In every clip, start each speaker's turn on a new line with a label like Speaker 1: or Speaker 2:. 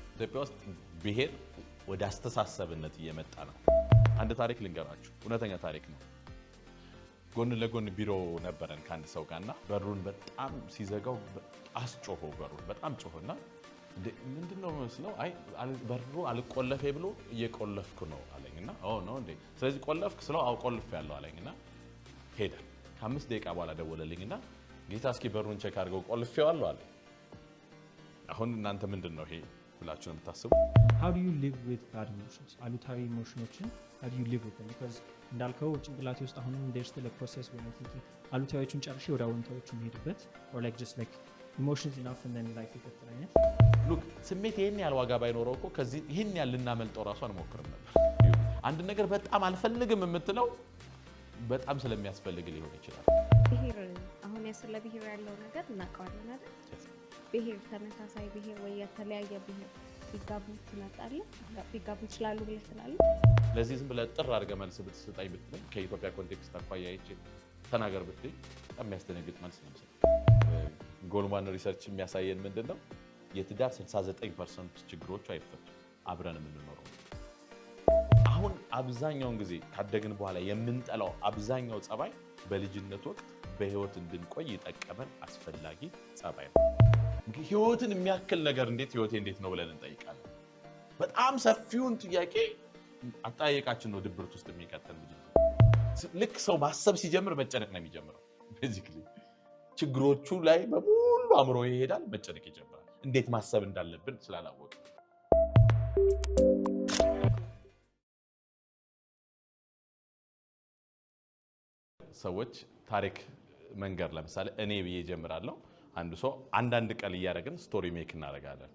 Speaker 1: ኢትዮጵያ ውስጥ ብሄር ወደ አስተሳሰብነት እየመጣ ነው። አንድ ታሪክ ልንገራችሁ፣ እውነተኛ ታሪክ ነው። ጎን ለጎን ቢሮ ነበረን ከአንድ ሰው ጋርና በሩን በጣም ሲዘጋው አስጮኸው። በሩን በጣም ጮኸና ምንድነው መስለው አይ በሩ አልቆለፈ ብሎ እየቆለፍኩ ነው አለኝና ነው እንዴ ስለዚህ ቆለፍክ ስለው አው ቆልፍ ያለው አለኝና ሄደ። ከ5 ደቂቃ በኋላ ደወለልኝና ጌታ እስኪ በሩን ቼክ አድርገው ቆልፌዋለሁ አለ። አሁን እናንተ ምንድነው ይሄ ብላችሁ ነው የምታስቡ?
Speaker 2: How do you live with bad emotions? አሉታዊ ኢሞሽኖችን how do you live with them? Because እንዳልከው ጭንቅላቴ ውስጥ አሁንም there's still a process when I think አሉታዊዎቹን ጨርሼ ወደ አዎንታዊዎቹ መሄድበት or like just like emotions enough and then life ይቀጥል አይነት
Speaker 1: look ስሜት ይሄን ያህል ዋጋ ባይኖረው እኮ ከዚህ ይሄን ያህል ልናመልጠው ራሱ አንሞክርም ነበር። አንድ ነገር በጣም አልፈልግም የምትለው በጣም ስለሚያስፈልግ ሊሆን ይችላል።
Speaker 3: ብሄር አሁን ያስለ ብሄር ያለው ነገር እናውቀዋለን አይደል? ብሄር ተመሳሳይ ብሄር ወይ የተለያየ ብሄር ሲጋቡ ሊጋቡ ይችላሉ ብለህ ትላለህ?
Speaker 1: ለዚህ ዝም ብለህ ጥር አድርገህ መልስ ብትሰጣኝ ብትል ከኢትዮጵያ ኮንቴክስት አኳያ አይቼ ተናገር ብትል በጣም የሚያስደነግጥ መልስ ነው የምሰጠው። ጎልማን ሪሰርች የሚያሳየን ምንድነው? የትዳር 69% ችግሮቹ አይፈቱም አብረን የምንኖረው። አሁን አብዛኛውን ጊዜ ካደግን በኋላ የምንጠላው አብዛኛው ጸባይ በልጅነት ወቅት በህይወት እንድንቆይ ይጠቀመን አስፈላጊ ጸባይ ነው። ህይወትን የሚያክል ነገር እንዴት ህይወቴ እንዴት ነው ብለን እንጠይቃለን። በጣም ሰፊውን ጥያቄ አጣየቃችን ነው ድብርት ውስጥ የሚከተል ልጅ። ልክ ሰው ማሰብ ሲጀምር መጨነቅ ነው የሚጀምረው። ቤዚክሊ ችግሮቹ ላይ በሙሉ አምሮ ይሄዳል፣ መጨነቅ ይጀምራል። እንዴት ማሰብ እንዳለብን ስላላወቀ ሰዎች ታሪክ መንገር ለምሳሌ እኔ ብዬ ጀምራለሁ። አንዱ ሰው አንዳንድ ቀል እያደረግን ስቶሪ ሜክ እናደርጋለን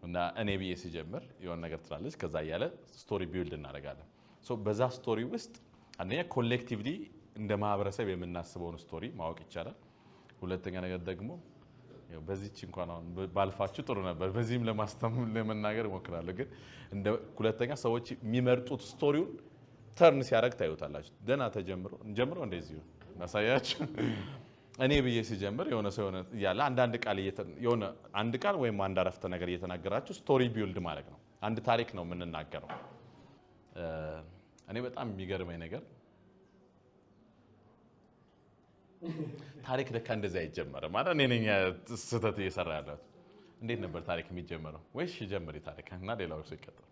Speaker 1: እና እኔ ብዬ ሲጀምር የሆነ ነገር ትላለች፣ ከዛ እያለ ስቶሪ ቢልድ እናደርጋለን። ሶ በዛ ስቶሪ ውስጥ አንደኛ ኮሌክቲቭሊ እንደ ማህበረሰብ የምናስበውን ስቶሪ ማወቅ ይቻላል። ሁለተኛ ነገር ደግሞ በዚህች እንኳን አሁን ባልፋችሁ ጥሩ ነበር፣ በዚህም ለመናገር እሞክራለሁ። ግን እንደ ሁለተኛ ሰዎች የሚመርጡት ስቶሪውን ተርን ሲያደርግ ታዩታላችሁ። ደና ተጀምሮ እንጀምረው እንደዚህ እናሳያችሁ። እኔ ብዬ ሲጀምር የሆነ ሰው የሆነ ያለ አንዳንድ ቃል የሆነ አንድ ቃል ወይም አንድ አረፍተ ነገር እየተናገራችሁ ስቶሪ ቢልድ ማለት ነው። አንድ ታሪክ ነው የምንናገረው። እኔ በጣም የሚገርመኝ ነገር ታሪክ ለካ እንደዛ አይጀመርም ማለት እኔ ነኝ ስህተት እየሰራ ያለሁት። እንዴት ነበር ታሪክ የሚጀመረው? ወይስ ጀምሪ ታሪክ እና ሌላው ሰው ይቀጥል።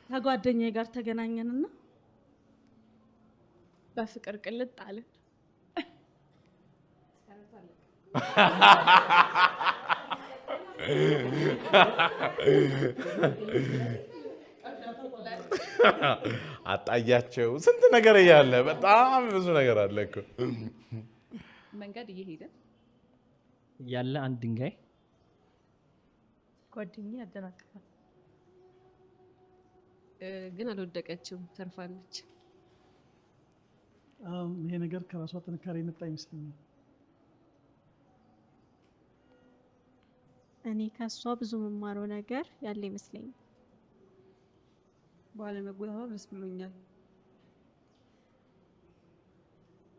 Speaker 4: ከጓደኛዬ ጋር ተገናኘንና በፍቅር ቅልጥ አለን።
Speaker 1: አጣያቸው ስንት ነገር እያለ በጣም ብዙ ነገር አለ እኮ።
Speaker 5: መንገድ እየሄደ
Speaker 2: ያለ አንድ ድንጋይ
Speaker 4: ጓደኛዬ ያደናቅፋል፣
Speaker 5: ግን አልወደቀችም፣ ተርፋለች።
Speaker 6: ይሄ ነገር ከራሷ ጥንካሬ የመጣ ይመስለኛል።
Speaker 3: እኔ ከሷ ብዙ መማረው ነገር ያለ ይመስለኛል።
Speaker 5: ባለመግባባት ደስ ብሎኛል።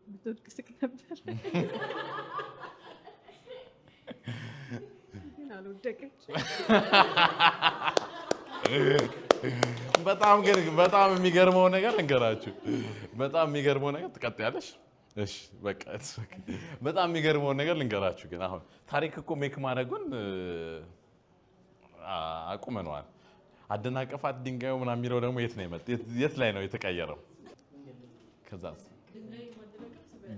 Speaker 5: ብትወድቅ ስቅ ነበር፣ ግን አልወደቀችም።
Speaker 1: በጣም የሚገርመው ነገር እንገራችሁ። በጣም የሚገርመው ነገር ትቀጥያለሽ? እሺ በቃ በጣም የሚገርመው ነገር ልንገራችሁ። ግን አሁን ታሪክ እኮ ሜክ ማድረጉን አቁመነዋል። አደናቀፋት ድንጋዩ ምናምን የሚለው ደግሞ የት ላይ ነው የተቀየረው? ከዛስ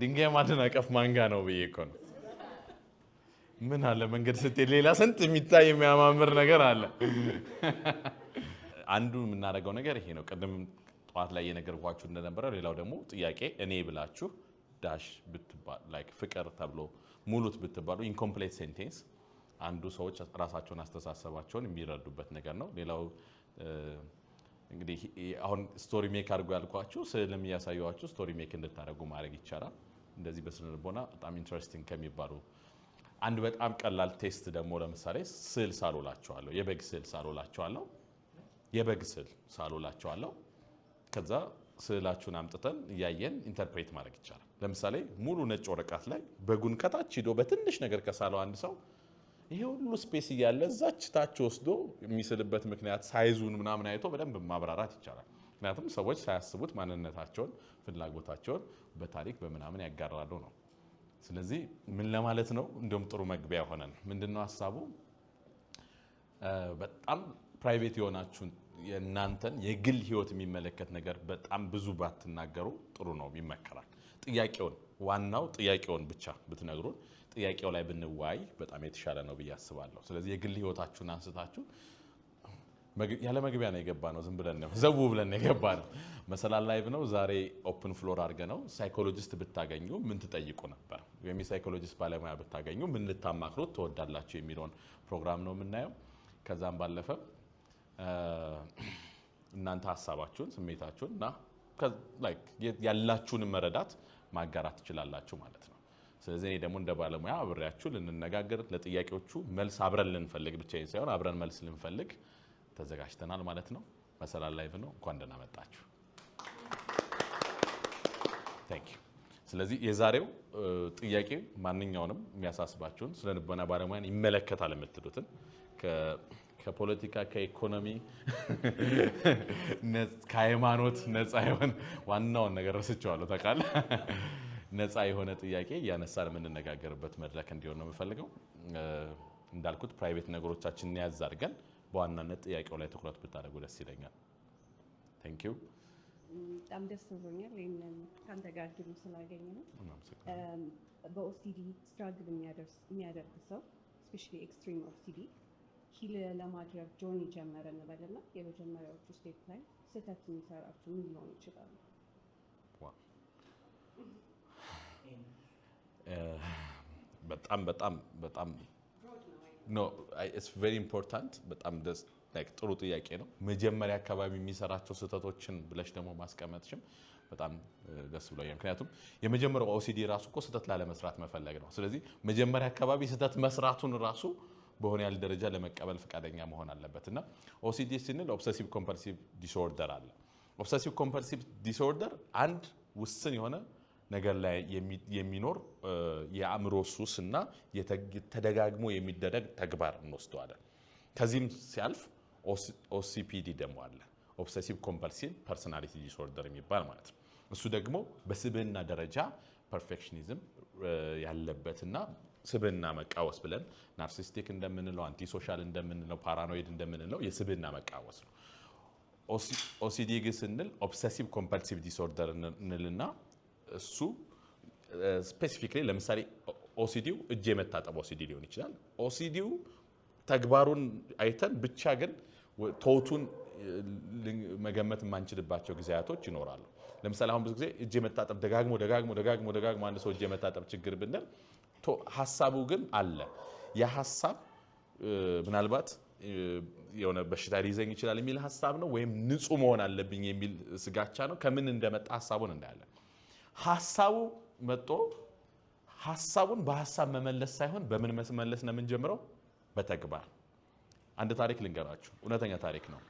Speaker 1: ድንጋይ ማደናቀፍ ማንጋ ነው ብዬ እኮ ነው። ምን አለ መንገድ ስትሄድ ሌላ ስንት የሚታይ የሚያማምር ነገር አለ። አንዱ የምናደርገው ነገር ይሄ ነው። ቅድም ጠዋት ላይ የነገርኳችሁ እንደነበረው ሌላው ደግሞ ጥያቄ እኔ ብላችሁ ዳሽ ብትባል ላይክ ፍቅር ተብሎ ሙሉት ብትባሉ ኢንኮምፕሌት ሴንቴንስ አንዱ ሰዎች ራሳቸውን አስተሳሰባቸውን የሚረዱበት ነገር ነው። ሌላው እንግዲህ አሁን ስቶሪ ሜክ አድርጉ ያልኳችሁ ስዕልም እያሳየኋችሁ ስቶሪ ሜክ እንድታደርጉ ማድረግ ይቻላል። እንደዚህ በስነ ልቦና በጣም ኢንትረስቲንግ ከሚባሉ አንድ በጣም ቀላል ቴስት ደግሞ ለምሳሌ ስዕል ሳሎላችኋለሁ፣ የበግ ስዕል ሳሎላችኋለሁ፣ የበግ ስዕል ሳሎላችኋለሁ። ከዛ ስዕላችሁን አምጥተን እያየን ኢንተርፕሬት ማድረግ ይቻላል። ለምሳሌ ሙሉ ነጭ ወረቀት ላይ በጉን ከታች ሂዶ በትንሽ ነገር ከሳለው አንድ ሰው ይሄ ሁሉ ስፔስ እያለ እዛች ታች ወስዶ የሚስልበት ምክንያት ሳይዙን ምናምን አይቶ በደንብ ማብራራት ይቻላል። ምክንያቱም ሰዎች ሳያስቡት ማንነታቸውን፣ ፍላጎታቸውን በታሪክ በምናምን ያጋራሉ ነው። ስለዚህ ምን ለማለት ነው? እንደውም ጥሩ መግቢያ ሆነን ምንድነው ሐሳቡ? በጣም ፕራይቬት የሆናችሁን የእናንተን የግል ህይወት የሚመለከት ነገር በጣም ብዙ ባትናገሩ ጥሩ ነው፣ ይመከራል። ጥያቄውን ዋናው ጥያቄውን ብቻ ብትነግሩን ጥያቄው ላይ ብንዋይ በጣም የተሻለ ነው ብዬ አስባለሁ። ስለዚህ የግል ህይወታችሁን አንስታችሁ ያለ መግቢያ ነው የገባ ነው፣ ዝም ብለን ነው ዘው ብለን ነው የገባ ነው። መሰላል ላይቭ ነው ዛሬ ኦፕን ፍሎር አድርገ ነው። ሳይኮሎጂስት ብታገኙ ምን ትጠይቁ ነበር? ወይም የሳይኮሎጂስት ባለሙያ ብታገኙ ምን ልታማክሩት ትወዳላችሁ የሚለውን ፕሮግራም ነው የምናየው። ከዛም ባለፈ እናንተ ሀሳባችሁን፣ ስሜታችሁን እና ያላችሁን መረዳት ማጋራት ትችላላችሁ ማለት ነው። ስለዚህ እኔ ደግሞ እንደ ባለሙያ አብሬያችሁ ልንነጋገር፣ ለጥያቄዎቹ መልስ አብረን ልንፈልግ ብቻዬን ሳይሆን አብረን መልስ ልንፈልግ ተዘጋጅተናል ማለት ነው። መሰላል ላይቭ ነው። እንኳን ደህና መጣችሁ። ታንክ ዩ። ስለዚህ የዛሬው ጥያቄ ማንኛውንም የሚያሳስባችሁን ስለ ልቦና ባለሙያን ይመለከታል የምትሉትን ከፖለቲካ፣ ከኢኮኖሚ፣ ከሃይማኖት ነፃ የሆነ ዋናውን ነገር ረስቼዋለሁ ታውቃለህ። ነፃ የሆነ ጥያቄ እያነሳን የምንነጋገርበት መድረክ እንዲሆን ነው የምፈልገው። እንዳልኩት ፕራይቬት ነገሮቻችንን ያዝ አድርገን በዋናነት ጥያቄው ላይ ትኩረት ብታደርጉ ደስ ይለኛል። ታንክ ዩ።
Speaker 3: በጣም ደስ ብሎኛል ይህንን ከአንተ ጋር ድሉ ስላገኘ ነው። በኦሲዲ ስትራግል የሚያደርግ ሰው ስፔሻሊ ኤክስትሪም ኦሲዲ ሂል ለማድረግ ጆርኒ ጀመረ እንበልና የመጀመሪያዎቹ ስቴፕ ላይ ስህተት የሚሰራቸው ምን ሊሆኑ ይችላሉ?
Speaker 1: በጣም በጣም በጣም ኖ ኢትስ ቬሪ ኢምፖርታንት። በጣም ጥሩ ጥያቄ ነው። መጀመሪያ አካባቢ የሚሰራቸው ስህተቶችን ብለሽ ደግሞ ማስቀመጥሽም በጣም ደስ ብሎኛል። ምክንያቱም የመጀመሪያው ኦሲዲ ራሱ እኮ ስህተት ላለመስራት መፈለግ ነው። ስለዚህ መጀመሪያ አካባቢ ስህተት መስራቱን ራሱ በሆነ ያህል ደረጃ ለመቀበል ፈቃደኛ መሆን አለበት። እና ኦሲዲ ስንል ኦብሰሲቭ ኮምፐልሲቭ ዲስኦርደር አለ። ኦብሰሲቭ ኮምፐልሲቭ ዲስኦርደር አንድ ውስን የሆነ ነገር ላይ የሚኖር የአእምሮ ሱስ እና ተደጋግሞ የሚደረግ ተግባር እንወስደዋለን። ከዚህም ሲያልፍ ኦሲፒዲ ደግሞ አለ፣ ኦብሰሲቭ ኮምፐልሲቭ ፐርሶናሊቲ ዲስኦርደር የሚባል ማለት ነው። እሱ ደግሞ በስብዕና ደረጃ ፐርፌክሽኒዝም ያለበትና ስብዕና መቃወስ ብለን ናርሲስቲክ እንደምንለው፣ አንቲሶሻል እንደምንለው፣ ፓራኖይድ እንደምንለው የስብዕና መቃወስ ነው። ኦሲዲ ግን ስንል ኦብሰሲቭ ኮምፐልሲቭ ዲስኦርደር እንልና እሱ ስፔሲፊክሊ ለምሳሌ ኦሲዲው እጅ የመታጠብ ኦሲዲ ሊሆን ይችላል። ኦሲዲው ተግባሩን አይተን ብቻ ግን ቶቱን መገመት የማንችልባቸው ጊዜያቶች ይኖራሉ። ለምሳሌ አሁን ብዙ ጊዜ እጅ የመታጠብ ደጋግሞ አንድ ሰው እጅ የመታጠብ ችግር ብንል ሀሳቡ ግን አለ። ያ ሀሳብ ምናልባት የሆነ በሽታ ሊይዘኝ ይችላል የሚል ሀሳብ ነው፣ ወይም ንጹህ መሆን አለብኝ የሚል ስጋቻ ነው። ከምን እንደመጣ ሀሳቡን እናያለን። ሀሳቡ መጥቶ ሀሳቡን በሀሳብ መመለስ ሳይሆን በምን መመለስ ነው የምንጀምረው? በተግባር። አንድ ታሪክ ልንገራችሁ፣ እውነተኛ ታሪክ ነው።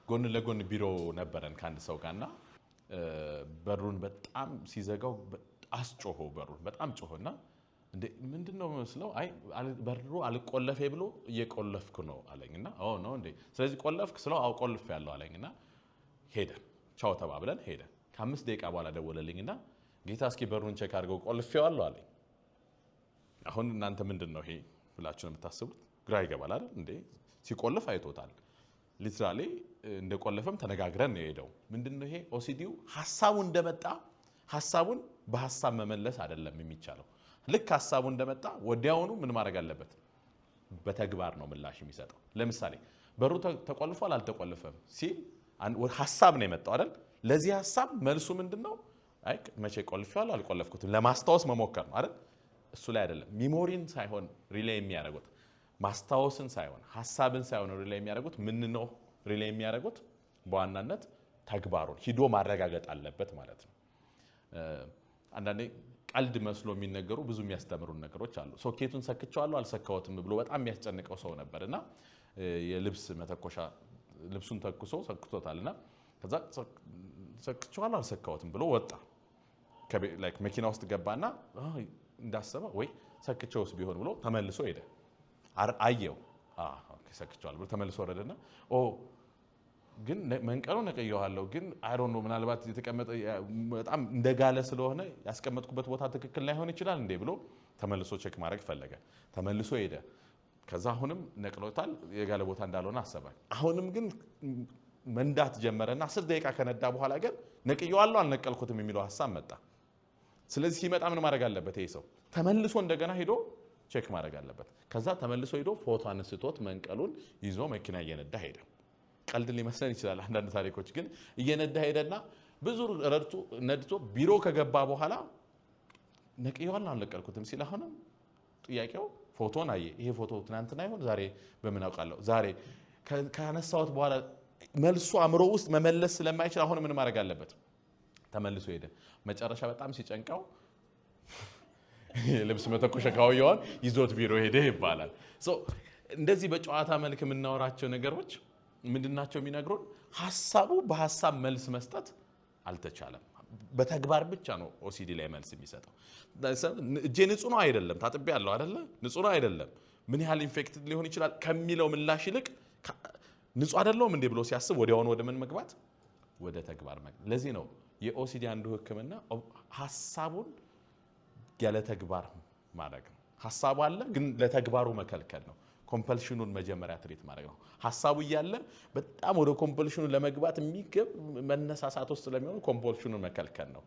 Speaker 1: ጎን ለጎን ቢሮ ነበረን ከአንድ ሰው ጋርና በሩን በጣም ሲዘጋው አስጮኸው። በሩን በጣም ጮኸና እንዴ ምንድነው መስለው? አይ በሩ አልቆለፈ ብሎ እየቆለፍኩ ነው አለኝና ኦ ነው እንዴ ስለዚህ ቆለፍክ ስለው አው ቆልፍ ያለው አለኝና ሄደ። ቻው ተባብለን ሄደ። ከ5 ደቂቃ በኋላ ደወለልኝና ጌታ እስኪ በሩን ቼክ አድርገው ቆልፌዋለሁ አለኝ። አሁን እናንተ ምንድነው ይሄ ብላችሁ ነው የምታስቡት? ግራ ይገባል አይደል? እንዴ ሲቆልፍ አይቶታል። ሊትራሊ እንደቆለፈም ተነጋግረን ነው የሄደው። ምንድነው ይሄ? ኦሲዲው ሐሳቡ እንደመጣ ሐሳቡን በሐሳብ መመለስ አይደለም የሚቻለው። ልክ ሐሳቡ እንደመጣ ወዲያውኑ ምን ማድረግ አለበት? በተግባር ነው ምላሽ የሚሰጠው። ለምሳሌ በሩ ተቆልፏል አልተቆለፈም ሲል ሐሳብ ነው የመጣው አይደል? ለዚህ ሐሳብ መልሱ ምንድነው? አይ መቼ ቆልፌዋለሁ አልቆለፍኩትም ለማስታወስ መሞከር ነው አይደል? እሱ ላይ አይደለም። ሚሞሪን ሳይሆን ሪሌይ የሚያደርጉት ማስታወስን ሳይሆን ሐሳብን ሳይሆን ሪሌይ የሚያደርጉት ምን ነው? ሪሌይ የሚያደርጉት በዋናነት ተግባሩን ሂዶ ማረጋገጥ አለበት ማለት ነው። አንዳንዴ ቀልድ መስሎ የሚነገሩ ብዙ የሚያስተምሩን ነገሮች አሉ። ሶኬቱን ሰክቸዋለሁ አልሰካሁትም ብሎ በጣም የሚያስጨንቀው ሰው ነበርና የልብስ መተኮሻ ልብሱን ተኩሶ ሰክቶታልና ከዛ ሰክቸዋለሁ አልሰካሁትም ብሎ ወጣ። ላይክ መኪና ውስጥ ገባና እንዳሰበው ወይ ሰክቸውስ ቢሆን ብሎ ተመልሶ ሄደ። አየው ሰክቸዋል ብሎ ተመልሶ ወረደና ግን መንቀሉ ነቀየዋለሁ ግን አይ ዶንት ኖ ምናልባት የተቀመጠ በጣም እንደጋለ ስለሆነ ያስቀመጥኩበት ቦታ ትክክል ላይሆን ይችላል እንዴ ብሎ ተመልሶ ቼክ ማድረግ ፈለገ። ተመልሶ ሄደ። ከዛ አሁንም ነቅሎታል የጋለ ቦታ እንዳልሆነ አሰበ። አሁንም ግን መንዳት ጀመረና 10 ደቂቃ ከነዳ በኋላ ግን ነቅየዋለሁ አልነቀልኩትም የሚለው ሐሳብ መጣ። ስለዚህ ሲመጣ ምን ማድረግ አለበት? ይሄ ሰው ተመልሶ እንደገና ሄዶ ቼክ ማድረግ አለበት። ከዛ ተመልሶ ሄዶ ፎቶ አንስቶት መንቀሉን ይዞ መኪና እየነዳ ሄደ። ቀልድ ሊመስለን ይችላል አንዳንድ ታሪኮች፣ ግን እየነዳ ሄደና ብዙ ረድቶ ነድቶ ቢሮ ከገባ በኋላ ነቅየዋለሁ አልነቀልኩትም ሲል አሁንም ጥያቄው ፎቶን አየ። ይሄ ፎቶ ትናንትና ይሆን ዛሬ በምን አውቃለሁ? ዛሬ ካነሳሁት በኋላ መልሶ አእምሮ ውስጥ መመለስ ስለማይችል አሁን ምን ማድረግ አለበት? ተመልሶ ሄደ። መጨረሻ በጣም ሲጨንቀው ልብስ መተኮሻ ካወየዋን ይዞት ቢሮ ሄደ ይባላል። እንደዚህ በጨዋታ መልክ የምናወራቸው ነገሮች ምንድናቸው የሚነግሩን? ሐሳቡ በሐሳብ መልስ መስጠት አልተቻለም። በተግባር ብቻ ነው ኦሲዲ ላይ መልስ የሚሰጠው። እጄ ንጹህ ነው አይደለም፣ ታጥቤ ያለው አይደለ፣ ንጹህ ነው አይደለም፣ ምን ያህል ኢንፌክትድ ሊሆን ይችላል ከሚለው ምላሽ ይልቅ ንጹህ አይደለም እንዴ ብሎ ሲያስብ ወዲያውኑ ወደ ምን መግባት? ወደ ተግባር መግባት። ለዚህ ነው የኦሲዲ አንዱ ሕክምና ሐሳቡን ያለ ተግባር ማድረግ ነው። ሐሳቡ አለ ግን ለተግባሩ መከልከል ነው። ኮምፐልሽኑን መጀመሪያ ትሪት ማድረግ ነው። ሐሳቡ እያለ በጣም ወደ ኮምፐልሽኑ ለመግባት የሚገብ መነሳሳት ውስጥ ስለሚሆን ኮምፐልሽኑን መከልከል ነው።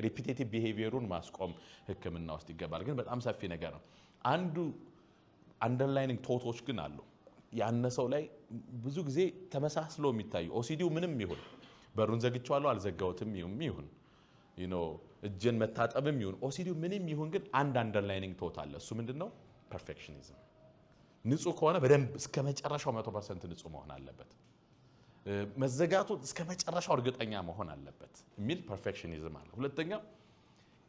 Speaker 1: ሪፒቴቲቭ ቢሄቪየሩን ማስቆም ሕክምና ውስጥ ይገባል። ግን በጣም ሰፊ ነገር ነው። አንዱ አንደርላይኒንግ ቶቶች ግን አሉ። ያነሰው ላይ ብዙ ጊዜ ተመሳስሎ የሚታዩ ኦሲዲው ምንም ይሁን በሩን ዘግቼዋለሁ አልዘጋሁትም ይሁን እጅን መታጠብም ይሁን ኦሲዲው ምንም ይሁን ግን አንድ አንደርላይኒንግ ቶት አለ። እሱ ምንድነው? ፐርፌክሽኒዝም። ንጹህ ከሆነ በደንብ እስከ መጨረሻው 100% ንጹህ መሆን አለበት። መዘጋቱ እስከ መጨረሻው እርግጠኛ መሆን አለበት የሚል ፐርፌክሽኒዝም አለ። ሁለተኛ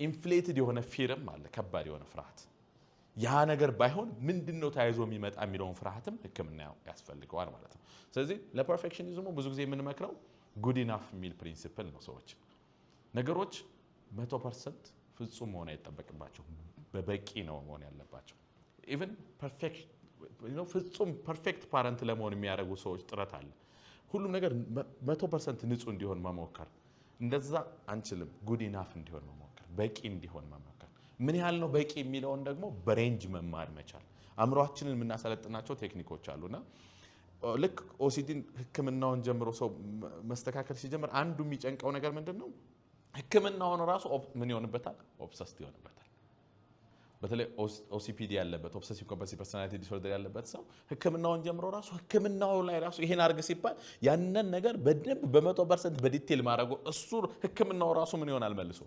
Speaker 1: ኢንፍሌትድ የሆነ ፊርም አለ፣ ከባድ የሆነ ፍርሃት። ያ ነገር ባይሆን ምንድነው ተያይዞ የሚመጣ የሚለውን ፍርሃትም ሕክምና ያስፈልገዋል ማለት ነው። ስለዚህ ለፐርፌክሽኒዝሙ ብዙ ጊዜ የምንመክረው ጉድ ኢናፍ የሚል ፕሪንሲፕል ነው። ሰዎች ነገሮች 100% ፍጹም መሆን አይጠበቅባቸው፣ በበቂ ነው መሆን ያለባቸው። ኢቭን ፍጹም ፐርፌክት ፓረንት ለመሆን የሚያደርጉ ሰዎች ጥረት አለ። ሁሉም ነገር 100% ንጹህ እንዲሆን መሞከር፣ እንደዛ አንችልም። ጉድ ኢናፍ እንዲሆን መሞከር፣ በቂ እንዲሆን መሞከር። ምን ያህል ነው በቂ የሚለውን ደግሞ በሬንጅ መማር መቻል። አእምሯችንን የምናሰለጥናቸው ቴክኒኮች አሉና ልክ ኦሲዲን ሕክምናውን ጀምሮ ሰው መስተካከል ሲጀምር አንዱ የሚጨንቀው ነገር ምንድን ነው? ሕክምናውን ራሱ ምን ይሆንበታል? ኦብሰስድ ይሆንበታል። በተለይ ኦሲፒዲ ያለበት ኦብሰሲቭ ኮምፐልሲቭ ፐርሶናሊቲ ዲስኦርደር ያለበት ሰው ሕክምናውን ጀምሮ ራሱ ሕክምናው ላይ ራሱ ይሄን አድርግ ሲባል ያንን ነገር በደንብ በ100% በዲቴል ማድረጉ እሱ ሕክምናው ራሱ ምን ይሆናል መልሶ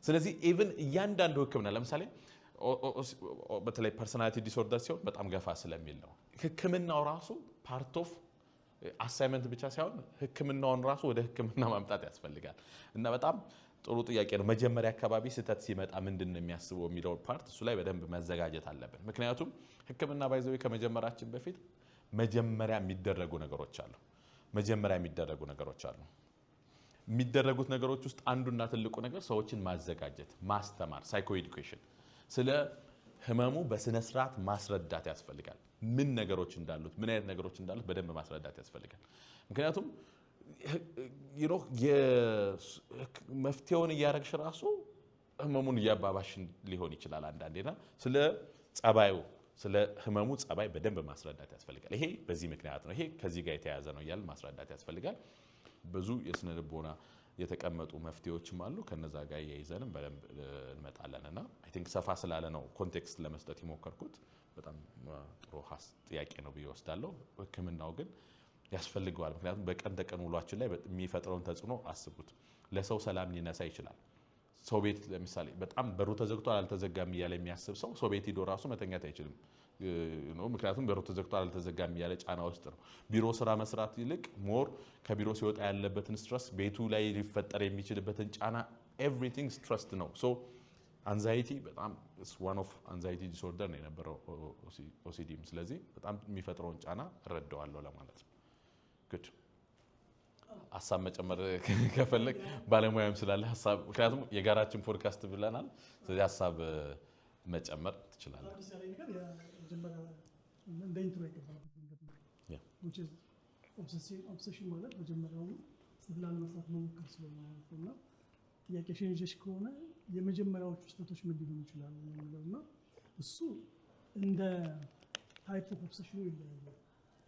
Speaker 1: ስለዚህ ኢቭን እያንዳንዱ ሕክምና ለምሳሌ በተለይ ፐርሶናሊቲ ዲስኦርደር ሲሆን በጣም ገፋ ስለሚል ነው። ሕክምናው ራሱ ፓርት ኦፍ አሳይመንት ብቻ ሳይሆን ሕክምናውን ራሱ ወደ ሕክምና ማምጣት ያስፈልጋል። እና በጣም ጥሩ ጥያቄ ነው። መጀመሪያ አካባቢ ስህተት ሲመጣ ምንድን ነው የሚያስበው የሚለው ፓርት እሱ ላይ በደንብ መዘጋጀት አለብን። ምክንያቱም ሕክምና ባይዘው ከመጀመራችን በፊት መጀመሪያ የሚደረጉ ነገሮች አሉ። የሚደረጉት ነገሮች ውስጥ አንዱና ትልቁ ነገር ሰዎችን ማዘጋጀት፣ ማስተማር፣ ሳይኮ ኤዱኬሽን፣ ስለ ህመሙ በስነ ስርዓት ማስረዳት ያስፈልጋል። ምን ነገሮች እንዳሉት፣ ምን አይነት ነገሮች እንዳሉት በደንብ ማስረዳት ያስፈልጋል። ምክንያቱም መፍትሄውን እያረግሽ ራሱ ህመሙን እያባባሽ ሊሆን ይችላል አንዳንዴና ስለ ጸባዩ ስለ ህመሙ ጸባይ በደንብ ማስረዳት ያስፈልጋል። ይሄ በዚህ ምክንያት ነው፣ ይሄ ከዚህ ጋር የተያያዘ ነው እያልን ማስረዳት ያስፈልጋል። ብዙ የስነ ልቦና የተቀመጡ መፍትሄዎችም አሉ። ከነዛ ጋር ያይዘንም በደንብ እንመጣለንና አይ ቲንክ ሰፋ ስላለ ነው ኮንቴክስት ለመስጠት የሞከርኩት። በጣም ጥሩ ጥያቄ ነው ብዬ ወስዳለሁ። ሕክምናው ግን ያስፈልገዋል። ምክንያቱም በቀን ተቀን ውሏችን ላይ የሚፈጥረውን ተጽዕኖ አስቡት። ለሰው ሰላም ሊነሳ ይችላል። ሰው ቤት ለምሳሌ በጣም በሩ ተዘግቷል አልተዘጋም እያለ የሚያስብ ሰው ቤት ሂዶ ራሱ መተኛት አይችልም። ምክንያቱም በሩ ተዘግቷል አልተዘጋም እያለ ጫና ውስጥ ነው። ቢሮ ስራ መስራት ይልቅ ሞር ከቢሮ ሲወጣ ያለበትን ስትረስ፣ ቤቱ ላይ ሊፈጠር የሚችልበትን ጫና፣ ኤቭሪቲንግ ስትረስድ ነው። ሶ አንዛይቲ በጣም ዋን ኦፍ አንዛይቲ ዲስኦርደር ነው የነበረው ኦሲዲም። ስለዚህ በጣም የሚፈጥረውን ጫና እረዳዋለሁ ለማለት ነው። ጉድ ሀሳብ መጨመር ከፈለግ ባለሙያም ስላለ ሀሳብ ምክንያቱም የጋራችን ፖድካስት ብለናል። ስለዚህ ሀሳብ መጨመር ትችላለህ።
Speaker 6: አዲስ ያለኝ ነገር የመጀመሪያ እንደ ኢንትሮ የገባበት መንገድ ነው። which is obsession ማለት መጀመሪያውኑ ስህተት ላለመስራት መሞከር ስለሆነ ማለት ነው። እና ጥያቄሽን ይዘሽ ከሆነ የመጀመሪያዎቹ ስህተቶች ምን ሊሆኑ ይችላሉ የሚለው እና እሱ እንደ ታይፕ ኦፍ ኦብሴሽኑ ይለያያል።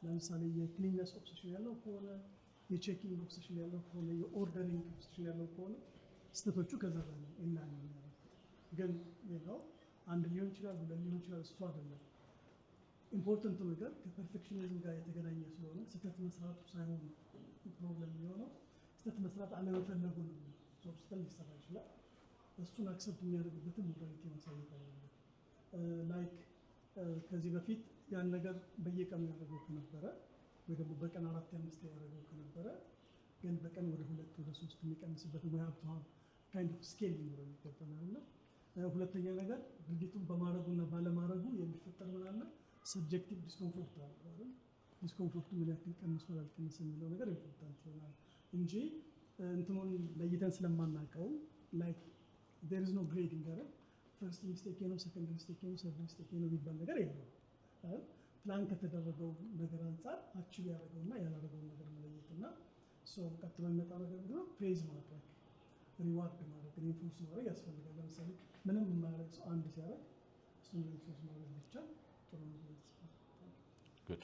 Speaker 6: ለምሳሌ የክሊንነስ ኦብሴሽን ያለው ከሆነ፣ የቼኪንግ ኦብሴሽን ያለው ከሆነ፣ የኦርደሪንግ ኦብሴሽን ያለው ከሆነ ስህተቶቹ ከዛ ጋር ነው እና ግን ሌላው አንድ ሊሆን ይችላል፣ ሁለት ሊሆን ይችላል። እሱ አይደለም ኢምፖርታንት ነገር ከፐርፌክሽኒዝም ጋር የተገናኘ ስለሆነ ስህተት መስራቱ ሳይሆን ፕሮብለም የሚሆነው ስህተት መስራት አለመፈለጉ ነው። ስህተት ሊሰራ ይችላል። እሱን አክሰፕት የሚያደርግበትን ሞዳሊቲ ማሳየት አለበት። ላይክ ከዚህ በፊት ያን ነገር በየቀኑ ያደረገው ከነበረ ወይ ደግሞ በቀን 4-5 ያደረገው ከነበረ ግን በቀን ወደ 2 ወደ 3 የሚቀንስበት ወይ ሀብቷን ካይንድ ኦፍ ስኬል ሊኖረው ይገባናል። እና ሁለተኛ ነገር ድርጊቱን በማድረጉና ባለማድረጉ የሚፈጠር ምን አለ ሰብጀክቲቭ ዲስኮምፎርት አለ አይደል? ዲስኮምፎርቱ ምን ያክል ቀንሷል አልቀነሰም የሚለው ነገር ኢምፖርታንት ይሆናል እንጂ እንትኑን ለይተን ስለማናውቀው ላይክ there is no grading አይደል? ፈርስት ሚስቴክ ነው፣ ሰከንድ ሚስቴክ ነው፣ ሰርድ ሚስቴክ ነው የሚባል ነገር የለም አይደል? ፕላን ከተደረገው ነገር አንፃር አቺቭ ያደረገውና ያላደረገውን ነገር መለየትና ቀጥሎ የሚመጣው ነገር ምንድን ነው? ፕሬዝ ማድረግ፣ ሪዋርድ ማድረግ፣ ሪንፎርስ ማድረግ ያስፈልጋል። ለምሳሌ ምንም የማያደርግ ሰው አንድ ሲያደርግ እሱን ሪንፎርስ ማድረግ ብቻ ጥሩ ነው።
Speaker 1: ጉድ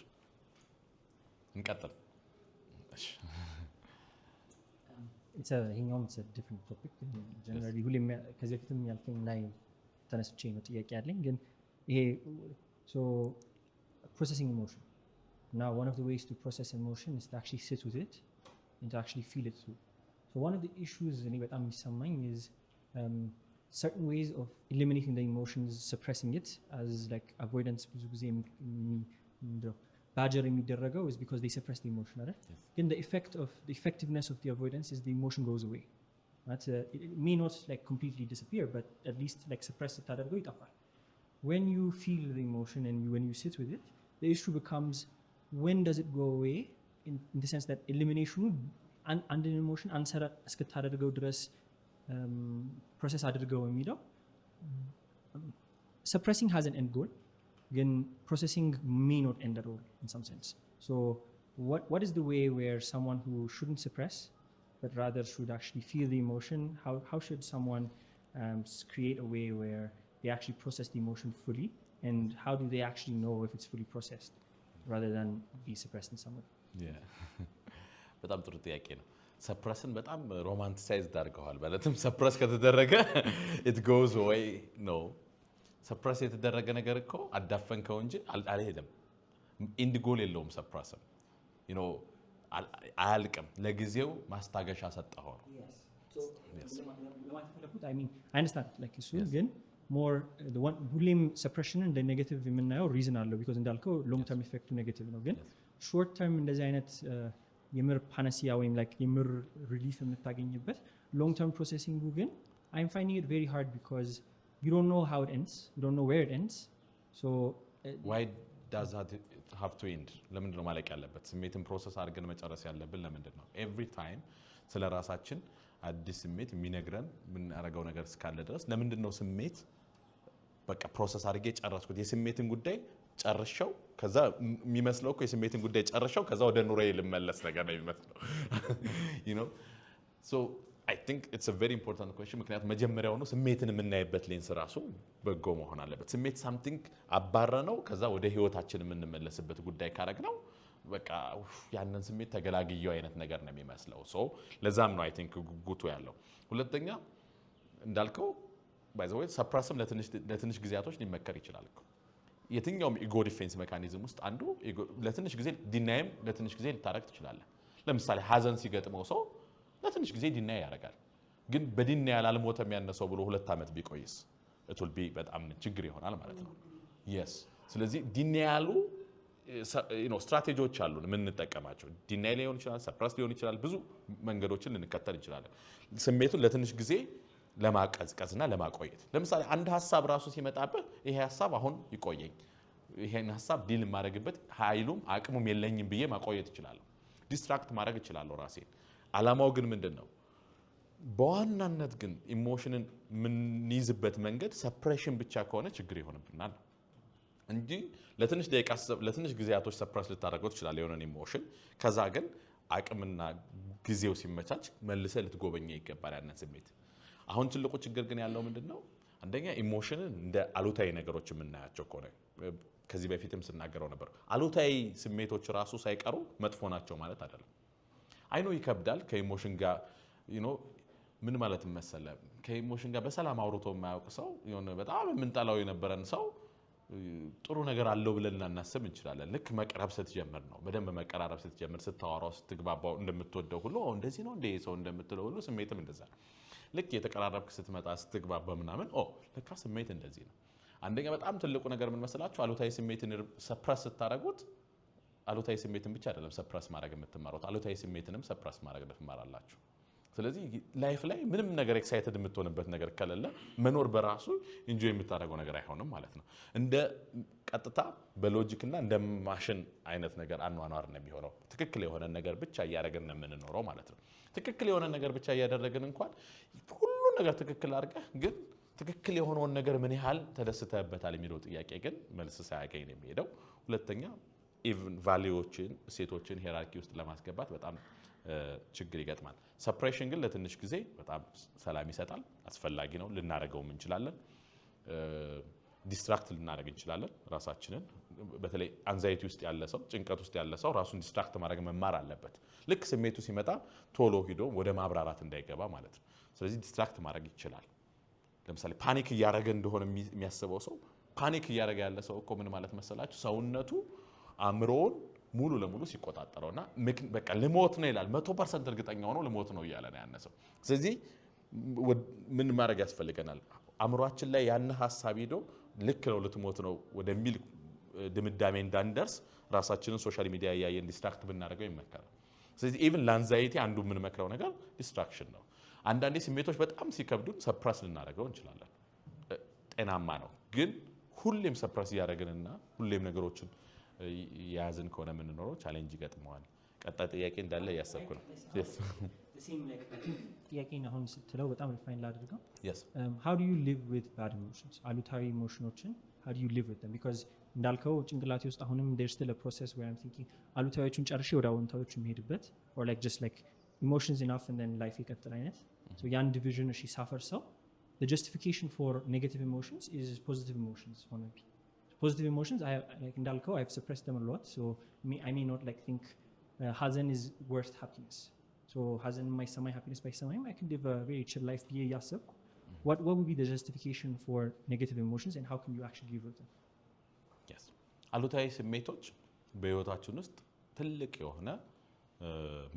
Speaker 1: እንቀጥል። እሺ
Speaker 2: ይሄኛውም ዲፍረንት ቶፒክ ጀነራሊ ሁሌም ከዚህ በፊትም ያልከኝ ላይ ተነስቼ ነው ጥያቄ ያለኝ። ግን ይሄ processing emotion. Now, one of the ways to process emotion is to actually sit with it and to actually feel it through. So one of the issues in በጣም የሚሰማኝ is certain ways of eliminating the emotions, suppressing it as like avoidance ብዙ ጊዜ badger የሚደረገው is because they suppress the emotion, right? Then the effectiveness of the avoidance is the emotion goes away. Right? It may not like completely disappear, but at least like suppress it አደርገው ይጠፋል. When you feel the emotion and when you sit with it, the issue becomes when does it go away, in the sense that elimination and an emotion answer እስክታደርገው ድረስ process አድርገው የሚለው suppressing has an end goal, then processing may not end at all in some sense. So what is the way where someone who shouldn't suppress but rather should actually feel the emotion, how should someone create a way where they actually process the emotion fully, and how do they actually know if it's fully processed rather than be suppressed in some way?
Speaker 1: Yeah. በጣም ጥሩ ጥያቄ ነው። ሰፕረስን በጣም ሮማንቲሳይዝድ አድርገዋል። ማለትም ሰፕረስ ከተደረገ it goes away ነው። ሰፕረስ የተደረገ ነገር እኮ አዳፈንከው እንጂ አልሄድም። ኢንድ ጎል የለውም። ሰፕረስም አያልቅም። ለጊዜው ማስታገሻ ሰጠኸው ነው።
Speaker 2: I mean, I understand like እሱ ግን more the one ሁሌም ሰፕሬሽንን እንደ ኔጌቲቭ የምናየው ሪዝን አለው because እንዳልከው ሎንግ ተርም ኢፌክቱ ኔጌቲቭ ነው። ግን ሾርት ተርም እንደዚህ አይነት የምር ፓነሲያ ወይም like የምር ሪሊፍ የምታገኝበት ሎንግ ተርም ፕሮሴሲንጉ ግን I'm finding it very hard because you don't know how it ends, you don't know where it ends. So
Speaker 1: why does that have to end? ለምንድን ነው ማለቅ ያለበት? ስሜትን ፕሮሰስ አድርገን መጨረስ ያለብን ለምንድን ነው? ኤቭሪ ታይም ስለ ራሳችን አዲስ ስሜት የሚነግረን የምናደርገው ነገር እስካለ ድረስ ለምንድን ነው ስሜት በቃ ፕሮሰስ አድርጌ ጨረስኩት የስሜትን ጉዳይ ጨርሻው ከዛ የሚመስለው እኮ የስሜትን ጉዳይ ጨርሻው ከዛ ወደ ኑሮዬ ልመለስ ነገር ነው የሚመስለው you know so I think it's a very important question ምክንያቱም መጀመሪያው ነው ስሜትን የምናይበት ሌንስ ራሱ በጎ መሆን አለበት። ስሜት something አባረ ነው ከዛ ወደ ህይወታችን የምንመለስበት ጉዳይ ካረግ ነው በቃ ያንን ስሜት ተገላግየው አይነት ነገር ነው የሚመስለው። ሶ ለዛም ነው አይ ቲንክ ጉጉቱ ያለው። ሁለተኛ እንዳልከው ባይ ዘ ወይ ሰፕረስም ለትንሽ ጊዜያቶች ሊመከር ይችላል እኮ የትኛውም ኢጎ ዲፌንስ ሜካኒዝም ውስጥ አንዱ ለትንሽ ጊዜ ዲናይም ለትንሽ ጊዜ ልታረግ ትችላለህ። ለምሳሌ ሀዘን ሲገጥመው ሰው ለትንሽ ጊዜ ዲናይ ያደርጋል። ግን በዲናይ ያልሞተም ያነሰው ብሎ 2 ዓመት ቢቆይስ it will be በጣም ችግር ይሆናል ማለት ነው። yes ስለዚህ ዲናይ ያሉ ስትራቴጂዎች አሉ የምንጠቀማቸው። ዲናይ ሊሆን ይችላል፣ ሰፕረስ ሊሆን ይችላል፣ ብዙ መንገዶችን ልንከተል እንችላለን ስሜቱን ለትንሽ ጊዜ ለማቀዝቀዝና ለማቆየት። ለምሳሌ አንድ ሐሳብ ራሱ ሲመጣበት ይሄ ሐሳብ አሁን ይቆየኝ፣ ይሄን ሐሳብ ዲል ማድረግበት ኃይሉም አቅሙም የለኝም ብዬ ማቆየት እችላለሁ። ዲስትራክት ማድረግ እችላለሁ ራሴን። አላማው ግን ምንድነው? በዋናነት ግን ኢሞሽንን የምንይዝበት መንገድ ሰፕሬሽን ብቻ ከሆነ ችግር ይሆንብናል እንጂ ለትንሽ ደቂቃ ለትንሽ ጊዜያቶች ሰፕረስ ልታደርገው ትችላለህ የሆነን ኢሞሽን። ከዛ ግን አቅምና ጊዜው ሲመቻች መልሰ ልትጎበኛ ይገባል ያንን ስሜት። አሁን ትልቁ ችግር ግን ያለው ምንድነው? አንደኛ ኢሞሽንን እንደ አሉታዊ ነገሮች የምናያቸው ከሆነ ከዚህ በፊትም ስናገረው ነበር፣ አሉታዊ ስሜቶች ራሱ ሳይቀሩ መጥፎ ናቸው ማለት አይደለም። አይኖ ይከብዳል ከኢሞሽን ጋር ምን ማለት መሰለ፣ ከኢሞሽን ጋር በሰላም አውርቶ የማያውቅ ሰው የሆነ በጣም የምንጠላው የነበረን ሰው ጥሩ ነገር አለው ብለን እናስብ እንችላለን። ልክ መቀራረብ ስትጀምር ነው በደንብ መቀራረብ ስትጀምር፣ ስታወራው፣ ስትግባባው እንደምትወደው ሁሉ እንደዚህ ነው እንደ ሰው እንደምትለው ሁሉ ስሜትም እንደዛ ነው። ልክ የተቀራረብክ ስትመጣ ስትግባባ ምናምን ለካ ስሜት እንደዚህ ነው። አንደኛ በጣም ትልቁ ነገር ምን መሰላችሁ? አሉታዊ ስሜትን ሰፕረስ ስታደርጉት አሉታዊ ስሜትን ብቻ አይደለም ሰፕረስ ማድረግ የምትማሩት፣ አሉታዊ ስሜትንም ሰፕረስ ማድረግ ትማራላችሁ። ስለዚህ ላይፍ ላይ ምንም ነገር ኤክሳይትድ የምትሆንበት ነገር ከሌለ መኖር በራሱ ኢንጆይ የምታደርገው ነገር አይሆንም ማለት ነው። እንደ ቀጥታ በሎጂክና እንደ ማሽን አይነት ነገር አኗኗር ነው የሚሆነው። ትክክል የሆነ ነገር ብቻ እያደረግን ነው የምንኖረው ማለት ነው። ትክክል የሆነ ነገር ብቻ እያደረግን እንኳን ሁሉ ነገር ትክክል አድርገህ ግን ትክክል የሆነውን ነገር ምን ያህል ተደስተህበታል የሚለው ጥያቄ ግን መልስ ሳያገኝ ነው የሚሄደው። ሁለተኛ ኢቭን ቫልዩዎችን እሴቶችን ሄራርኪ ውስጥ ለማስገባት በጣም ችግር ይገጥማል። ሰፕሬሽን ግን ለትንሽ ጊዜ በጣም ሰላም ይሰጣል፣ አስፈላጊ ነው፣ ልናደርገውም እንችላለን። ዲስትራክት ልናደርግ እንችላለን ራሳችንን። በተለይ አንዛይቲ ውስጥ ያለ ሰው፣ ጭንቀት ውስጥ ያለ ሰው ራሱን ዲስትራክት ማድረግ መማር አለበት። ልክ ስሜቱ ሲመጣ ቶሎ ሂዶ ወደ ማብራራት እንዳይገባ ማለት ነው። ስለዚህ ዲስትራክት ማድረግ ይችላል። ለምሳሌ ፓኒክ እያደረገ እንደሆነ የሚያስበው ሰው ፓኒክ እያደረገ ያለ ሰው እኮ ምን ማለት መሰላችሁ? ሰውነቱ አእምሮውን ሙሉ ለሙሉ ሲቆጣጠረውና በቃ ልሞት ነው ይላል። 100% እርግጠኛ ሆኖ ልሞት ነው እያለ ነው ያነሰው። ስለዚህ ምን ማድረግ ያስፈልገናል? አእምሯችን ላይ ያን ሐሳብ ሄዶ ልክ ነው ልትሞት ነው ወደሚል ድምዳሜ እንዳንደርስ ራሳችንን ሶሻል ሚዲያ እያየን ዲስትራክት ብናደርገው ይመከራል። ስለዚህ ኢቭን ለአንዛይቲ አንዱ የምንመክረው ነገር ዲስትራክሽን ነው። አንዳንዴ ስሜቶች በጣም ሲከብዱን ሰፕረስ ልናደርገው እንችላለን። ጤናማ ነው። ግን ሁሌም ሰፕረስ እያደረግንና ሁሌም ነገሮችን የያዝን ከሆነ የምንኖረው ቻሌንጅ ይገጥመዋል። ቀጣይ ጥያቄ እንዳለ እያሰብኩ ነው።
Speaker 2: ጥያቄን አሁን ስትለው በጣም ሪፋይን ላድርገው። how do you live with bad emotions? አሉታዊ ኢሞሽኖችን how do you live with them? because እንዳልከው ጭንቅላቴ ውስጥ አሁንም there's still a process where I'm thinking አሉታዊዎቹን ጨርሼ ወደ አዎንታዎቹ የሚሄድበት or like just like emotions enough and then life ይቀጥል አይነት so ያን division እሺ ሳፈር ሰው the justification for negative emotions is positive emotions ሆነ positive emotions like እንዳልከው I've suppressed them a lot so I may not like think ሀዘን is worth happiness so ሀዘን የማይሰማኝ happiness ባይሰማኝም I can live a very chill life ብዬ እያሰብኩ what would be the justification for negative emotions and how can you actually live with them?
Speaker 1: yes አሉታዊ ስሜቶች በህይወታችን ውስጥ ትልቅ የሆነ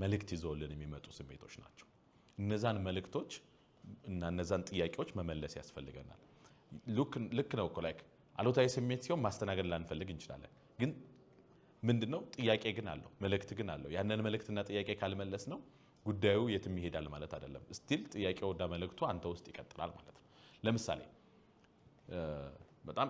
Speaker 1: መልእክት ይዘውልን የሚመጡ ስሜቶች ናቸው። እነዛን መልእክቶች እና እነዛን ጥያቄዎች መመለስ ያስፈልገናል። ልክ ነው እኮ ላይክ አሉታዊ ስሜት ሲሆን ማስተናገድ ላንፈልግ እንችላለን። ግን ምንድነው ጥያቄ ግን አለው፣ መልእክት ግን አለው። ያንን መልእክትና ጥያቄ ካልመለስ ነው ጉዳዩ የትም ይሄዳል ማለት አይደለም። ስቲል ጥያቄውና መልእክቱ አንተ ውስጥ ይቀጥላል ማለት ነው። ለምሳሌ በጣም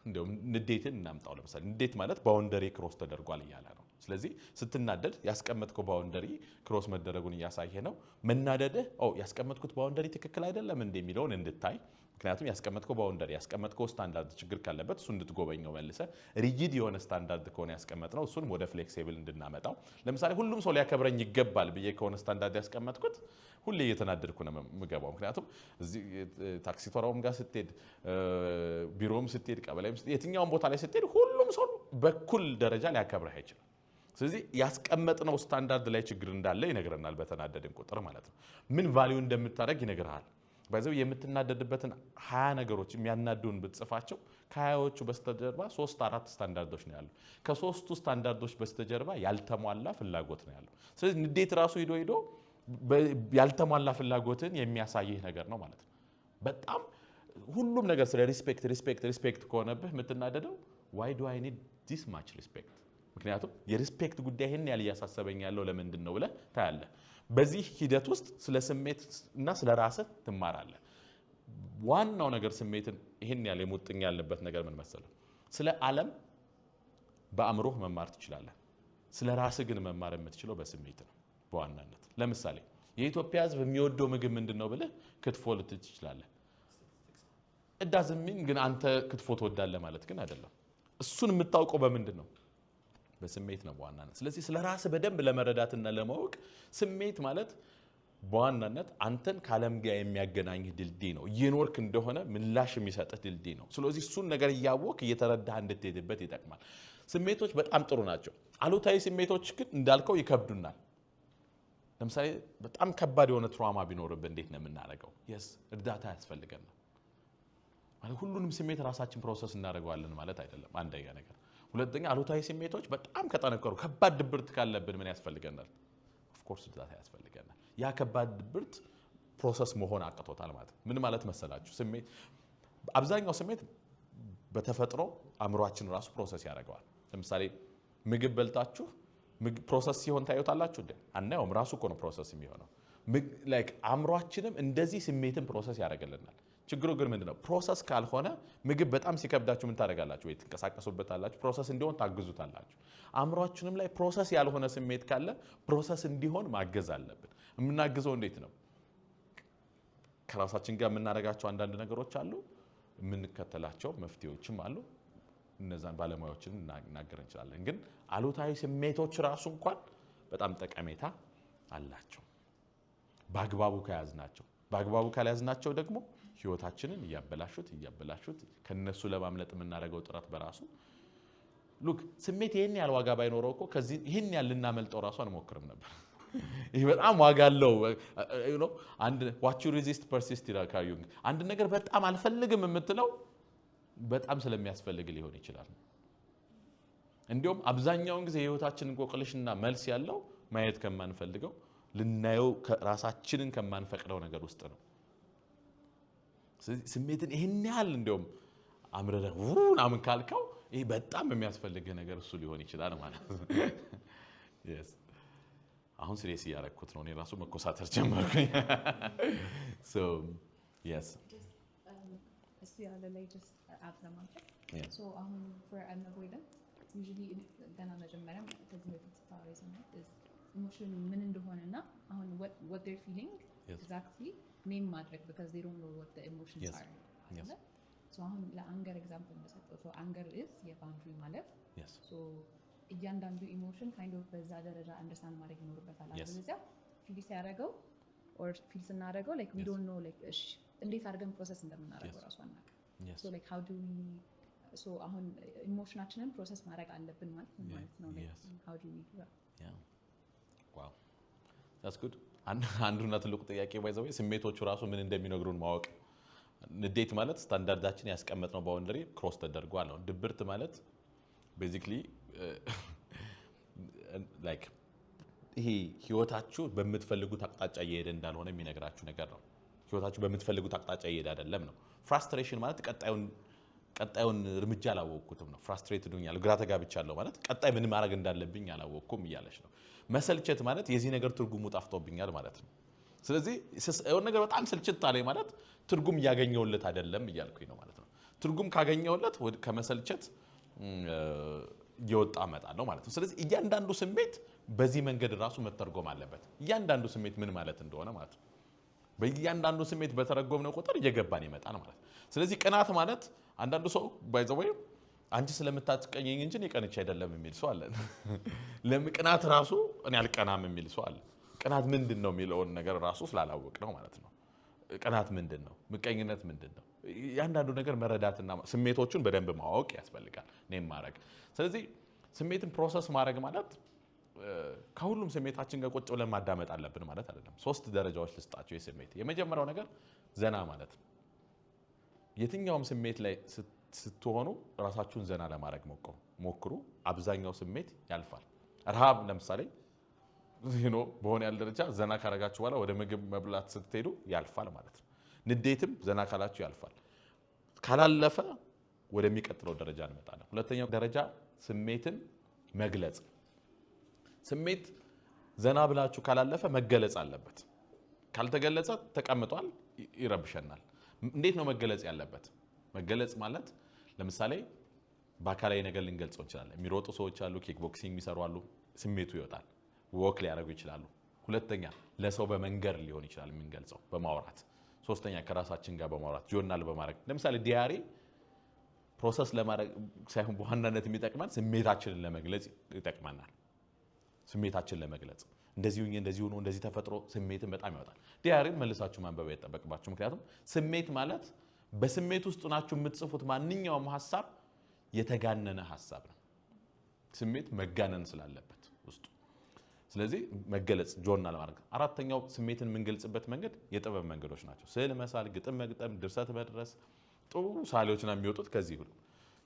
Speaker 1: እንደውም ንዴትን እናምጣው። ለምሳሌ ንዴት ማለት ባውንደሪ ክሮስ ተደርጓል እያለ ነው። ስለዚህ ስትናደድ ያስቀመጥከው ባውንደሪ ክሮስ መደረጉን እያሳየ ነው። መናደድህ ያስቀመጥኩት ባውንደሪ ትክክል አይደለም እንደሚለውን እንድታይ። ምክንያቱም ያስቀመጥከው ባውንደሪ ያስቀመጥከው ስታንዳርድ ችግር ካለበት እሱ እንድትጎበኘው መልሰ ሪጂድ የሆነ ስታንዳርድ ከሆነ ያስቀመጥነው እሱን ወደ ፍሌክሲብል እንድናመጣው። ለምሳሌ ሁሉም ሰው ሊያከብረኝ ይገባል ብዬ ከሆነ ስታንዳርድ ያስቀመጥኩት ሁሌ እየተናደድኩ ነው የምገባው። ምክንያቱም እዚህ ታክሲ ተራውም ጋር ስትሄድ፣ ቢሮም ስትሄድ፣ ቀበሌም ስትሄድ፣ የትኛውም ቦታ ላይ ስትሄድ ሁሉም ሰው በኩል ደረጃ ሊያከብረህ አይችልም። ስለዚህ ያስቀመጥነው ስታንዳርድ ላይ ችግር እንዳለ ይነግረናል በተናደድን ቁጥር ማለት ነው። ምን ቫልዩ እንደምታደርግ ይነግርሃል። ባይዘው የምትናደድበትን 20 ነገሮች የሚያናዱን ብትጽፋቸው ከ20ዎቹ በስተጀርባ 3-4 ስታንዳርዶች ነው ያለው። ከ3ቱ ስታንዳርዶች በስተጀርባ ያልተሟላ ፍላጎት ነው ያለው። ስለዚህ ንዴት ራሱ ሄዶ ያልተሟላ ፍላጎትን የሚያሳይህ ነገር ነው ማለት ነው። በጣም ሁሉም ነገር ስለ ሪስፔክት ከሆነብህ የምትናደደው why do I need this much respect? ምክንያቱም የሪስፔክት ጉዳይ ይሄን ያህል እያሳሰበኝ ያለው ለምንድን ነው ብለህ ታያለህ። በዚህ ሂደት ውስጥ ስለ ስሜት እና ስለ ራስህ ትማራለህ። ዋናው ነገር ስሜትን ይሄን ያህል የሙጥኝ ያለበት ነገር ምን መሰለህ? ስለ ዓለም በአእምሮህ መማር ትችላለህ። ስለ ራስህ ግን መማር የምትችለው በስሜት ነው በዋናነት። ለምሳሌ የኢትዮጵያ ሕዝብ የሚወደው ምግብ ምንድነው ብለህ ክትፎ ልትል ትችላለህ። እዳዝሚን ግን አንተ ክትፎ ትወዳለህ ማለት ግን አይደለም። እሱን የምታውቀው በምንድነው? በስሜት ነው በዋናነት። ስለዚህ ስለ ራስህ በደንብ ለመረዳትና ለማወቅ ስሜት ማለት በዋናነት አንተን ከዓለም ጋር የሚያገናኝህ ድልድይ ነው። እየኖርክ እንደሆነ ምላሽ የሚሰጥህ ድልድይ ነው። ስለዚህ እሱን ነገር እያወቅህ እየተረዳህ እንድትሄድበት ይጠቅማል። ስሜቶች በጣም ጥሩ ናቸው። አሉታዊ ስሜቶች ግን እንዳልከው ይከብዱናል። ለምሳሌ በጣም ከባድ የሆነ ትራውማ ቢኖርብህ እንዴት ነው የምናደርገው? እርዳታ ያስፈልገናል። ማለት ሁሉንም ስሜት ራሳችን ፕሮሰስ እናደርገዋለን ማለት አይደለም። አንደኛ ነገር። ሁለተኛ አሉታዊ ስሜቶች በጣም ከጠነከሩ ከባድ ድብርት ካለብን ምን ያስፈልገናል? ኦፍ ኮርስ እርዳታ ያስፈልገናል። ያ ከባድ ድብርት ፕሮሰስ መሆን አቅቶታል ማለት ነው። ምን ማለት መሰላችሁ? ስሜት አብዛኛው ስሜት በተፈጥሮ አእምሯችን ራሱ ፕሮሰስ ያደርገዋል። ለምሳሌ ምግብ በልታችሁ ፕሮሰስ ሲሆን ታዩታላችሁ እንዴ? አናየውም። ራሱ እኮ ነው ፕሮሰስ የሚሆነው። ላይክ አእምሯችንም እንደዚህ ስሜትን ፕሮሰስ ያደርግልናል። ችግሩ ግን ምንድነው? ፕሮሰስ ካልሆነ ምግብ በጣም ሲከብዳችሁ ምን ታደርጋላችሁ? ወይ ትንቀሳቀሱበታላችሁ፣ ፕሮሰስ እንዲሆን ታግዙታላችሁ። አእምሯችንም ላይ ፕሮሰስ ያልሆነ ስሜት ካለ ፕሮሰስ እንዲሆን ማገዝ አለብን። የምናግዘው እንዴት ነው? ከራሳችን ጋር የምናደርጋቸው አንዳንድ ነገሮች አሉ፣ የምንከተላቸው መፍትሄዎችም አሉ። እነዛን ባለሙያዎችን እናገር እንችላለን። ግን አሉታዊ ስሜቶች ራሱ እንኳን በጣም ጠቀሜታ አላቸው በአግባቡ ከያዝናቸው። በአግባቡ ካልያዝናቸው ደግሞ ህይወታችንን እያበላሹት ከነሱ ለማምለጥ የምናደርገው ጥረት በራሱ ሉክ ስሜት ይሄን ያህል ዋጋ ባይኖረው እኮ ከዚህ ይሄን ያህል ልናመልጠው ራሱ አንሞክርም ነበር። ይሄ በጣም ዋጋ አለው። አንድ what you resist persist ይላል ካርል ዩንግ። አንድ ነገር በጣም አልፈልግም የምትለው በጣም ስለሚያስፈልግ ሊሆን ይችላል። እንዲሁም አብዛኛውን ጊዜ የህይወታችንን እንቆቅልሽና መልስ ያለው ማየት ከማንፈልገው ልናየው ራሳችንን ከማንፈቅደው ነገር ውስጥ ነው። ስሜትን ይሄን ያህል እንዲሁም አምረህ ምናምን ካልከው ይሄ በጣም የሚያስፈልግህ ነገር እሱ ሊሆን ይችላል ማለት ነው። yes አሁን ሲሪየስ እያደረኩት ነው። እኔ ራሱ መኮሳተር ጀመርኩኝ። so yes
Speaker 7: እሱ ያለ ላይ just add ለማድረግ so አሁን for an avoidance usually ገና መጀመሪያ ከዚህ በፊት ስታወሪ ሰማት ኢሞሽን ምን እንደሆነና አሁን what they're feeling exactly name ማድረግ because they don't know what the emotions
Speaker 1: yes.
Speaker 7: are.
Speaker 1: Yes.
Speaker 7: So አሁን ለአንገር ኤግዛምፕል እንደሰጠው so anger is የባውንደሪ ማለፍ
Speaker 1: yes.
Speaker 7: so እያንዳንዱ ኢሞሽን kind of በዛ ደረጃ አንደርስታንድ ማድረግ ይኖርበታል። አለበለዚያ ፊል ሲያደርገው or ፊል ስናደርገው like we don't know like እሺ እንዴት አድርገን ፕሮሰስ እንደምናደርገው ራሱ አናውቅም። so like how do we so አሁን ኢሞሽናችንን ፕሮሰስ ማድረግ አለብን ማለት ነው like how do we do that?
Speaker 1: yeah wow that's good አንዱና ትልቁ ጥያቄ ባይዘው ስሜቶቹ ራሱ ምን እንደሚነግሩን ማወቅ። ንዴት ማለት ስታንዳርዳችን ያስቀመጥነው ባውንደሪ ክሮስ ተደርጓል ነው። ድብርት ማለት ቤዚክሊ ላይክ ይሄ ህይወታችሁ በምትፈልጉት አቅጣጫ እየሄደ እንዳልሆነ የሚነግራችሁ ነገር ነው። ህይወታችሁ በምትፈልጉት አቅጣጫ እየሄደ አይደለም ነው። ፍራስትሬሽን ማለት ቀጣዩን እርምጃ አላወቅኩትም ነው። ፍራስትሬትድ ሆኛለሁ፣ ግራ ተጋብቻለሁ ማለት ቀጣይ ምን ማድረግ እንዳለብኝ አላወቅኩም እያለች ነው። መሰልቸት ማለት የዚህ ነገር ትርጉሙ ጠፍቶብኛል ማለት ነው። ስለዚህ የሆነ ነገር በጣም ስልችት አለኝ ማለት ትርጉም እያገኘሁለት አይደለም እያልኩኝ ነው ማለት ነው። ትርጉም ካገኘሁለት ከመሰልቸት እየወጣ እመጣለሁ ማለት ነው። ስለዚህ እያንዳንዱ ስሜት በዚህ መንገድ ራሱ መተርጎም አለበት። እያንዳንዱ ስሜት ምን ማለት እንደሆነ ማለት ነው። በእያንዳንዱ ስሜት በተረጎምነው ቁጥር እየገባን ይመጣል ማለት ነው። ስለዚህ ቅናት ማለት አንዳንዱ ሰው ባይ ዘ ወይ አንቺ ስለምታስቀኘኝ እንጂ እኔ ቀንቼ አይደለም የሚል ሰው አለ። ለምቅናት ራሱ እኔ አልቀናም የሚል ሰው አለ። ቅናት ምንድን ነው የሚለውን ነገር ራሱ ስላላወቅ ነው ማለት ነው። ቅናት ምንድን ነው? ምቀኝነት ምንድን ነው? ያንዳንዱ ነገር መረዳትና ስሜቶቹን በደንብ ማወቅ ያስፈልጋል። እኔም ማድረግ ስለዚህ ስሜትን ፕሮሰስ ማድረግ ማለት ከሁሉም ስሜታችን ጋር ቁጭ ብለን ማዳመጥ አለብን ማለት አይደለም። 3 ደረጃዎች ልስጣቸው የስሜት። የመጀመሪያው ነገር ዘና ማለት ነው። የትኛውም ስሜት ላይ ስትሆኑ ራሳችሁን ዘና ለማድረግ ሞክሩ። አብዛኛው ስሜት ያልፋል። ረሃብ ለምሳሌ በሆነ ያለ ደረጃ ዘና ካረጋችሁ በኋላ ወደ ምግብ መብላት ስትሄዱ ያልፋል ማለት ነው። ንዴትም ዘና ካላችሁ ያልፋል። ካላለፈ ወደሚቀጥለው ደረጃ እንመጣለን። ሁለተኛው ደረጃ ስሜትን መግለጽ። ስሜት ዘና ብላችሁ ካላለፈ መገለጽ አለበት። ካልተገለጸ ተቀምጧል፣ ይረብሸናል። እንዴት ነው መገለጽ ያለበት? መገለጽ ማለት ለምሳሌ በአካላዊ ነገር ልንገልጸው እንችላለን። የሚሮጡ ሰዎች አሉ፣ ኪክ ቦክሲንግ የሚሰሩ አሉ። ስሜቱ ይወጣል። ወክ ሊያደርጉ ይችላሉ። ሁለተኛ ለሰው በመንገር ሊሆን ይችላል የምንገልጸው በማውራት። ሶስተኛ ከራሳችን ጋር በማውራት ጆርናል በማድረግ ለምሳሌ ዲያሪ ፕሮሰስ ለማድረግ ሳይሆን በዋናነት የሚጠቅመን ስሜታችንን ለመግለጽ ይጠቅመናል። ስሜታችንን ለመግለጽ እንደዚህ ሆኜ እንደዚህ ሆኖ እንደዚህ ተፈጥሮ ስሜትን በጣም ያወጣል። ዲያሪን መልሳችሁ ማንበብ አይጠበቅባችሁ። ምክንያቱም ስሜት ማለት በስሜት ውስጥ ናችሁ የምትጽፉት ማንኛውም ሐሳብ የተጋነነ ሐሳብ ነው። ስሜት መጋነን ስላለበት ውስጡ። ስለዚህ መገለጽ ጆርናል ማድረግ። አራተኛው ስሜትን የምንገልጽበት መንገድ የጥበብ መንገዶች ናቸው። ስዕል መሳል፣ ግጥም መግጠም፣ ድርሰት መድረስ። ጥሩ ሳሌዎችና የሚወጡት ከዚህ ሁሉ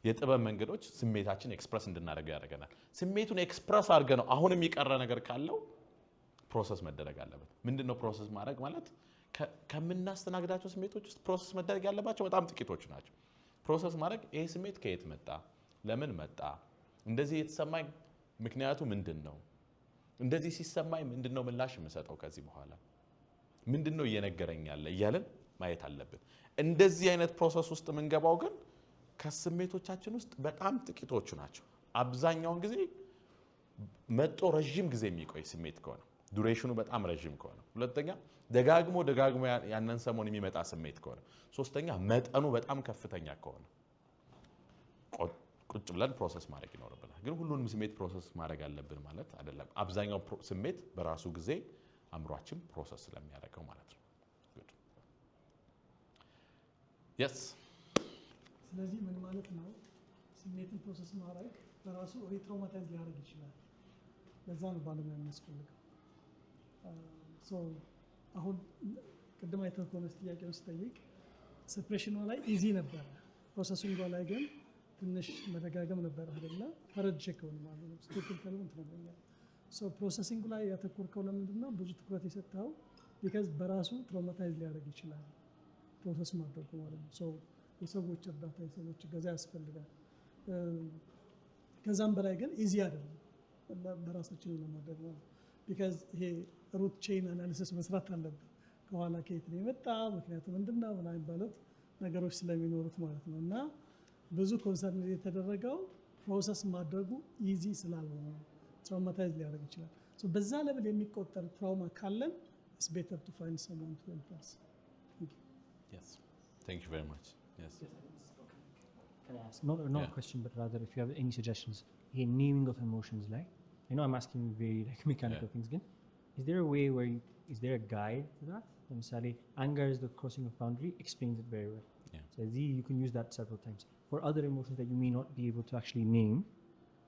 Speaker 1: የጥበብ መንገዶች ስሜታችን ኤክስፕረስ እንድናደርገው ያደርገናል። ስሜቱን ኤክስፕረስ አድርገ ነው አሁን የሚቀረ ነገር ካለው ፕሮሰስ መደረግ አለበት። ምንድነው ፕሮሰስ ማድረግ ማለት? ከምናስተናግዳቸው ስሜቶች ውስጥ ፕሮሰስ መደረግ ያለባቸው በጣም ጥቂቶች ናቸው። ፕሮሰስ ማድረግ ይሄ ስሜት ከየት መጣ? ለምን መጣ? እንደዚህ የተሰማኝ ምክንያቱ ምንድን ነው? እንደዚህ ሲሰማኝ ምንድነው ምላሽ የምሰጠው? ከዚህ በኋላ ምንድነው እየነገረኝ ያለ እያልን ማየት አለብን። እንደዚህ አይነት ፕሮሰስ ውስጥ የምንገባው ግን ከስሜቶቻችን ውስጥ በጣም ጥቂቶቹ ናቸው። አብዛኛውን ጊዜ መጦ ረጅም ጊዜ የሚቆይ ስሜት ከሆነ ዱሬሽኑ በጣም ረጅም ከሆነ፣ ሁለተኛ ደጋግሞ ያንን ሰሞን የሚመጣ ስሜት ከሆነ፣ ሶስተኛ መጠኑ በጣም ከፍተኛ ከሆነ ቁጭ ብለን ፕሮሰስ ማድረግ ይኖርብናል። ግን ሁሉንም ስሜት ፕሮሰስ ማድረግ አለብን ማለት አይደለም። አብዛኛው ስሜት በራሱ ጊዜ አእምሯችን ፕሮሰስ ስለሚያደርገው ማለት ነው። yes
Speaker 6: ስለዚህ ምን ማለት ነው? ስሜትን ፕሮሰስ ማድረግ በራሱ ሪትራውማታይዝ ሊያደርግ ይችላል። ለዛ ነው ባለሙያ የሚያስፈልገው። አሁን ቅድም አይተህ ከሆነ ጥያቄውን ስጠይቅ ሰፕሬሽኗ ላይ ኢዚ ነበረ፣ ፕሮሰሲንጓ ላይ ግን ትንሽ መደጋገም ነበር አይደለ? ፈረድ ከሆነ ማለት ነው ስቲል ከሆነ ትነግረኛለህ። ፕሮሰሲንግ ላይ ያተኮርከው ለምንድን ነው? ብዙ ትኩረት የሰጠኸው ቢካዝ በራሱ ትራውማታይዝ ሊያደርግ ይችላል ፕሮሰስ ማድረጉ ማለት ነው። የሰዎች እርዳታ የሰዎች እገዛ ያስፈልጋል። ከዛም በላይ ግን ኢዚ አይደለም በራሳችን ለማድረግ ነው። ቢካዝ ይሄ ሩት ቼን አናሊሲስ መስራት አለብን። ከኋላ ከየት ነው የመጣ ምክንያቱ ምንድነው ምናምን የሚባሉት ነገሮች ስለሚኖሩት ማለት ነው። እና ብዙ ኮንሰርን የተደረገው ፕሮሰስ ማድረጉ ኢዚ ስላልሆነ ትራውማታይዝ ሊያደርግ ይችላል። በዛ ለብል የሚቆጠር ትራውማ ካለን it's better to find someone to help us.
Speaker 1: Yes, thank you very much. Yes.
Speaker 2: Can I ask? Not a question, but rather if you have any suggestions. Hey, naming of emotions, like I know I'm asking very like mechanical things. Again, is there a way where is there a guide to that? Say, anger is the crossing of boundary. Explains it very well.
Speaker 1: Yeah.
Speaker 2: So you can use that several times. For other emotions that you may not be able to actually name,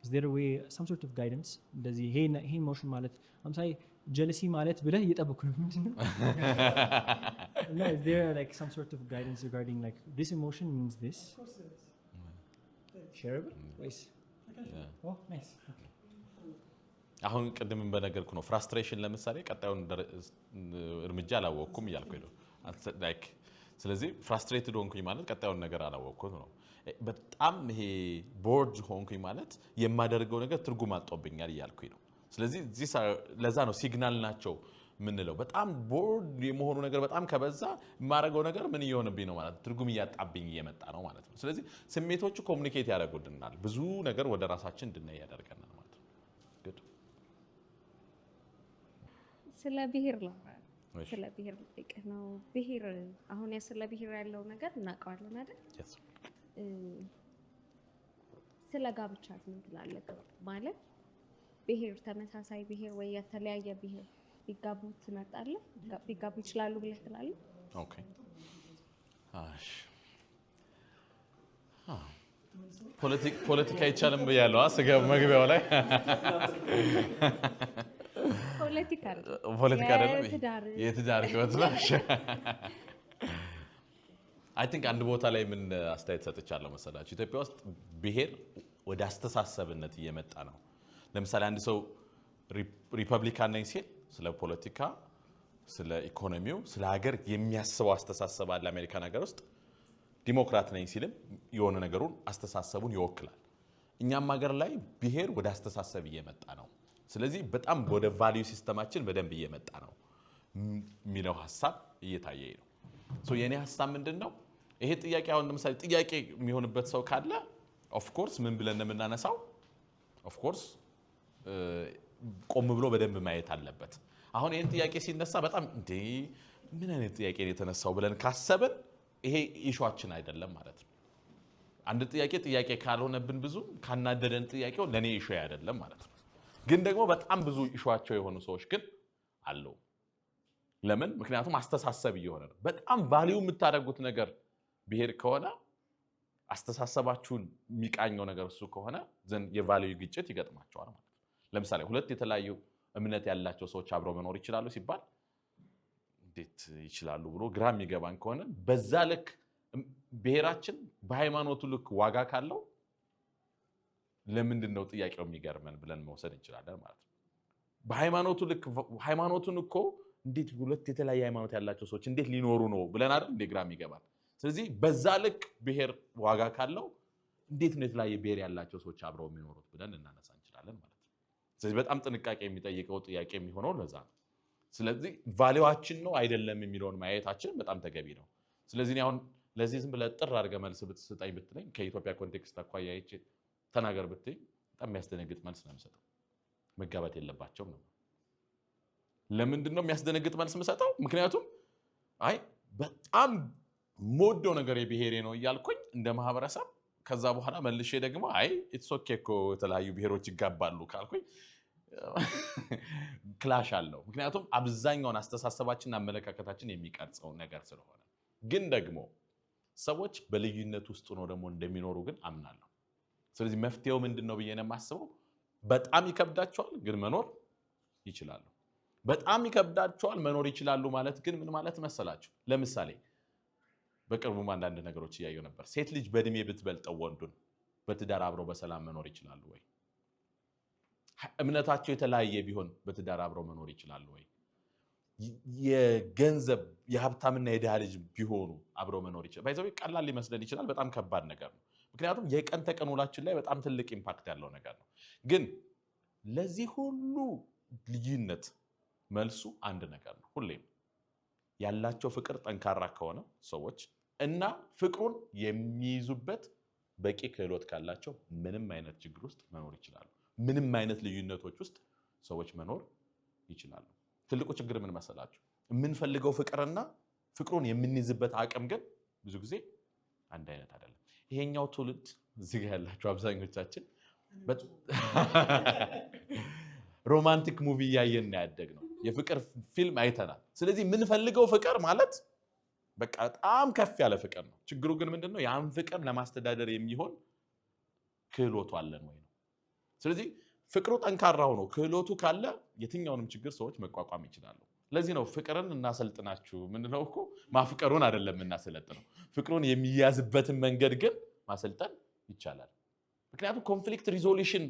Speaker 2: is there a way, some sort of guidance? Does he emotion malet? I'm sorry, jealousy malet. Bila yitabuku. No, is there like some sort of guidance regarding like this emotion means this?
Speaker 6: Of course there is.
Speaker 2: Shareable? Yes.
Speaker 1: Yeah.
Speaker 2: Oh, nice. Okay.
Speaker 1: አሁን ቅድም በነገርኩ ነው ፍራስትሬሽን ለምሳሌ ቀጣዩን እርምጃ አላወቅኩም እያልኩኝ ነው። ስለዚህ ፍራስትሬትድ ሆንኩኝ ማለት ቀጣዩን ነገር አላወቅኩት ነው። በጣም ይሄ ቦርድ ሆንኩኝ ማለት የማደርገው ነገር ትርጉም አጥቶብኛል እያልኩኝ ነው። ስለዚህ ለዛ ነው ሲግናል ናቸው ምንለው። በጣም ቦርድ የመሆኑ ነገር በጣም ከበዛ የማደርገው ነገር ምን እየሆነብኝ ነው ማለት ትርጉም እያጣብኝ እየመጣ ነው ማለት ነው። ስለዚህ ስሜቶቹ ኮሙኒኬት ያደርጉልናል፣ ብዙ ነገር ወደ ራሳችን እንድናይ ያደርገናል ማለት ነው።
Speaker 3: ስለ ብሔር ነው ስለ ብሔር ልጠይቅህ ነው። ብሔር አሁን ስለ ብሔር ያለው ነገር እናውቀዋለን አይደል? ስለ ጋብቻ ምን ትላለህ? ማለት ብሔር ተመሳሳይ ብሔር ወይ የተለያየ ብሔር ቢጋቡ ትመርጣለህ? ቢጋቡ ይችላሉ ብለህ ትላለህ?
Speaker 1: ኦኬ ፖለቲካ አይቻልም ብያለሁ ስገብ መግቢያው ላይ ፖለቲካ አይደለም የትዳር ህይወት ነው። አይ ቲንክ አንድ ቦታ ላይ ምን አስተያየት ሰጥቻለሁ መሰላችሁ? ኢትዮጵያ ውስጥ ብሔር ወደ አስተሳሰብነት እየመጣ ነው። ለምሳሌ አንድ ሰው ሪፐብሊካን ነኝ ሲል ስለ ፖለቲካ፣ ስለ ኢኮኖሚው፣ ስለ ሀገር የሚያስበው አስተሳሰብ አለ አሜሪካን ሀገር ውስጥ። ዲሞክራት ነኝ ሲልም የሆነ ነገሩን አስተሳሰቡን ይወክላል። እኛም ሀገር ላይ ብሔር ወደ አስተሳሰብ እየመጣ ነው። ስለዚህ በጣም ወደ ቫልዩ ሲስተማችን በደንብ እየመጣ ነው የሚለው ሐሳብ እየታየ ነው። ሶ የኔ ሐሳብ ምንድነው? ይሄ ጥያቄ አሁን ለምሳሌ ጥያቄ የሚሆንበት ሰው ካለ ኦፍ ኮርስ ምን ብለን እንደምናነሳው ኦፍ ኮርስ ቆም ብሎ በደንብ ማየት አለበት። አሁን ይሄን ጥያቄ ሲነሳ በጣም እንዴ ምን አይነት ጥያቄ ነው የተነሳው ብለን ካሰብን ይሄ ኢሹአችን አይደለም ማለት ነው። አንድ ጥያቄ ካልሆነብን ብዙ ካናደደን ጥያቄው ለኔ ኢሹ አይደለም ማለት ነው። ግን ደግሞ በጣም ብዙ ኢሹአቸው የሆኑ ሰዎች ግን አሉ። ለምን? ምክንያቱም አስተሳሰብ እየሆነ ነው። በጣም ቫልዩ የምታደርጉት ነገር ብሄር ከሆነ አስተሳሰባችሁን የሚቃኘው ነገር እሱ ከሆነ ዘንድ የቫልዩ ግጭት ይገጥማቸዋል ማለት ነው። ለምሳሌ ሁለት የተለያዩ እምነት ያላቸው ሰዎች አብረው መኖር ይችላሉ ሲባል እንዴት ይችላሉ ብሎ ግራ የሚገባን ከሆነ በዛ ልክ ብሔራችን በሃይማኖቱ ልክ ዋጋ ካለው ለምንድን ነው ጥያቄው የሚገርመን ብለን መውሰድ እንችላለን ማለት ነው። በሃይማኖቱ ልክ ሃይማኖቱን እኮ እንዴት ሁለት የተለያየ ሃይማኖት ያላቸው ሰዎች እንዴት ሊኖሩ ነው ብለን አይደል እንደ ግራ የሚገባን። ስለዚህ በዛ ልክ ብሔር ዋጋ ካለው እንዴት ነው የተለያየ ብሔር ያላቸው ሰዎች አብረው የሚኖሩት ብለን እናነሳ እንችላለን ማለት ነው። ስለዚህ በጣም ጥንቃቄ የሚጠይቀው ጥያቄ የሚሆነው ለዛ ነው። ስለዚህ ቫልዩአችን ነው አይደለም የሚለውን ማየታችን በጣም ተገቢ ነው። ስለዚህ አሁን ለዚህ ዝም ብለህ ጥር አድርገህ መልስ ብትሰጠኝ ብትለኝ ከኢትዮጵያ ኮንቴክስት አኳያ አይቼ ተናገር ብትለኝ በጣም የሚያስደነግጥ መልስ ነው የምሰጠው። መጋባት የለባቸውም ነው። ለምንድን ነው የሚያስደነግጥ መልስ የምሰጠው? ምክንያቱም አይ በጣም ሞዶ ነገር የብሔሬ ነው እያልኩኝ እንደ ማህበረሰብ ከዛ በኋላ መልሼ ደግሞ አይ ኢትስ ኦኬ እኮ የተለያዩ ብሔሮች ይጋባሉ ካልኩኝ ክላሽ አለው። ምክንያቱም አብዛኛውን አስተሳሰባችንና አመለካከታችን የሚቀርጸው ነገር ስለሆነ። ግን ደግሞ ሰዎች በልዩነት ውስጥ ነው ደግሞ እንደሚኖሩ ግን አምናለሁ። ስለዚህ መፍትሄው ምንድነው ብዬ ነው የማስበው? በጣም ይከብዳቸዋል ግን መኖር ይችላሉ። በጣም ይከብዳቸዋል መኖር ይችላሉ ማለት ግን ምን ማለት መሰላችሁ? ለምሳሌ በቅርቡም አንዳንድ ነገሮች እያየሁ ነበር። ሴት ልጅ በእድሜ ብትበልጠው ወንዱን በትዳር አብረው በሰላም መኖር ይችላሉ ወይ? እምነታቸው የተለያየ ቢሆን በትዳር አብረው መኖር ይችላሉ ወይ? የገንዘብ የሀብታምና የድሃ ልጅ ቢሆኑ አብረው መኖር ይችላሉ? ባይዘው ቀላል ሊመስለን ይችላል፣ በጣም ከባድ ነገር ነው። ምክንያቱም የቀን ተቀን ውላችን ላይ በጣም ትልቅ ኢምፓክት ያለው ነገር ነው። ግን ለዚህ ሁሉ ልዩነት መልሱ አንድ ነገር ነው። ሁሌም ያላቸው ፍቅር ጠንካራ ከሆነ ሰዎች እና ፍቅሩን የሚይዙበት በቂ ክህሎት ካላቸው ምንም አይነት ችግር ውስጥ መኖር ይችላሉ። ምንም አይነት ልዩነቶች ውስጥ ሰዎች መኖር ይችላሉ። ትልቁ ችግር ምን መሰላችሁ? የምንፈልገው ፍቅርና ፍቅሩን የምንይዝበት አቅም ግን ብዙ ጊዜ አንድ አይነት አይደለም። ይሄኛው ትውልድ እዚህ ጋር ያላችሁ አብዛኞቻችን ሮማንቲክ ሙቪ እያየን ያደግነው የፍቅር ፊልም አይተናል። ስለዚህ የምንፈልገው ፍቅር ማለት በቃ በጣም ከፍ ያለ ፍቅር ነው። ችግሩ ግን ምንድነው? ያን ፍቅር ለማስተዳደር የሚሆን ክህሎቱ አለን ወይ ነው። ስለዚህ ፍቅሩ ጠንካራ ሆኖ ክህሎቱ ካለ የትኛውንም ችግር ሰዎች መቋቋም ይችላሉ። ለዚህ ነው ፍቅርን እናሰልጥናችሁ ምንድነው እኮ ማፍቀሩን አይደለም እናሰለጥነው፣ ፍቅሩን የሚያዝበትን መንገድ ግን ማሰልጠን ይቻላል። ምክንያቱም ኮንፍሊክት ሪዞሉሽን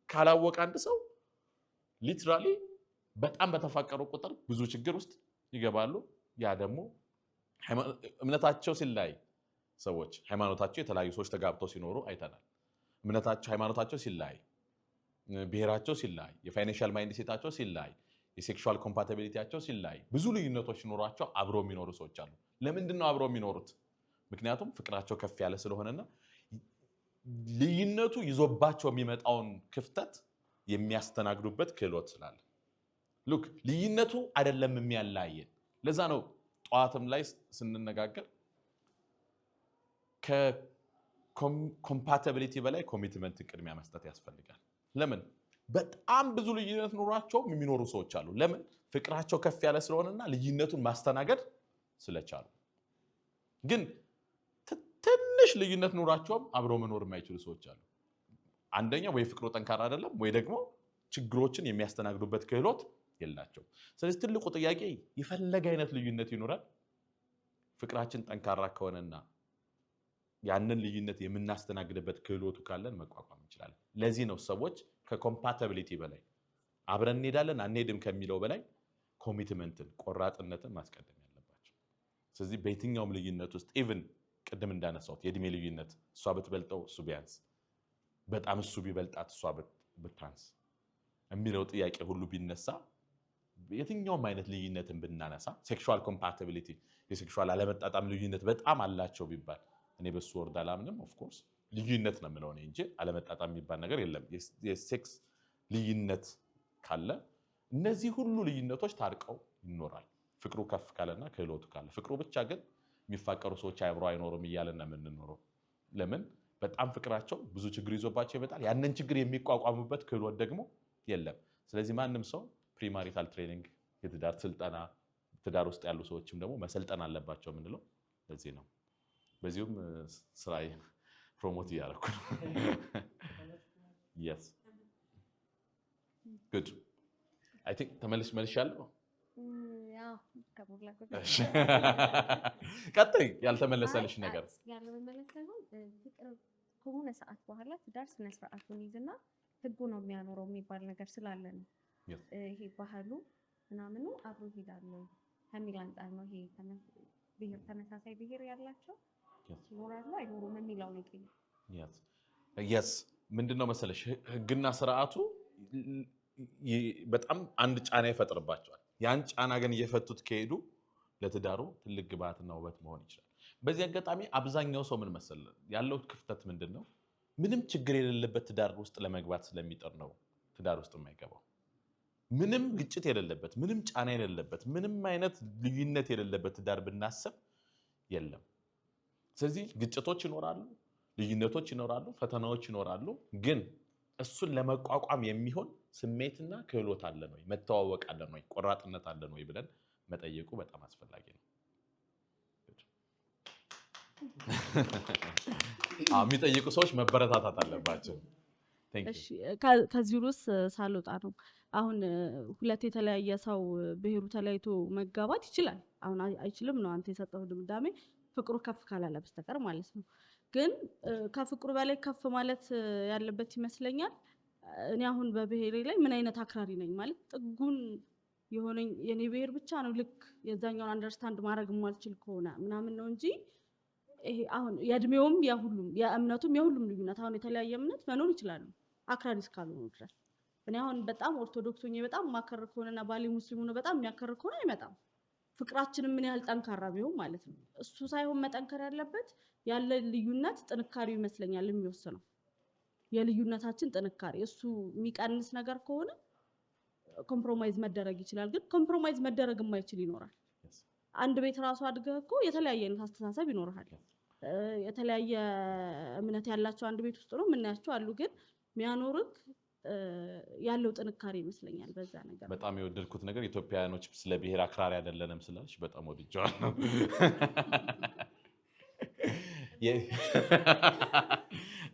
Speaker 1: ካላወቀ አንድ ሰው ሊትራሊ በጣም በተፋቀሩ ቁጥር ብዙ ችግር ውስጥ ይገባሉ። ያ ደግሞ እምነታቸው ሲላይ ሰዎች ሃይማኖታቸው የተለያዩ ሰዎች ተጋብተው ሲኖሩ አይተናል። እምነታቸው ሃይማኖታቸው ሲላይ፣ ብሔራቸው ሲላይ፣ የፋይናንሻል ማይንድ ሴታቸው ሲላይ፣ የሴክሹዋል ኮምፓቲቢሊቲያቸው ሲላይ፣ ብዙ ልዩነቶች ሲኖሯቸው አብረው የሚኖሩ ሰዎች አሉ። ለምንድን ነው አብረው የሚኖሩት? ምክንያቱም ፍቅራቸው ከፍ ያለ ስለሆነና ልዩነቱ ይዞባቸው የሚመጣውን ክፍተት የሚያስተናግዱበት ክህሎት ስላለ። ሉክ ልዩነቱ አይደለም የሚያለያየን። ለዛ ነው ጠዋትም ላይ ስንነጋገር ከኮምፓቲቢሊቲ በላይ ኮሚትመንትን ቅድሚያ መስጠት ያስፈልጋል። ለምን? በጣም ብዙ ልዩነት ኖሯቸውም የሚኖሩ ሰዎች አሉ። ለምን? ፍቅራቸው ከፍ ያለ ስለሆነና ልዩነቱን ማስተናገድ ስለቻሉ። ግን ትንሽ ልዩነት ኖሯቸውም አብረው መኖር የማይችሉ ሰዎች አሉ። አንደኛ ወይ ፍቅሩ ጠንካራ አይደለም ወይ ደግሞ ችግሮችን የሚያስተናግዱበት ክህሎት የላቸው። ስለዚህ ትልቁ ጥያቄ የፈለገ አይነት ልዩነት ይኖራል፣ ፍቅራችን ጠንካራ ከሆነና ያንን ልዩነት የምናስተናግድበት ክህሎቱ ካለን መቋቋም እንችላለን። ለዚህ ነው ሰዎች ከኮምፓቲቢሊቲ በላይ አብረን እንሄዳለን አንሄድም ከሚለው በላይ ኮሚትመንትን፣ ቆራጥነትን ማስቀደም ያለባቸው። ስለዚህ በየትኛውም ልዩነት ውስጥ ኢቭን ቅድም እንዳነሳሁት የእድሜ ልዩነት እሷ ብትበልጠው እሱ ቢያንስ፣ በጣም እሱ ቢበልጣት እሷ ብታንስ የሚለው ጥያቄ ሁሉ ቢነሳ፣ የትኛውም አይነት ልዩነትን ብናነሳ፣ ሴክሹዋል ኮምፓቲቢሊቲ የሴክሹዋል አለመጣጣም ልዩነት በጣም አላቸው ቢባል እኔ በሱ ወርድ አላምንም። ኦፍኮርስ ልዩነት ነው የምለው እንጂ አለመጣጣም የሚባል ነገር የለም። የሴክስ ልዩነት ካለ እነዚህ ሁሉ ልዩነቶች ታርቀው ይኖራል። ፍቅሩ ከፍ ካለና ክህሎቱ ካለ ፍቅሩ ብቻ ግን የሚፋቀሩ ሰዎች አብረው አይኖሩም እያለን ነው የምንኖረው። ለምን? በጣም ፍቅራቸው ብዙ ችግር ይዞባቸው ይመጣል። ያንን ችግር የሚቋቋሙበት ክህሎት ደግሞ የለም። ስለዚህ ማንም ሰው ፕሪማሪታል ትሬኒንግ፣ የትዳር ስልጠና፣ ትዳር ውስጥ ያሉ ሰዎችም ደግሞ መሰልጠን አለባቸው የምንለው ለዚህ ነው። በዚሁም ስራዬ ፕሮሞት እያደረኩ ነው። yes good I think መልሻለሁ። ቀጥይ። ያልተመለሰልሽ ነገር
Speaker 3: ያልተመለሰ ነው። ፍቅር ከሆነ ሰዓት በኋላ ትዳር ስነ ስርዓቱን ይዝና ህጉ ነው የሚያኖረው የሚባል ነገር ስላለ ነው። ይሄ ባህሉ ምናምኑ አብሮ ይሄዳል ከሚል አንጻር ነው። ይሄ ብሔር ተመሳሳይ ብሔር ያላቸው ይኖራሉ አይኖሩም የሚለው ነው።
Speaker 1: yes ምንድነው መሰለሽ ህግና ስርዓቱ በጣም አንድ ጫና ይፈጥርባቸዋል። ያን ጫና ግን እየፈቱት ከሄዱ ለትዳሩ ትልቅ ግብአትና ውበት መሆን ይችላል። በዚህ አጋጣሚ አብዛኛው ሰው ምን መሰለ ያለው ክፍተት ምንድነው? ምንም ችግር የሌለበት ትዳር ውስጥ ለመግባት ስለሚጠር ነው ትዳር ውስጥ የማይገባው። ምንም ግጭት የሌለበት፣ ምንም ጫና የሌለበት፣ ምንም አይነት ልዩነት የሌለበት ትዳር ብናስብ የለም። ስለዚህ ግጭቶች ይኖራሉ፣ ልዩነቶች ይኖራሉ፣ ፈተናዎች ይኖራሉ። ግን እሱን ለመቋቋም የሚሆን ስሜትና ክህሎት አለን ወይ፣ መተዋወቅ አለን ወይ፣ ቆራጥነት አለን ወይ ብለን መጠየቁ በጣም አስፈላጊ ነው። የሚጠይቁ ሰዎች መበረታታት አለባቸው።
Speaker 4: ከዚህ ውስጥ ሳልወጣ ነው አሁን ሁለት የተለያየ ሰው ብሔሩ ተለያይቶ መጋባት ይችላል። አሁን አይችልም ነው አንተ የሰጠው ድምዳሜ፣ ፍቅሩ ከፍ ካላለ በስተቀር ማለት ነው። ግን ከፍቅሩ በላይ ከፍ ማለት ያለበት ይመስለኛል። እኔ አሁን በብሔሬ ላይ ምን አይነት አክራሪ ነኝ ማለት ጥጉን የሆነኝ የኔ ብሔር ብቻ ነው ልክ የዛኛውን አንደርስታንድ ማድረግ የማልችል ከሆነ ምናምን ነው እንጂ ይሄ አሁን የእድሜውም የሁሉም የእምነቱም የሁሉም ልዩነት አሁን የተለያየ እምነት መኖር ይችላሉ አክራሪ እስካልሆኑ ድረስ። እኔ አሁን በጣም ኦርቶዶክስ ሆኜ በጣም ማከር ከሆነና ባሌ ሙስሊም ሆኖ በጣም የሚያከር ከሆነ አይመጣም። ፍቅራችንም ምን ያህል ጠንካራ ቢሆን ማለት ነው። እሱ ሳይሆን መጠንከር ያለበት ያለ ልዩነት ጥንካሬው ይመስለኛል የሚወስነው። የልዩነታችን ጥንካሬ እሱ የሚቀንስ ነገር ከሆነ ኮምፕሮማይዝ መደረግ ይችላል። ግን ኮምፕሮማይዝ መደረግ የማይችል ይኖራል። አንድ ቤት ራሱ አድገህ እኮ የተለያየ አይነት አስተሳሰብ ይኖርሃል። የተለያየ እምነት ያላቸው አንድ ቤት ውስጥ ነው የምናያቸው አሉ። ግን የሚያኖርክ ያለው ጥንካሬ ይመስለኛል በዛ ነገር።
Speaker 1: በጣም የወደድኩት ነገር ኢትዮጵያውያኖች ስለ ብሔር አክራሪ አይደለንም ስላልሽ በጣም ወድጄዋለሁ።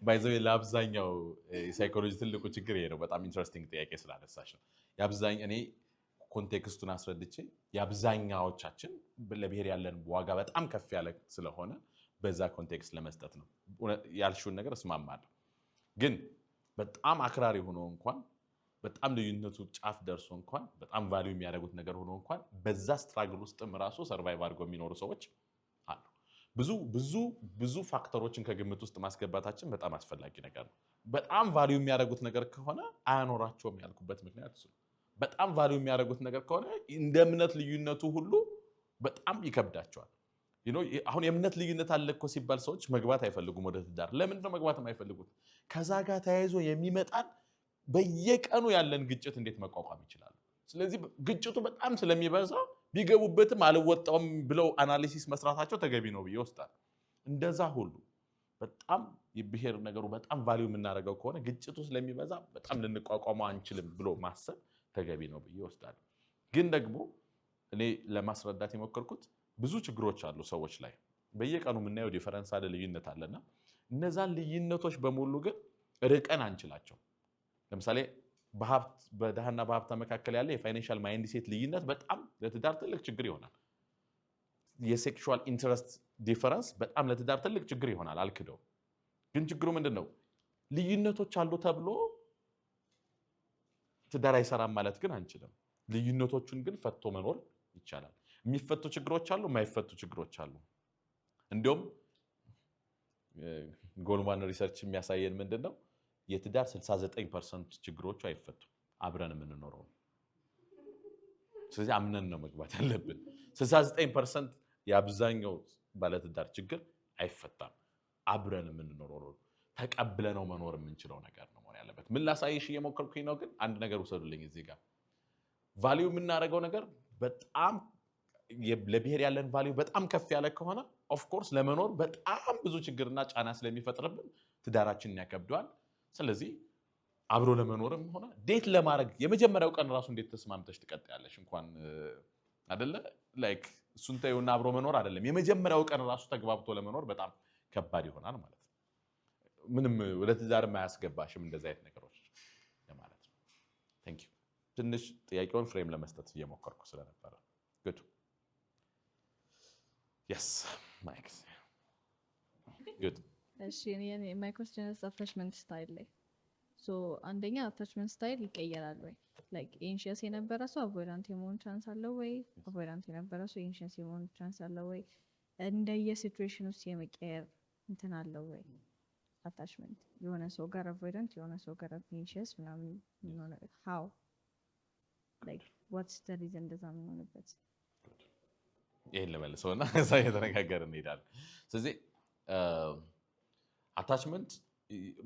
Speaker 1: ባይዘው ለአብዛኛው ሳይኮሎጂ ትልቁ ችግር ይሄ ነው። በጣም ኢንትረስቲንግ ጥያቄ ስላነሳሽ ነው። እኔ ኮንቴክስቱን አስረድቼ የአብዛኛዎቻችን ለብሔር ያለን ዋጋ በጣም ከፍ ያለ ስለሆነ በዛ ኮንቴክስት ለመስጠት ነው። ያልሽውን ነገር እስማማለሁ። ግን በጣም አክራሪ ሆኖ እንኳን በጣም ልዩነቱ ጫፍ ደርሶ እንኳን በጣም ቫልዩ የሚያደርጉት ነገር ሆኖ እንኳን በዛ ስትራግል ውስጥም ራሱ ሰርቫይቭ አድርገው የሚኖሩ ሰዎች አሉ። ብዙ ፋክተሮችን ከግምት ውስጥ ማስገባታችን በጣም አስፈላጊ ነገር ነው። በጣም ቫልዩ የሚያደርጉት ነገር ከሆነ አያኖራቸውም ያልኩበት ምክንያት እሱ ነው። በጣም ቫልዩ የሚያደርጉት ነገር ከሆነ እንደ እምነት ልዩነቱ ሁሉ በጣም ይከብዳቸዋል። አሁን የእምነት ልዩነት አለ እኮ ሲባል ሰዎች መግባት አይፈልጉም ወደ ትዳር። ለምንድን ነው መግባት የማይፈልጉት? ከዛ ጋር ተያይዞ የሚመጣን በየቀኑ ያለን ግጭት እንዴት መቋቋም ይችላሉ? ስለዚህ ግጭቱ በጣም ስለሚበዛ ቢገቡበትም አልወጣውም ብለው አናሊሲስ መስራታቸው ተገቢ ነው ብዬ ወስዳለሁ። እንደዛ ሁሉ በጣም የብሔር ነገሩ በጣም ቫልዩ የምናደርገው ከሆነ ግጭቱ ስለሚበዛ በጣም ልንቋቋመው አንችልም ብሎ ማሰብ ተገቢ ነው ብዬ ወስዳለሁ። ግን ደግሞ እኔ ለማስረዳት የሞከርኩት ብዙ ችግሮች አሉ ሰዎች ላይ በየቀኑ የምናየው ዲፈረንስ አለ፣ ልዩነት አለና እነዛን ልዩነቶች በሙሉ ግን ርቀን አንችላቸው። ለምሳሌ በድሃና በሀብታም መካከል ያለ የፋይናንሻል ማይንድ ሴት ልዩነት በጣም ለትዳር ትልቅ ችግር ይሆናል። የሴክሹዋል ኢንተረስት ዲፈረንስ በጣም ለትዳር ትልቅ ችግር ይሆናል፣ አልክደው። ግን ችግሩ ምንድነው? ልዩነቶች አሉ ተብሎ ትዳር አይሰራም ማለት ግን አንችልም። ልዩነቶቹን ግን ፈቶ መኖር ይቻላል። የሚፈቱ ችግሮች አሉ፣ የማይፈቱ ችግሮች አሉ። እንዲሁም ጎልማን ሪሰርች የሚያሳየን ምንድነው? የትዳር 69% ችግሮቹ አይፈቱም፣ አብረን የምንኖረው። ስለዚህ አምነን ነው መግባት ያለብን። 69% የአብዛኛው ባለትዳር ችግር አይፈታም፣ አብረን የምንኖረው። ተቀብለ ነው መኖር የምንችለው ነገር ነው መሆን ያለበት። ምን ላሳይሽ እየሞከርኩኝ ነው፣ ግን አንድ ነገር ውሰዱልኝ እዚህ ጋር ቫልዩ የምናደርገው ነገር በጣም ለብሔር ያለን ቫልዩ በጣም ከፍ ያለ ከሆነ ኦፍ ኮርስ ለመኖር በጣም ብዙ ችግርና ጫና ስለሚፈጥርብን ትዳራችንን ያከብደዋል። ስለዚህ አብሮ ለመኖርም ሆነ ዴት ለማድረግ የመጀመሪያው ቀን ራሱ እንዴት ተስማምተሽ ትቀጥያለሽ እንኳን አይደለ ላይክ እሱን ተይውና አብሮ መኖር አይደለም የመጀመሪያው ቀን ራሱ ተግባብቶ ለመኖር በጣም ከባድ ይሆናል ማለት ነው። ምንም ወደ ትዳር የማያስገባሽም እንደዚህ አይነት ነገሮች ለማለት ነው። ቴንክ ዩ። ትንሽ ጥያቄውን ፍሬም ለመስጠት እየሞከርኩ ስለነበረ ጉድ yes Max good
Speaker 5: እሺ my question is attachment style ላይ ሶ አንደኛ attachment style ይቀየራል ወይ like anxious የነበረ ሰው avoidant የመሆን ቻንስ አለው ወይ avoidant የነበረ ሰው anxious የመሆን ቻንስ አለው ወይ እንደየ ሲቹዌሽን ውስጥ የመቀየር እንትን አለው ወይ attachment የሆነ ሰው ጋር avoidant የሆነ ሰው ጋር anxious ምናምን የሆነ how like what's the reason እንደዛ የሚሆንበት
Speaker 1: ይሄን ለመልሰውና እዛ የተነጋገርን እንሄዳለን። ስለዚህ አታችመንት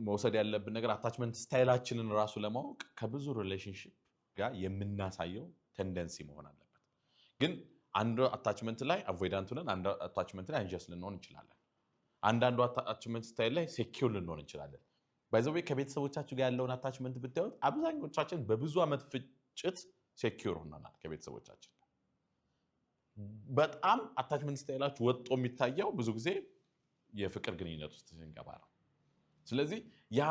Speaker 1: መውሰድ ያለብን ነገር አታችመንት ስታይላችንን ራሱ ለማወቅ ከብዙ ሪሌሽንሺፕ ጋር የምናሳየው ቴንደንሲ መሆን አለበት። ግን አንዱ አታችመንት ላይ አቮይዳንት ሆነን አንዱ አታችመንት ላይ አንጀስ ልንሆን እንችላለን። አንዳንዱ አታችመንት ስታይል ላይ ሴኪዩር ልንሆን እንችላለን። ባይ ዘ ዌይ ከቤተሰቦቻችሁ ጋር ያለውን አታችመንት ብታዩት አብዛኞቻችን በብዙ ዓመት ፍጭት ሴኪዩር ሆነናል ከቤተሰቦቻችን። በጣም አታችመንት ስታይላችሁ ወጥቶ የሚታየው ብዙ ጊዜ የፍቅር ግንኙነት ውስጥ ስንገባ ነው። ስለዚህ ያ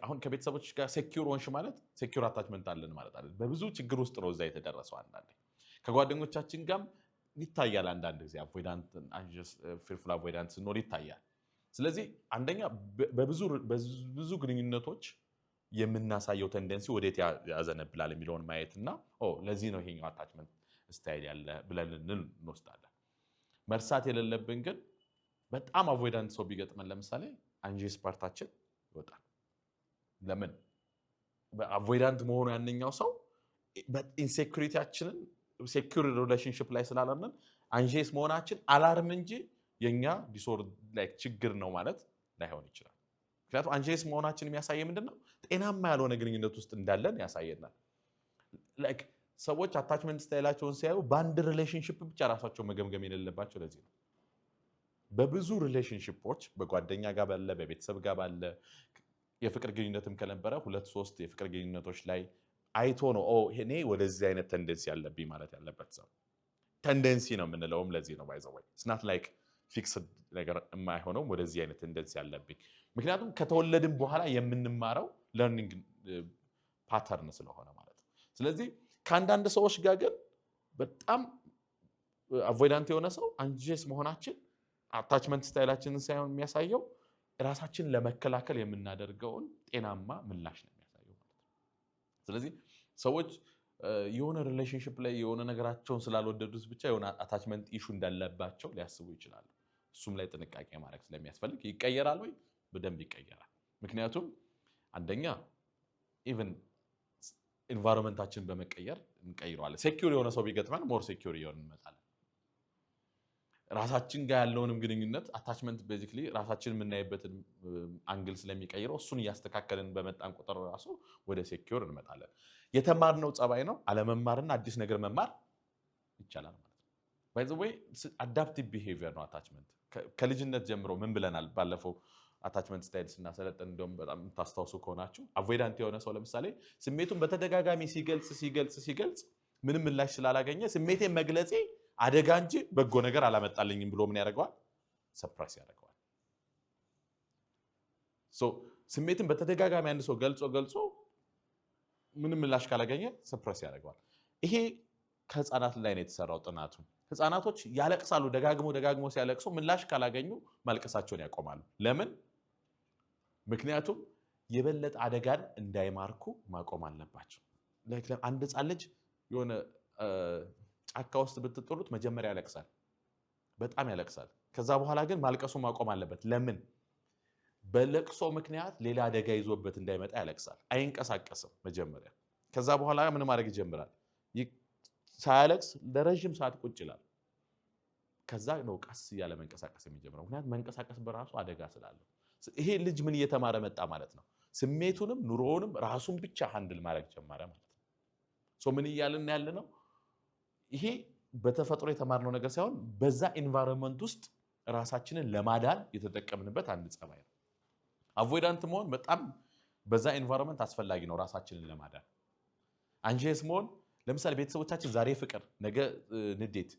Speaker 1: አሁን ከቤተሰቦች ጋር ሴኪዩር ሆንሽ ማለት ሴኪዩር አታችመንት አለን ማለት አይደል። በብዙ ችግር ውስጥ ነው እዛ የተደረሰው። አንዳንዴ ከጓደኞቻችን ጋርም ይታያል። አንዳንድ ጊዜ አቮይዳንት ፊርፉል አቮይዳንት ስንኖር ይታያል። ስለዚህ አንደኛ በብዙ ግንኙነቶች የምናሳየው ቴንደንሲ ወዴት ያዘነብላል የሚለውን ማየት እና ለዚህ ነው ይሄኛው አታችመንት ስታይል ያለ ብለን እንወስዳለን። መርሳት የሌለብን ግን በጣም አቮይዳንት ሰው ቢገጥመን ለምሳሌ አንጂስ ፓርታችን ይወጣል። ለምን? በአቮይዳንት መሆኑ ያንኛው ሰው ኢንሴኩሪቲያችንን ሴኩር ሪሌሽንሺፕ ላይ ስላላለን አንጂስ መሆናችን አላርም እንጂ የኛ ዲስኦርደር ችግር ነው ማለት ላይሆን ይችላል። ምክንያቱም አንጂስ መሆናችን የሚያሳየው ምንድነው? ጤናማ ያልሆነ ግንኙነት ውስጥ እንዳለን ያሳየናል። ሰዎች አታችመንት ስታይላቸውን ሲያዩ በአንድ ሪሌሽንሺፕ ብቻ ራሳቸው መገምገም የሌለባቸው ለዚህ ነው። በብዙ ሪሌሽንሺፖች በጓደኛ ጋር ባለ በቤተሰብ ጋር ባለ የፍቅር ግንኙነትም ከነበረ 2-3 የፍቅር ግንኙነቶች ላይ አይቶ ነው እኔ ወደዚህ አይነት ቴንደንሲ ያለብኝ ማለት ያለበት ሰው። ቴንደንሲ ነው የምንለውም ለዚህ ነው። ባይ ዘ ወይ ኢትስ ናት ላይክ ፊክስድ ነገር የማይሆነው ወደዚህ አይነት ቴንደንሲ ያለብኝ። ምክንያቱም ከተወለድን በኋላ የምንማረው ለርኒንግ ፓተርን ስለሆነ ማለት ነው። ስለዚህ ከአንዳንድ ሰዎች ጋር ግን በጣም አቮይዳንት የሆነ ሰው አንጂስ መሆናችን አታችመንት ስታይላችንን ሳይሆን የሚያሳየው ራሳችንን ለመከላከል የምናደርገውን ጤናማ ምላሽ ነው የሚያሳየው ማለት ነው። ስለዚህ ሰዎች የሆነ ሪሌሽንሺፕ ላይ የሆነ ነገራቸውን ስላልወደዱት ብቻ የሆነ አታችመንት ኢሹ እንዳለባቸው ሊያስቡ ይችላሉ። እሱም ላይ ጥንቃቄ ማድረግ ስለሚያስፈልግ ይቀየራል ወይ? በደንብ ይቀየራል። ምክንያቱም አንደኛ ኢቭን ኢንቫይሮንመንታችን በመቀየር እንቀይረዋለን። ሴኪዩር የሆነ ሰው ቢገጥመን ሞር ሴኪዩር እየሆንን እንመጣለን። ራሳችን ጋር ያለውንም ግንኙነት አታችመንት ቤዚክሊ ራሳችን የምናይበትን አንግል ስለሚቀይረው እሱን እያስተካከልን በመጣን ቁጥር ራሱ ወደ ሴኪዩር እንመጣለን። የተማርነው ጸባይ ነው። አለመማርና አዲስ ነገር መማር ይቻላል ማለት ነው። ባይ ዘ ዌይ አዳፕቲቭ ቢሄቪየር ነው አታችመንት። ከልጅነት ጀምሮ ምን ብለናል ባለፈው አታችመንት ስታይል ስናሰለጥን እንደውም በጣም ታስታውሱ ከሆናችሁ አቮይዳንት የሆነ ሰው ለምሳሌ ስሜቱን በተደጋጋሚ ሲገልጽ ምንም ምላሽ ስላላገኘ ስሜቴን መግለጼ አደጋ እንጂ በጎ ነገር አላመጣልኝም ብሎ ምን ያደርገዋል? ሰፕረስ ያደርገዋል። ስሜትን በተደጋጋሚ አንድ ሰው ገልጾ ምንም ምላሽ ካላገኘ ሰፕረስ ያደርገዋል። ይሄ ከህፃናት ላይ ነው የተሰራው ጥናቱ። ህፃናቶች ያለቅሳሉ። ደጋግሞ ሲያለቅሱ ምላሽ ካላገኙ ማልቀሳቸውን ያቆማሉ። ለምን? ምክንያቱም የበለጠ አደጋን እንዳይማርኩ ማቆም አለባቸው። አንድ ህፃን ልጅ የሆነ ጫካ ውስጥ ብትጥሉት መጀመሪያ ያለቅሳል፣ በጣም ያለቅሳል። ከዛ በኋላ ግን ማልቀሱ ማቆም አለበት። ለምን? በለቅሶ ምክንያት ሌላ አደጋ ይዞበት እንዳይመጣ ያለቅሳል። አይንቀሳቀስም መጀመሪያ። ከዛ በኋላ ምን ማድረግ ይጀምራል? ሳያለቅስ ለረጅም ሰዓት ቁጭ ይላል። ከዛ ነው ቀስ እያለ መንቀሳቀስ የሚጀምረው። ምክንያቱም መንቀሳቀስ በራሱ አደጋ ስላለው። ይሄ ልጅ ምን እየተማረ መጣ ማለት ነው? ስሜቱንም ኑሮውንም ራሱን ብቻ ሃንድል ማድረግ ጀመረ ማለት ነው። ሶ ምን እያልን ያለ ነው? ይሄ በተፈጥሮ የተማርነው ነገር ሳይሆን በዛ ኢንቫይሮንመንት ውስጥ ራሳችንን ለማዳን የተጠቀምንበት አንድ ጸባይ ነው። አቮይዳንት መሆን በጣም በዛ ኢንቫይሮንመንት አስፈላጊ ነው ራሳችንን ለማዳን። አንሺየስ መሆን ለምሳሌ ቤተሰቦቻችን ዛሬ ፍቅር፣ ነገ ንዴት፣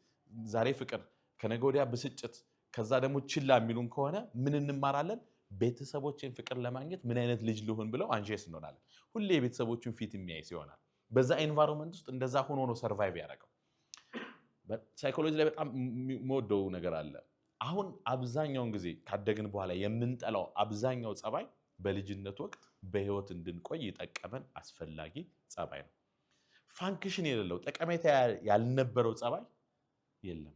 Speaker 1: ዛሬ ፍቅር፣ ከነገ ወዲያ ብስጭት፣ ከዛ ደግሞ ችላ የሚሉን ከሆነ ምን እንማራለን? ቤተሰቦችን ፍቅር ለማግኘት ምን አይነት ልጅ ልሁን ብለው አንሺየስ እንሆናለን። ሁሌ የቤተሰቦቹን ፊት የሚያይስ ይሆናል። በዛ ኢንቫይሮንመንት ውስጥ እንደዛ ሆኖ ነው ሰርቫይቭ ያደረገው። ሳይኮሎጂ ላይ በጣም የምወደው ነገር አለ። አሁን አብዛኛውን ጊዜ ካደግን በኋላ የምንጠላው አብዛኛው ጸባይ በልጅነት ወቅት በህይወት እንድንቆይ የጠቀመን አስፈላጊ ጸባይ ነው። ፋንክሽን የሌለው ጠቀሜታ ያልነበረው ጸባይ የለም።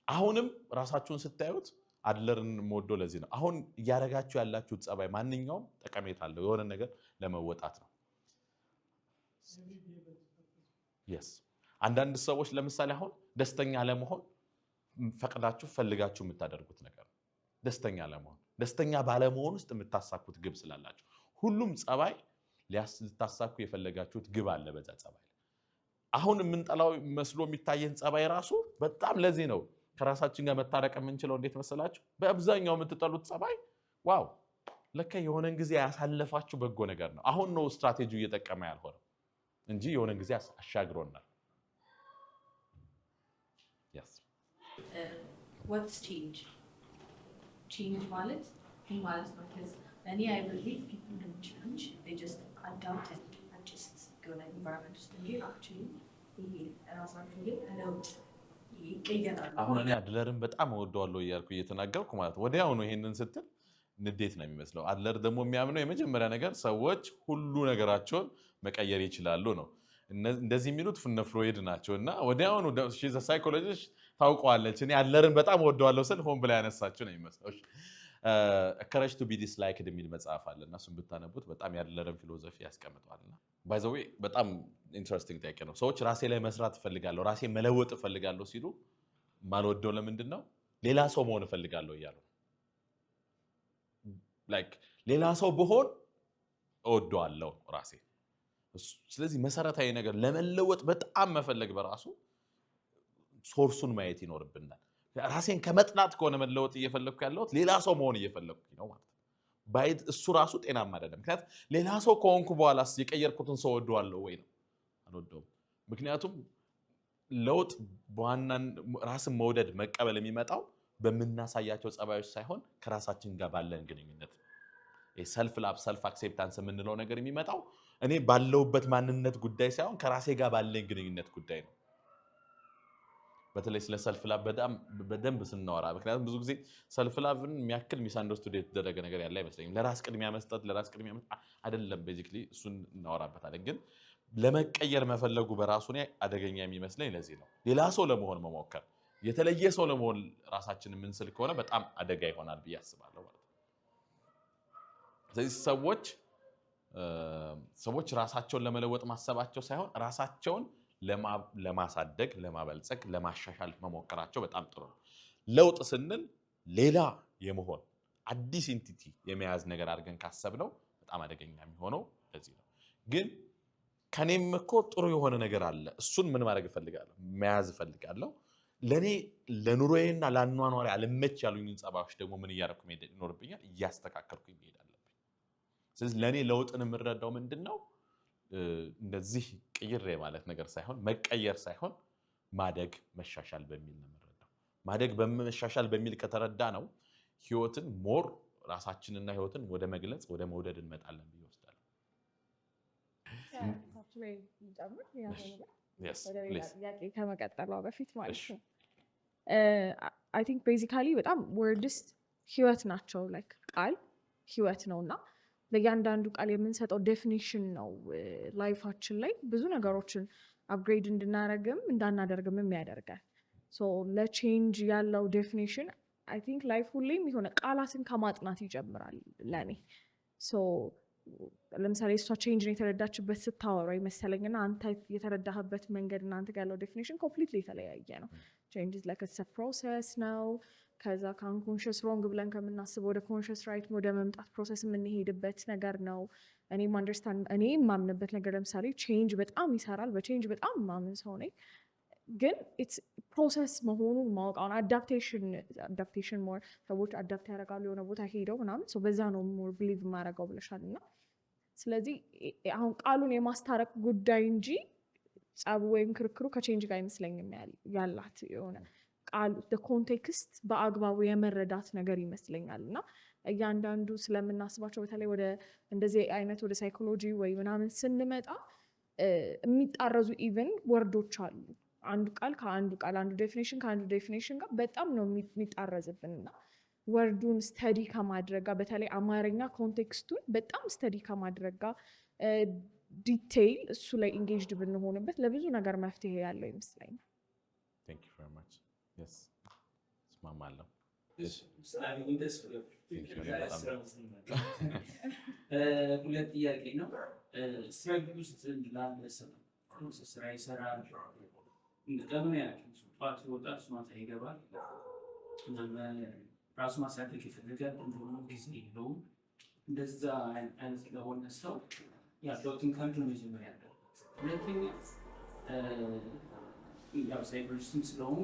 Speaker 1: አሁንም ራሳችሁን ስታዩት አድለርን ሞዶ ለዚህ ነው። አሁን እያደረጋችሁ ያላችሁት ጸባይ ማንኛውም ጠቀሜታ አለው፣ የሆነ ነገር ለመወጣት ነው። yes አንዳንድ ሰዎች ለምሳሌ አሁን ደስተኛ ለመሆን ፈቅዳችሁ ፈልጋችሁ የምታደርጉት ነገር ነው። ደስተኛ ለመሆን ደስተኛ ባለመሆን ውስጥ የምታሳኩት ግብ ስላላችሁ ሁሉም ጸባይ ልታሳኩ የፈለጋችሁት ግብ አለ በዛ ጸባይ። አሁን የምንጠላው መስሎ የሚታየን ጸባይ ራሱ በጣም ለዚህ ነው ከራሳችን ጋር መታረቅ የምንችለው። እንዴት መሰላችሁ? በአብዛኛው የምትጠሉት ጸባይ ዋው ለካ የሆነን ጊዜ ያሳለፋችሁ በጎ ነገር ነው። አሁን ነው ስትራቴጂው እየጠቀመ ያልሆነው እንጂ የሆነን ጊዜ አሻግሮናል። yes
Speaker 7: what's change ማለት ምን ማለት ነው? because any I believe people don't change, they just adapt and adjust go like environment ውስጥ እንጂ actually ይሄ ራሳቸው ላይ ይቀየራሉ።
Speaker 1: አሁን እኔ አድለርን በጣም እወደዋለሁ እያልኩ እየተናገርኩ ማለት ወዲያው ነው ይሄንን ስትል ንዴት ነው የሚመስለው። አድለር ደግሞ የሚያምነው የመጀመሪያ ነገር ሰዎች ሁሉ ነገራቸውን መቀየር ይችላሉ ነው። እንደዚህ የሚሉት ፍነ ፍሮይድ ናቸው እና ወዲያው ነው she's a psychologist ታውቀዋለች። እኔ አድለርን በጣም እወደዋለሁ ስል ሆን ብላ ያነሳችሁ ነው የሚመስለው። courage to be disliked የሚል መጽሐፍ አለ እና እሱን ብታነቡት በጣም ያድለርን ፊሎሶፊ ያስቀምጠዋልና by the way በጣም ኢንትረስቲንግ ጥያቄ ነው። ሰዎች ራሴ ላይ መስራት እፈልጋለሁ፣ ራሴ መለወጥ እፈልጋለሁ ሲሉ ማልወደው ለምንድን ነው? ሌላ ሰው መሆን እፈልጋለሁ እያሉ like ሌላ ሰው ብሆን እወደዋለሁ ራሴ። ስለዚህ መሰረታዊ ነገር ለመለወጥ በጣም መፈለግ በራሱ ሶርሱን ማየት ይኖርብናል። ራሴን ከመጥላት ከሆነ መለወጥ እየፈለግኩ ያለሁት ሌላ ሰው መሆን እየፈለግኩ ነው ማለት ነው። ባይት እሱ ራሱ ጤናማ አይደለም። ምክንያቱም ሌላ ሰው ከሆንኩ በኋላ የቀየርኩትን ሰው እወደዋለሁ ወይ ነው? አልወደውም። ምክንያቱም ለውጥ በዋናን ራስን መውደድ መቀበል የሚመጣው በምናሳያቸው ጸባዮች ሳይሆን ከራሳችን ጋር ባለን ግንኙነት ሰልፍ ላቭ ሰልፍ አክሴፕታንስ የምንለው ነገር የሚመጣው እኔ ባለውበት ማንነት ጉዳይ ሳይሆን ከራሴ ጋር ባለን ግንኙነት ጉዳይ ነው። በተለይ ስለ ሰልፍ ላቭ በደንብ ስናወራ ምክንያቱም ብዙ ጊዜ ሰልፍ ላቭን የሚያክል ሚስ አንደርስቱድ የተደረገ ነገር ያለ አይመስለኝም። ለራስ ቅድሚያ መስጠት አይደለም ቤዚክሊ እሱን እናወራበታለን። ግን ለመቀየር መፈለጉ በራሱ ላይ አደገኛ የሚመስለኝ ለዚህ ነው። ሌላ ሰው ለመሆን መሞከር፣ የተለየ ሰው ለመሆን ራሳችንን የምንስል ከሆነ በጣም አደጋ ይሆናል ብዬ አስባለሁ ማለት ነው። ስለዚህ ሰዎች ራሳቸውን ለመለወጥ ማሰባቸው ሳይሆን ራሳቸውን ለማሳደግ፣ ለማበልጸግ፣ ለማሻሻል መሞከራቸው በጣም ጥሩ ነው። ለውጥ ስንል ሌላ የመሆን አዲስ ኢንቲቲ የመያዝ ነገር አድርገን ካሰብነው በጣም አደገኛ የሚሆነው ለዚህ ነው። ግን ከኔም እኮ ጥሩ የሆነ ነገር አለ፣ እሱን ምን ማድረግ እፈልጋለሁ? መያዝ እፈልጋለሁ። ለኔ ለኑሮዬና ለአኗኗሪ አልመች ያሉኝን ጸባዮች ደግሞ ምን እያደረኩ መሄድ ይኖርብኛል? እያስተካከልኩ መሄድ አለብኝ። ስለዚህ ለኔ ለውጥን የምረዳው ምንድነው? እንደዚህ ቅይር ማለት ነገር ሳይሆን መቀየር ሳይሆን ማደግ መሻሻል በሚል ነው የምረዳው። ማደግ በመሻሻል በሚል ከተረዳ ነው ህይወትን ሞር ራሳችንና ህይወትን ወደ መግለጽ ወደ መውደድ እንመጣለን ብዬ ወስዳለሁ።
Speaker 5: ከመቀጠሏ በፊት ማለት ነው አይ ቲንክ ቤዚካሊ በጣም ወርድስ ህይወት ናቸው። ላይክ ቃል ህይወት ነውና ለእያንዳንዱ ቃል የምንሰጠው ዴፊኒሽን ነው ላይፋችን ላይ ብዙ ነገሮችን አፕግሬድ እንድናደርግም እንዳናደርግም ያደርጋል። ሶ ለቼንጅ ያለው ዴፊኒሽን አይ ቲንክ ላይፍ ሁሌም የሆነ ቃላትን ከማጥናት ይጀምራል ለኔ። ሶ ለምሳሌ እሷ ቼንጅን የተረዳችበት ስታወራ ይመሰለኝና አንተ የተረዳህበት መንገድ እናንተ ጋር ያለው ዴፊኒሽን ኮምፕሊትሊ የተለያየ ነው።
Speaker 8: ቼንጅ ኢዝ ላይክ ኢትስ አ ፕሮሰስ ነው። ከዛ ከአንኮንሽስ ሮንግ ብለን ከምናስበው ወደ ኮንሽስ ራይት ወደ መምጣት ፕሮሰስ የምንሄድበት ነገር ነው። እኔም አንደርስታንድ እኔ የማምንበት ነገር ለምሳሌ ቼንጅ በጣም ይሰራል፣ በቼንጅ በጣም ማምን ሰው ነኝ። ግን ኢትስ ፕሮሰስ መሆኑን ማወቅ አሁን አዳፕቴሽን ሞር ሰዎች አዳፕት ያደርጋሉ የሆነ ቦታ ሄደው ምናምን ሰው በዛ ነው ሞር ብሊቭ የማደርገው ብለሻል። እና ስለዚህ አሁን ቃሉን የማስታረቅ ጉዳይ እንጂ ጸቡ ወይም ክርክሩ ከቼንጅ ጋር አይመስለኝም ያላት የሆነ ቃሉ ኮንቴክስት በአግባቡ የመረዳት ነገር ይመስለኛል። እና እያንዳንዱ ስለምናስባቸው በተለይ ወደ እንደዚህ አይነት ወደ ሳይኮሎጂ ወይ ምናምን ስንመጣ የሚጣረዙ ኢቨን ወርዶች አሉ። አንዱ ቃል ከአንዱ ቃል አንዱ ዴፊኒሽን ከአንዱ ዴፊኒሽን ጋር በጣም ነው የሚጣረዝብን። እና ወርዱን ስተዲ ከማድረግ ጋር በተለይ አማርኛ ኮንቴክስቱን በጣም ስተዲ ከማድረግ ጋር ዲቴይል እሱ ላይ ኢንጌጅድ ብንሆንበት ለብዙ ነገር መፍትሄ ያለው ይመስለኛል።
Speaker 1: Thank you very much. Yes. እስማማለሁ።
Speaker 9: ሁለት ጥያቄ ነው። ስትራግል ውስጥ ላለ ሰው ስራ ይሰራል። ለምን ያክል ጠዋት ይወጣል፣ ማታ ይገባል። ራሱ ማሳደግ ይፈልጋል፣ እንደሆነ ጊዜ የለውም። እንደዛ አይነት ለሆነ ሰው ያለውትን ከንቱ መጀመሪያ ያለበት። ሁለተኛ ያው ሳይኮሎጂስትም ስለሆኑ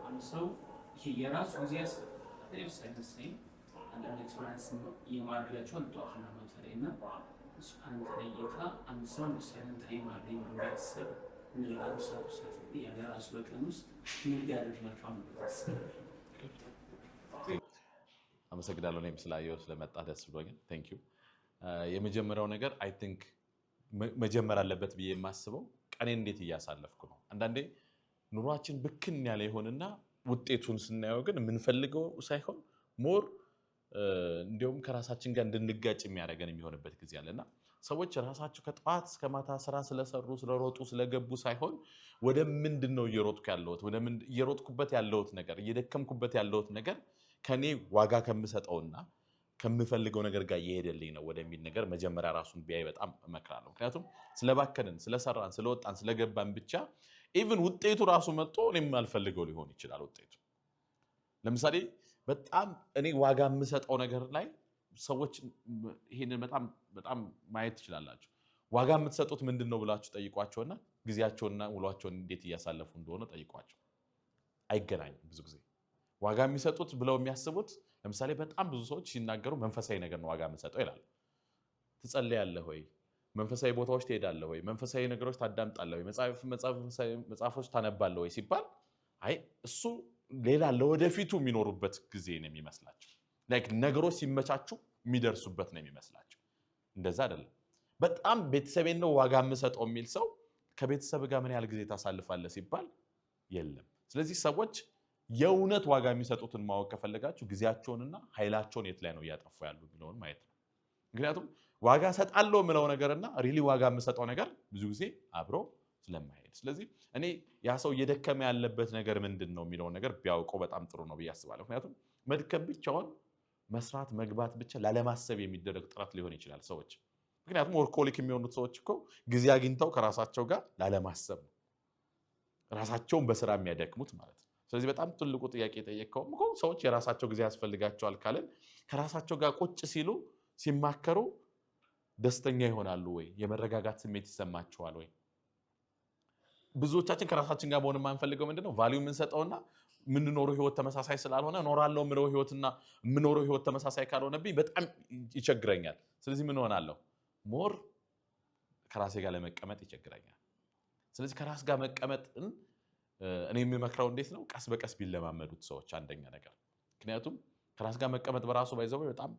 Speaker 9: አንድ ሰው የራሱ ጊዜ ያስፈልጋል ሳይመስለኝ አንዳንድ ኤክስፐሪንስ የማድረጋቸው ጠዋትና ማታ ላይ እና አንተ ለይታ አንድ ሰው ሳይለንት ታይም አለኝ ብሎ ያስብ አንድ ሰው ያለ ራሱ በቀን ውስጥ ምን ሊያደርግ መልካም ነው?
Speaker 1: አመሰግናለሁ። እኔም ስላየው ስለመጣ ደስ ብሎኛል። ቴንክ ዩ። የመጀመሪያው ነገር አይ ቲንክ መጀመር አለበት ብዬ የማስበው ቀኔን እንዴት እያሳለፍኩ ነው። አንዳንዴ ኑሯችን ብክን ያለ ይሆንና ውጤቱን ስናየው ግን የምንፈልገው ሳይሆን ሞር እንዲሁም ከራሳችን ጋር እንድንጋጭ የሚያደርገን የሚሆንበት ጊዜ አለና ሰዎች ራሳቸው ከጠዋት እስከ ማታ ስራ ስለሰሩ ስለሮጡ ስለገቡ ሳይሆን ወደ ምንድነው እየሮጥኩበት ያለሁት ነገር እየደከምኩበት ያለሁት ነገር ከኔ ዋጋ ከምሰጠውና ከምፈልገው ነገር ጋር እየሄደልኝ ነው ወደሚል ነገር መጀመሪያ ራሱን ቢያይ በጣም እመክራለሁ። ምክንያቱም ስለባከንን ስለሰራን ስለወጣን ስለገባን ብቻ ኢቭን ውጤቱ ራሱ መጥቶ እኔም አልፈልገው ሊሆን ይችላል። ውጤቱ ለምሳሌ በጣም እኔ ዋጋ የምሰጠው ነገር ላይ ሰዎች ይሄንን በጣም ማየት ትችላላችሁ። ዋጋ የምትሰጡት ምንድነው ብላችሁ ጠይቋቸውና ጊዜያቸውና ውሏቸውን እንዴት እያሳለፉ እንደሆነ ጠይቋቸው። አይገናኝም። ብዙ ጊዜ ዋጋ የሚሰጡት ብለው የሚያስቡት ለምሳሌ በጣም ብዙ ሰዎች ሲናገሩ መንፈሳዊ ነገር ነው ዋጋ የምሰጠው ይላሉ። ትጸልያለህ ወይ? መንፈሳዊ ቦታዎች ትሄዳለህ ወይ? መንፈሳዊ ነገሮች ታዳምጣለህ ወይ? መጽሐፎች ታነባለህ ወይ ሲባል አይ እሱ ሌላ ለወደፊቱ የሚኖሩበት ጊዜ ነው የሚመስላቸው። ነገሮች ሲመቻቹ የሚደርሱበት ነው የሚመስላቸው። እንደዛ አይደለም። በጣም ቤተሰቤን ነው ዋጋ የምሰጠው የሚል ሰው ከቤተሰብ ጋር ምን ያህል ጊዜ ታሳልፋለህ ሲባል የለም። ስለዚህ ሰዎች የእውነት ዋጋ የሚሰጡትን ማወቅ ከፈለጋችሁ ጊዜያቸውንና ኃይላቸውን የት ላይ ነው እያጠፉ ያሉ የሚለውን ማየት ነው። ምክንያቱም ዋጋ ሰጣለሁ የምለው ነገርና ሪሊ ዋጋ የምሰጠው ነገር ብዙ ጊዜ አብሮ ስለማይሄድ፣ ስለዚህ እኔ ያ ሰው እየደከመ ያለበት ነገር ምንድን ነው የሚለውን ነገር ቢያውቀው በጣም ጥሩ ነው ብዬ አስባለሁ። ምክንያቱም መድከም ብቻውን መስራት መግባት ብቻ ላለማሰብ የሚደረግ ጥረት ሊሆን ይችላል ሰዎች። ምክንያቱም ወርኮሊክ የሚሆኑት ሰዎች እኮ ጊዜ አግኝተው ከራሳቸው ጋር ላለማሰብ ነው ራሳቸውን በስራ የሚያደክሙት ማለት ነው። ስለዚህ በጣም ትልቁ ጥያቄ የጠየቀውም እኮ ሰዎች የራሳቸው ጊዜ ያስፈልጋቸዋል ካለን ከራሳቸው ጋር ቁጭ ሲሉ ሲማከሩ ደስተኛ ይሆናሉ ወይ? የመረጋጋት ስሜት ይሰማቸዋል ወይ? ብዙዎቻችን ከራሳችን ጋር መሆን የማንፈልገው ምንድነው? ቫልዩ የምንሰጠውና የምንኖረው ህይወት ተመሳሳይ ስላልሆነ እኖራለሁ የምለው ህይወትና የምኖረው ህይወት ተመሳሳይ ካልሆነብኝ በጣም ይቸግረኛል። ስለዚህ ምን ሆናለሁ? ሞር ከራሴ ጋር ለመቀመጥ ይቸግረኛል። ስለዚህ ከራስ ጋር መቀመጥን እኔ የሚመክረው እንዴት ነው? ቀስ በቀስ ቢለማመዱት ሰዎች አንደኛ ነገር። ምክንያቱም ከራስ ጋር መቀመጥ በራሱ ባይዘው በጣም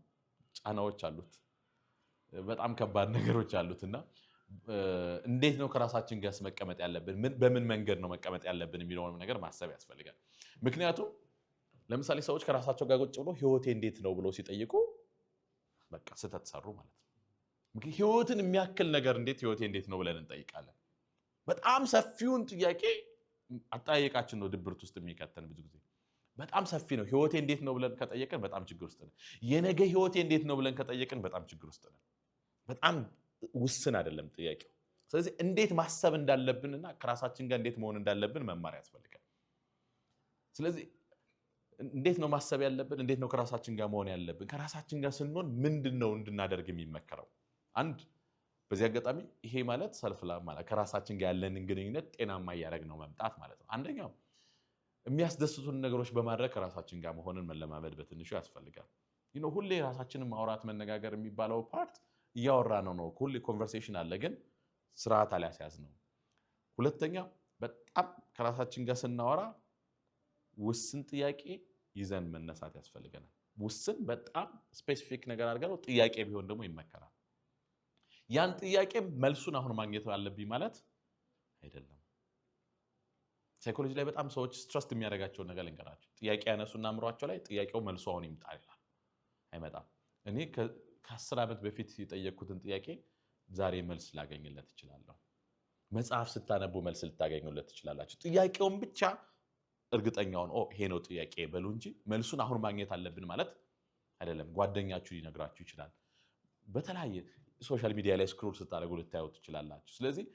Speaker 1: ጫናዎች አሉት፣ በጣም ከባድ ነገሮች አሉትና እንዴት ነው ከራሳችን ጋር መቀመጥ ያለብን፣ በምን መንገድ ነው መቀመጥ ያለብን የሚለውን ነገር ማሰብ ያስፈልጋል። ምክንያቱም ለምሳሌ ሰዎች ከራሳቸው ጋር ቁጭ ብሎ ህይወቴ እንዴት ነው ብሎ ሲጠይቁ በቃ ስህተት ሰሩ ማለት ነው። ምክንያቱም ህይወትን የሚያክል ነገር እንዴት ህይወቴ እንዴት ነው ብለን እንጠይቃለን። በጣም ሰፊውን ጥያቄ አጠያየቃችን ነው ድብርት ውስጥ የሚከተን። ብዙ ጊዜ በጣም ሰፊ ነው። ህይወቴ እንዴት ነው ብለን ከጠየቅን በጣም ችግር ውስጥ ነን። የነገ ህይወቴ እንዴት ነው ብለን ከጠየቅን በጣም ችግር ውስጥ ነን። በጣም ውስን አይደለም ጥያቄው። ስለዚህ እንዴት ማሰብ እንዳለብንና ከራሳችን ጋር እንዴት መሆን እንዳለብን መማር ያስፈልጋል። ስለዚህ እንዴት ነው ማሰብ ያለብን? እንዴት ነው ከራሳችን ጋር መሆን ያለብን? ከራሳችን ጋር ስንሆን ምንድነው እንድናደርግ የሚመከረው? አንድ በዚህ አጋጣሚ ይሄ ማለት ሰልፍ ላቭ ማለት ከራሳችን ጋር ያለንን ግንኙነት ጤናማ እያደረግነው መምጣት ማለት ነው። አንደኛው የሚያስደስቱን ነገሮች በማድረግ ከራሳችን ጋር መሆንን መለማመድ በትንሹ ያስፈልጋል። ሁሌ ራሳችንን ማውራት መነጋገር የሚባለው ፓርት እያወራ ነው። ሁሌ ኮንቨርሴሽን አለ፣ ግን ስርዓት አልያዝ ነው። ሁለተኛ በጣም ከራሳችን ጋር ስናወራ ውስን ጥያቄ ይዘን መነሳት ያስፈልገናል። ውስን በጣም ስፔሲፊክ ነገር አድርገው ጥያቄ ቢሆን ደግሞ ይመከራል። ያን ጥያቄ መልሱን አሁን ማግኘት አለብኝ ማለት አይደለም። ሳይኮሎጂ ላይ በጣም ሰዎች ስትረስት የሚያደርጋቸውን ነገር ልንገራቸው። ጥያቄ ያነሱና አእምሯቸው ላይ ጥያቄው መልሱ አሁን ይምጣ ይላል። አይመጣም። እኔ ከ10 ዓመት በፊት የጠየቅኩትን ጥያቄ ዛሬ መልስ ላገኝለት እችላለሁ። መጽሐፍ ስታነቡ መልስ ልታገኙለት ትችላላችሁ። ጥያቄውን ብቻ እርግጠኛውን ይሄ ነው ጥያቄ በሉ እንጂ መልሱን አሁን ማግኘት አለብን ማለት አይደለም። ጓደኛችሁ ሊነግራችሁ ይችላል። በተለያየ ሶሻል ሚዲያ ላይ ስክሮል ስታደርጉ ልታዩ ትችላላችሁ። ስለዚህ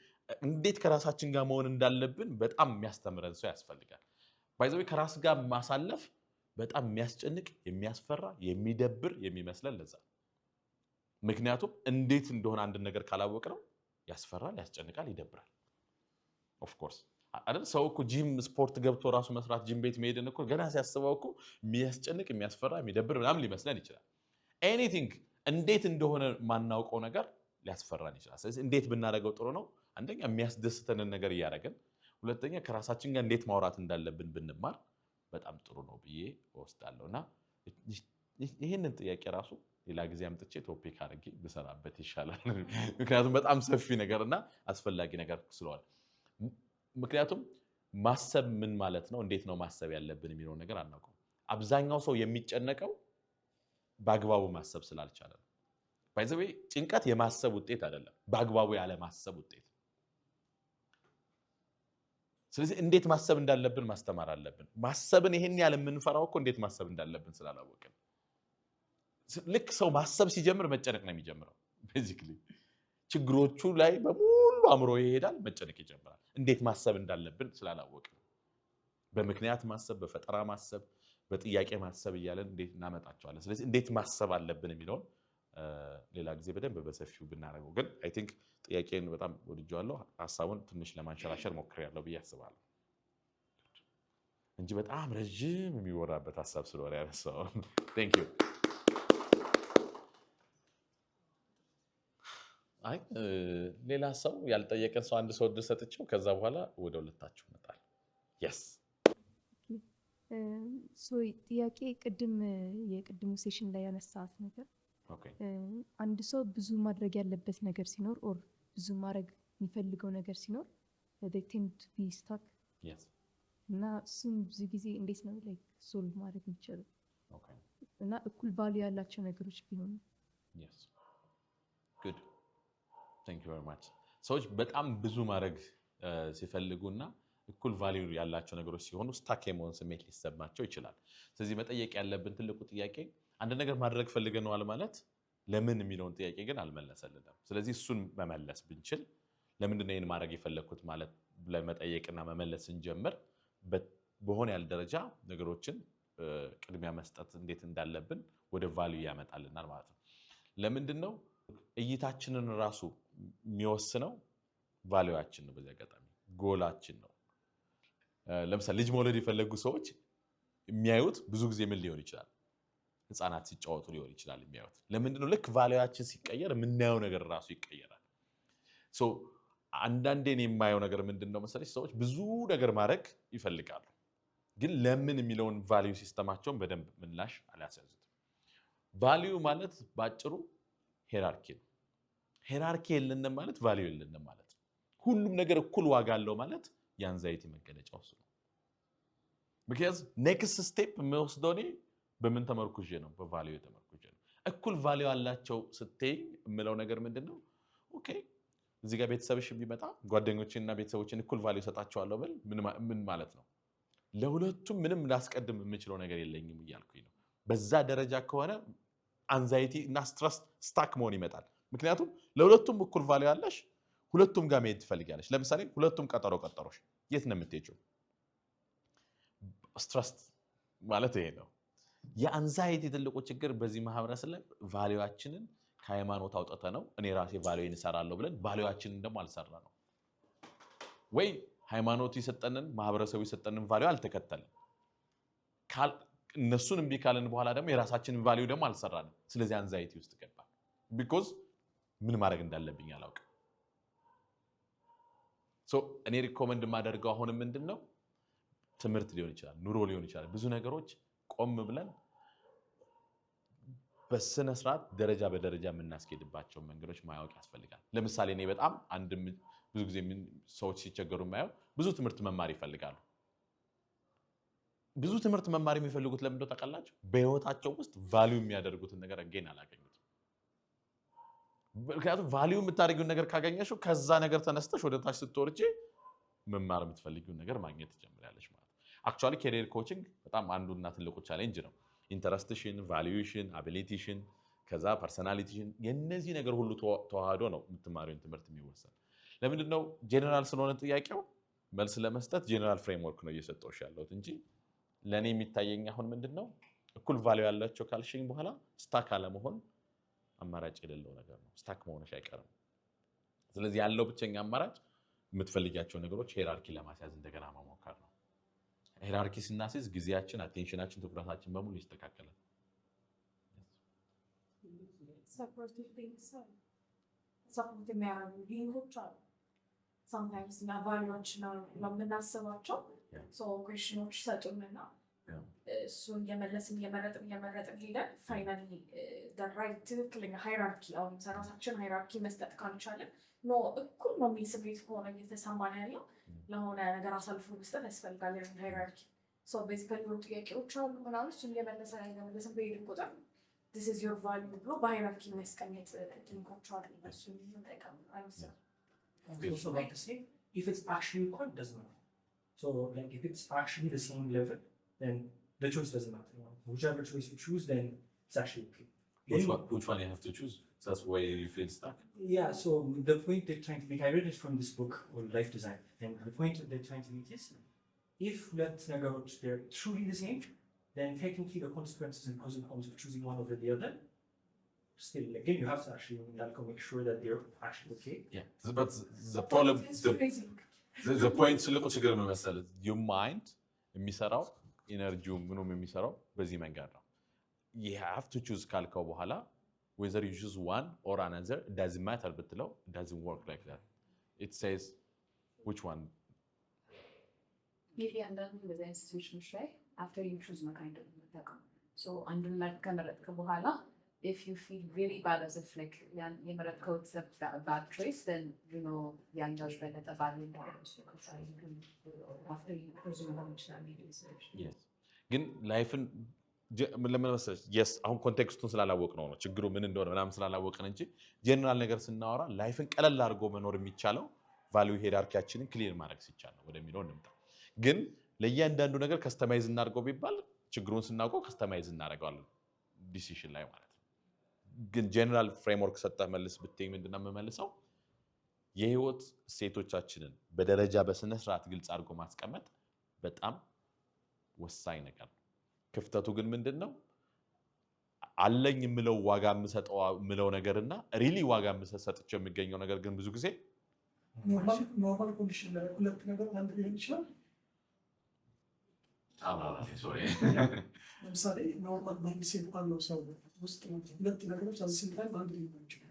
Speaker 1: እንዴት ከራሳችን ጋር መሆን እንዳለብን በጣም የሚያስተምረን ሰው ያስፈልጋል። ባይዘው ከራስ ጋር ማሳለፍ በጣም የሚያስጨንቅ፣ የሚያስፈራ፣ የሚደብር የሚመስለን ለዛ። ምክንያቱም እንዴት እንደሆነ አንድ ነገር ካላወቅነው ያስፈራል፣ ያስጨንቃል፣ ይደብራል። ኦፍ ኮርስ አይደል? ሰው እኮ ጂም ስፖርት ገብቶ ራሱ መስራት ጂም ቤት መሄድን እኮ ገና ሲያስበው እኮ የሚያስጨንቅ፣ የሚያስፈራ፣ የሚደብር ምናምን ሊመስለን ይችላል። ኤኒቲንግ እንዴት እንደሆነ ማናውቀው ነገር ሊያስፈራን ይችላል። ስለዚህ እንዴት ብናደርገው ጥሩ ነው? አንደኛ የሚያስደስተንን ነገር እያደረግን፣ ሁለተኛ ከራሳችን ጋር እንዴት ማውራት እንዳለብን ብንማር በጣም ጥሩ ነው ብዬ እወስዳለሁ። እና ይህንን ጥያቄ ራሱ ሌላ ጊዜ አምጥቼ ቶፒክ አድርጌ ብሰራበት ይሻላል። ምክንያቱም በጣም ሰፊ ነገር እና አስፈላጊ ነገር ስለሆነ። ምክንያቱም ማሰብ ምን ማለት ነው፣ እንዴት ነው ማሰብ ያለብን የሚለው ነገር አናውቀው። አብዛኛው ሰው የሚጨነቀው በአግባቡ ማሰብ ስላልቻለ ነው። ባይ ዘ ዌይ ጭንቀት የማሰብ ውጤት አይደለም፣ በአግባቡ ያለ ማሰብ ውጤት። ስለዚህ እንዴት ማሰብ እንዳለብን ማስተማር አለብን። ማሰብን ይሄን ያህል የምንፈራው እኮ እንዴት ማሰብ እንዳለብን ስላላወቅን። ልክ ሰው ማሰብ ሲጀምር መጨነቅ ነው የሚጀምረው። ቤዚክሊ ችግሮቹ ላይ በሙሉ አእምሮ ይሄዳል፣ መጨነቅ ይጀምራል። እንዴት ማሰብ እንዳለብን ስላላወቅን። በምክንያት ማሰብ፣ በፈጠራ ማሰብ፣ በጥያቄ ማሰብ እያለን እንዴት እናመጣቸዋለን። ስለዚህ እንዴት ማሰብ አለብን የሚለውን ሌላ ጊዜ በደንብ በሰፊው ብናደርገው። ግን አይ ቲንክ ጥያቄን በጣም ወድጄዋለሁ። ሀሳቡን ትንሽ ለማንሸራሸር ሞክሬያለሁ ብዬ አስባለሁ እንጂ በጣም ረዥም የሚወራበት ሀሳብ ስለሆነ ያነሳው። ቴንክ ዩ። አይ ሌላ ሰው ያልጠየቀን ሰው አንድ ሰው እድል ሰጥቼው ከዛ በኋላ ወደ ሁለታችሁ እመጣለሁ። የስ
Speaker 10: ጥያቄ ቅድም የቅድሙ ሴሽን ላይ ያነሳት ነገር አንድ ሰው ብዙ ማድረግ ያለበት ነገር ሲኖር ኦር ብዙ ማድረግ የሚፈልገው ነገር ሲኖር they tend to be stuck እና እሱም ብዙ ጊዜ እንዴት ነው like ሶልቭ ማድረግ የሚቻለው እና እኩል ቫልዩ ያላቸው ነገሮች ቢሆኑ።
Speaker 1: yes good thank you very much። ሰዎች በጣም ብዙ ማድረግ ሲፈልጉና እኩል ቫልዩ ያላቸው ነገሮች ሲሆኑ ስታክ የመሆን ስሜት ሊሰማቸው ይችላል። ስለዚህ መጠየቅ ያለብን ትልቁ ጥያቄ አንድ ነገር ማድረግ ፈልገናል ማለት ለምን የሚለውን ጥያቄ ግን አልመለሰልንም። ስለዚህ እሱን መመለስ ብንችል ለምንድን ነው ይሄን ማድረግ የፈለኩት ማለት ለመጠየቅና መመለስ ስንጀምር በሆነ ያህል ደረጃ ነገሮችን ቅድሚያ መስጠት እንዴት እንዳለብን ወደ ቫልዩ ያመጣልናል ማለት ነው። ለምንድን ነው እይታችንን ራሱ የሚወስነው ቫልዩአችን ነው። በዚህ አጋጣሚ ጎላችን ነው። ለምሳሌ ልጅ መውለድ የፈለጉ ሰዎች የሚያዩት ብዙ ጊዜ ምን ሊሆን ይችላል? ህፃናት ሲጫወቱ ሊሆን ይችላል የሚያዩት። ለምንድን ነው ልክ ቫልዩአችን ሲቀየር የምናየው ነገር ራሱ ይቀየራል። ሶ አንዳንዴ እኔ የማየው ነገር ምንድን ነው መሰለሽ፣ ሰዎች ብዙ ነገር ማድረግ ይፈልጋሉ፣ ግን ለምን የሚለውን ቫልዩ ሲስተማቸውን በደንብ ምላሽ አላስያዙትም። ቫልዩ ማለት ባጭሩ ሄራርኪ ነው። ሄራርኪ የለንም ማለት ቫልዩ የለንም ማለት ነው። ሁሉም ነገር እኩል ዋጋ አለው ማለት የአንዛይቲ መገለጫው እሱ ነው። ምክንያቱም ኔክስት ስቴፕ የምወስደው እኔ በምን ተመርኩዤ ነው? በቫልዩ ተመርኩዤ ነው። እኩል ቫልዩ አላቸው ስትይ የምለው ነገር ምንድን ነው? ኦኬ እዚህ ጋር ቤተሰብሽ ቢመጣ ጓደኞችንና ቤተሰቦችን እኩል ቫልዩ ሰጣቸዋለሁ ብል ምን ማለት ነው? ለሁለቱም ምንም ላስቀድም የምችለው ነገር የለኝም እያልኩኝ ነው። በዛ ደረጃ ከሆነ አንዛይቲ እና ስትረስ ስታክ መሆን ይመጣል። ምክንያቱም ለሁለቱም እኩል ቫልዩ አለሽ፣ ሁለቱም ጋር መሄድ ትፈልጊያለሽ። ለምሳሌ ሁለቱም ቀጠሮሽ የት ነው የምትሄጂው? ስትረስ ማለት ይሄ ነው። የአንዛይቲ ትልቁ ችግር በዚህ ማህበረሰብ ላይ ቫልዩዋችንን ከሃይማኖት አውጥተ ነው እኔ ራሴ ቫልዩን እሰራለሁ ብለን ቫልዩዋችንን ደግሞ አልሰራ ነው ወይ ሃይማኖቱ የሰጠንን ማህበረሰቡ የሰጠንን ቫልዩ አልተከተልን እነሱን እምቢ ካለን በኋላ ደግሞ የራሳችንን ቫልዩ ደግሞ አልሰራንም። ስለዚህ አንዛይቲ ውስጥ ገባን። ቢኮዝ ምን ማድረግ እንዳለብኝ አላውቅም። እኔ ሪኮመንድ የማደርገው አሁን ምንድነው ትምህርት ሊሆን ይችላል፣ ኑሮ ሊሆን ይችላል፣ ብዙ ነገሮች ቆም ብለን በስነ ስርዓት ደረጃ በደረጃ የምናስኬድባቸው መንገዶች ማያውቅ ያስፈልጋል። ለምሳሌ እኔ በጣም ብዙ ጊዜ ሰዎች ሲቸገሩ የማየው ብዙ ትምህርት መማር ይፈልጋሉ። ብዙ ትምህርት መማር የሚፈልጉት ለምን እንደሆነ ታውቃላችሁ? በህይወታቸው ውስጥ ቫልዩ የሚያደርጉትን ነገር አገኝ አላገኙትም። ምክንያቱም ቫልዩ የምታደርጊውን ነገር ካገኘሽው ከዛ ነገር ተነስተሽ ወደ ታች ስትወርጂ መማር የምትፈልጊውን ነገር ማግኘት ትጀምሪያለሽ ማለት ነው። አክቹአሊ ካሪየር ኮቺንግ በጣም አንዱና ትልቁ ቻሌንጅ ነው። ኢንተረስትሽን፣ ቫልዩሽን፣ አቢሊቲሽን ከዛ ፐርሰናሊቲሽን የነዚህ ነገር ሁሉ ተዋህዶ ነው የምትማሪውን ትምህርት የሚወሰን። ለምንድነው ጄነራል ስለሆነ ጥያቄው መልስ ለመስጠት ጄነራል ፍሬምወርክ ነው እየሰጠሁሽ ያለሁት እንጂ ለኔ የሚታየኝ አሁን ምንድነው እኩል ቫልዩ ያላቸው ካልሽኝ በኋላ ስታክ አለመሆን አማራጭ የሌለው ነገር ነው። ስታክ መሆንሽ አይቀርም። ስለዚህ ያለው ብቸኛ አማራጭ የምትፈልጊያቸው ነገሮች ሄራርኪ ለማስያዝ እንደገና መሞከር ነው። ሄራርኪ ስናስይዝ ጊዜያችን፣ አቴንሽናችን፣ ትኩረታችን በሙሉ ይስተካከላል።
Speaker 8: ሰፖርት የሚያደርጉ ሊንኮች አሉ። ሳምታይምስ እና ቫልዩዎችን ነው የምናስባቸው ኩዌሽኖች ይሰጡንና እሱን እየመለስን ሄደን ፋይናሊ ራይት ትክክለኛ ሃይራርኪ አሁን ራሳችን ሃይራርኪ መስጠት ካልቻለን እኩል ነው የሚል ስሜት ከሆነ እየተሰማን ያለው ለሆነ ነገር አሳልፎ መስጠት ያስፈልጋል። ሃይራርኪ ቤዚካሊ የሆኑ ጥያቄዎች አሉ ምናምን እሱን እየመለስን በሄድን ቁጥር this is your value ብሎ በሃይራርኪ የሚያስቀምጥ ሊንኮች አሉ። እሱን መጠቀም አይመስልም።
Speaker 9: Also like to say, if it's actually equal, it doesn't matter. So like if it's actually the same level, then the choice doesn't matter. Whichever choice you choose, then it's actually okay.
Speaker 1: Which one you have to choose? That's why you feel stuck.
Speaker 9: Yeah, so the point they're trying to make, I read it from this book called Life Design, and the point that they're trying to make is, if they're truly the same, then technically the consequences and pros and cons of choosing one over the other, still, again, you have to actually make sure that they're actually okay.
Speaker 1: Yeah, but the problem, the point ትልቁ ችግር ምን መሰለህ? your mind የሚሰራው ኢነርጂው ምኑም የሚሰራው በዚህ መንገድ ነው። you have to choose ካልከው በኋላ whether you choose one or another it doesn't matter ብትለው it doesn't work like that. It says which one.
Speaker 7: maybe አንዳንዱ በዛ ኢንስቲትዩሽኖች ላይ after you choose ነው kind of የምትጠቀም so አንዱን ላይ ከመረጥክ በኋላ if you feel really bad as if like የመረጥከው it's a bad choice, then you know ያኛው በለጠ ባል እንዳይሆን after you pursue ሆን ይችላል research.
Speaker 1: Yes, ግን ላይፍን ለምን መሰለሽ yes አሁን ኮንቴክስቱን ስላላወቅ ነው ችግሩ ምን እንደሆነ ምናምን ስላላወቅን እንጂ ጀነራል ነገር ስናወራ ላይፍን ቀለል አድርጎ መኖር የሚቻለው ቫልዩ ሄራርኪያችንን ክሊር ማድረግ ሲቻል ነው ወደሚለው እንምጣ። ግን ለእያንዳንዱ ነገር ከስተማይዝ እናድርገው ቢባል ችግሩን ስናውቀው ከስተማይዝ እናደርገዋለን ዲሲሽን ላይ ማለት ነው። ግን ጀነራል ፍሬምወርክ ሰጠህ መልስ ብትይ ምንድነው የምመልሰው? የህይወት እሴቶቻችንን በደረጃ በስነ ስርዓት ግልጽ አድርጎ ማስቀመጥ በጣም ወሳኝ ነገር ነው። ክፍተቱ ግን ምንድነው? አለኝ የምለው ዋጋ የምሰጠው ነገርና ሪሊ ዋጋ የምሰጥቸው የሚገኘው ነገር ግን ብዙ ጊዜ
Speaker 6: ኖርማል ኮንዲሽን ላይ ሁለት ነገር አንድ ሊሆን ይችላል። ለምሳሌ ኖርማል ማይንድሴት ባለው ሰው ውስጥ ሁለት ነገሮች አዚ ሴም ታይም አንድ ሊሆን ይችላል።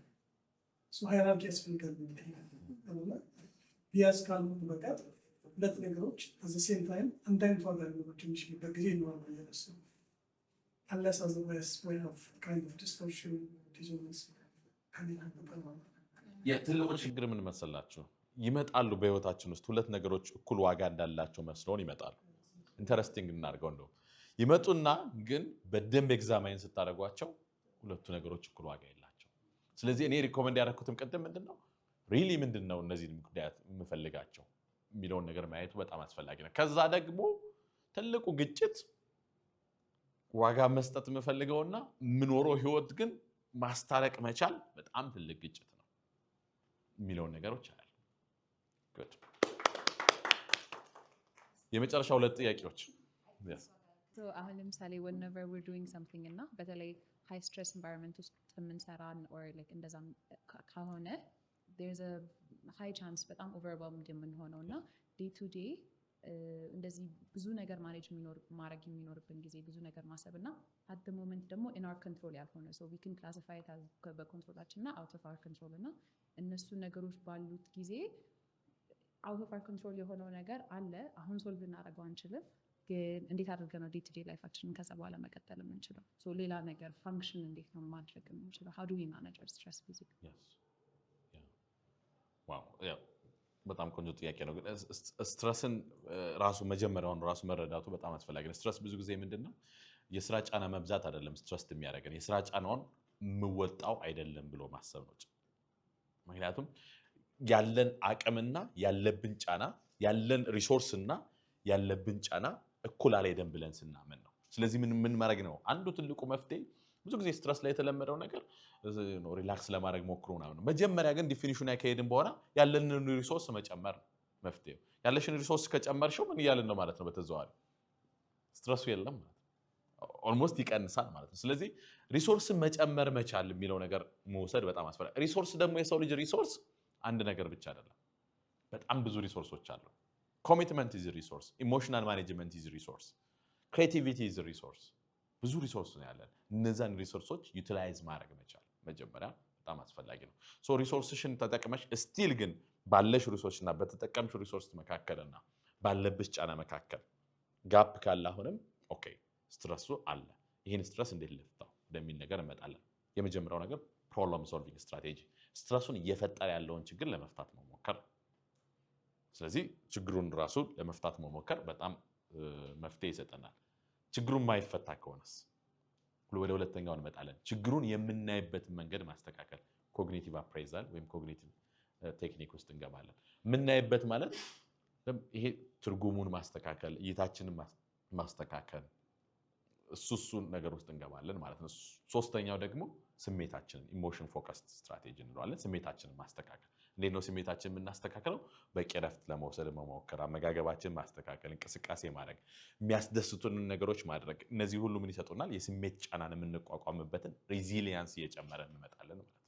Speaker 6: ሃይራርኪ ያስፈልጋል። ቢያዝ ካልሆኑ በቀር ሁለት ነገሮች አዚ ሴም ታይም አንድ አይነት ዋጋ ሊኖራቸው የሚችልበት ጊዜ ይኖራል ብዬ አላስብም። unless otherwise we have kind of distortion, dissonance ከሌላ ነገር ማለት ነው።
Speaker 1: የትልቁ ችግር ምን መሰላችሁ? ይመጣሉ በህይወታችን ውስጥ ሁለት ነገሮች እኩል ዋጋ እንዳላቸው መስሎን ይመጣሉ። ኢንተረስቲንግ እናድርገው እንደው ይመጡና ግን በደንብ ኤግዛማይን ስታደርጓቸው ሁለቱ ነገሮች እኩል ዋጋ የላቸው። ስለዚህ እኔ ሪኮመንድ ያደረኩትም ቅድም ምንድነው ሪሊ ምንድነው እነዚህ ጉዳያት የምፈልጋቸው የሚለውን ነገር ማየቱ በጣም አስፈላጊ ነው። ከዛ ደግሞ ትልቁ ግጭት ዋጋ መስጠት የምፈልገውና የምኖረው ህይወት ግን ማስታረቅ መቻል በጣም ትልቅ ግጭት ነው የሚለውን ነገሮች አለ። ጉድ የመጨረሻው ሁለት ጥያቄዎች Yes.
Speaker 7: So አሁን ለምሳሌ whenever we're doing something እና በተለይ high stress environment ውስጥ የምንሰራን or like እንደዛም ከሆነ there's a high chance በጣም overwhelmed የምንሆነው እና day to day እንደዚህ ብዙ ነገር ማድረግ የሚኖርብን ጊዜ ብዙ ነገር ማሰብ እና at the moment ደግሞ in our control ያልሆነ so we can classify it as በኮንትሮላችን እና out of our control እና እነሱ ነገሮች ባሉት ጊዜ out of our control የሆነው ነገር አለ አሁን ሶልቭ ልናደርገው አንችልም ግን እንዴት አድርገን ነው day to day ላይፋችንን ከዛ በኋላ መቀጠል የምንችለው so ሌላ ነገር ፋንክሽን እንዴት ነው ማድረግ የምንችለው how do we manage our stress basically
Speaker 1: yes yeah wow yeah በጣም ቆንጆ ጥያቄ ነው ግን ስትረስን ራሱ መጀመሪያውን ራሱ መረዳቱ በጣም አስፈላጊ ነው ስትረስ ብዙ ጊዜ ምንድነው የስራ ጫና መብዛት አይደለም ስትረስ የሚያደርገን የስራ ጫናውን ምወጣው አይደለም ብሎ ማሰብ ነው ምክንያቱም ያለን አቅምና ያለብን ጫና ያለን ሪሶርስ እና ያለብን ጫና እኩል አልሄደም ብለን ስናምን ነው ስለዚህ ምን ማድረግ ነው አንዱ ትልቁ መፍትሄ ብዙ ጊዜ ስትረስ ላይ የተለመደው ነገር ሪላክስ ለማድረግ ሞክሩ ነው መጀመሪያ ግን ዲፊኒሽን ያካሄድን በኋላ ያለንን ሪሶርስ መጨመር መፍትሄው ያለሽን ሪሶርስ ከጨመርሽው ምን ይያልን ነው ማለት ነው በተዘዋዋሪ ስትረሱ የለም ማለት ኦልሞስት ይቀንሳል ማለት ነው ስለዚህ ሪሶርስን መጨመር መቻል የሚለው ነገር መውሰድ በጣም አስፈላጊ ሪሶርስ ደግሞ የሰው ልጅ ሪሶርስ አንድ ነገር ብቻ አይደለም በጣም ብዙ ሪሶርሶች አሉ ኮሚትመንት ኢዝ ሪሶርስ ኢሞሽናል ማኔጅመንት ኢዝ ሪሶርስ ክሬቲቪቲ ኢዝ ሪሶርስ ብዙ ሪሶርስ ነው ያለን እነዛን ሪሶርሶች ዩቲላይዝ ማድረግ መቻል መጀመሪያ በጣም አስፈላጊ ነው ሶ ሪሶርስሽን ተጠቅመሽ ስቲል ግን ባለሽ ሪሶርስና በተጠቀምሽ ሪሶርስ መካከልና ባለብሽ ጫና መካከል ጋፕ ካለ አሁንም ኦኬ ስትረሱ አለ ይሄን ስትረስ እንዴት ልፍታው እንደሚል ነገር እንመጣለን የመጀመሪያው ነገር ፕሮብለም ሶልቪንግ ስትራቴጂ ስትረሱን እየፈጠረ ያለውን ችግር ለመፍታት መሞከር ስለዚህ ችግሩን ራሱ ለመፍታት መሞከር በጣም መፍትሄ ይሰጠናል ችግሩን ማይፈታ ከሆነስ ወደ ሁለተኛው እንመጣለን ችግሩን የምናይበት መንገድ ማስተካከል ኮግኒቲቭ አፕሬዛል ወይም ኮግኒቲቭ ቴክኒክ ውስጥ እንገባለን የምናይበት ማለት ይሄ ትርጉሙን ማስተካከል እይታችንን ማስተካከል እሱን ነገር ውስጥ እንገባለን ማለት ነው ሶስተኛው ደግሞ ስሜታችንን ኢሞሽን ፎከስድ ስትራቴጂ እንለዋለን ስሜታችንን ማስተካከል እንዴት ነው ስሜታችንን የምናስተካክለው በቂ ረፍት ለመውሰድ መሞከር አመጋገባችንን ማስተካከል እንቅስቃሴ ማድረግ የሚያስደስቱን ነገሮች ማድረግ እነዚህ ሁሉ ምን ይሰጡናል የስሜት ጫናን የምንቋቋምበትን ሬዚሊያንስ እየጨመረ እንመጣለን ማለት ነው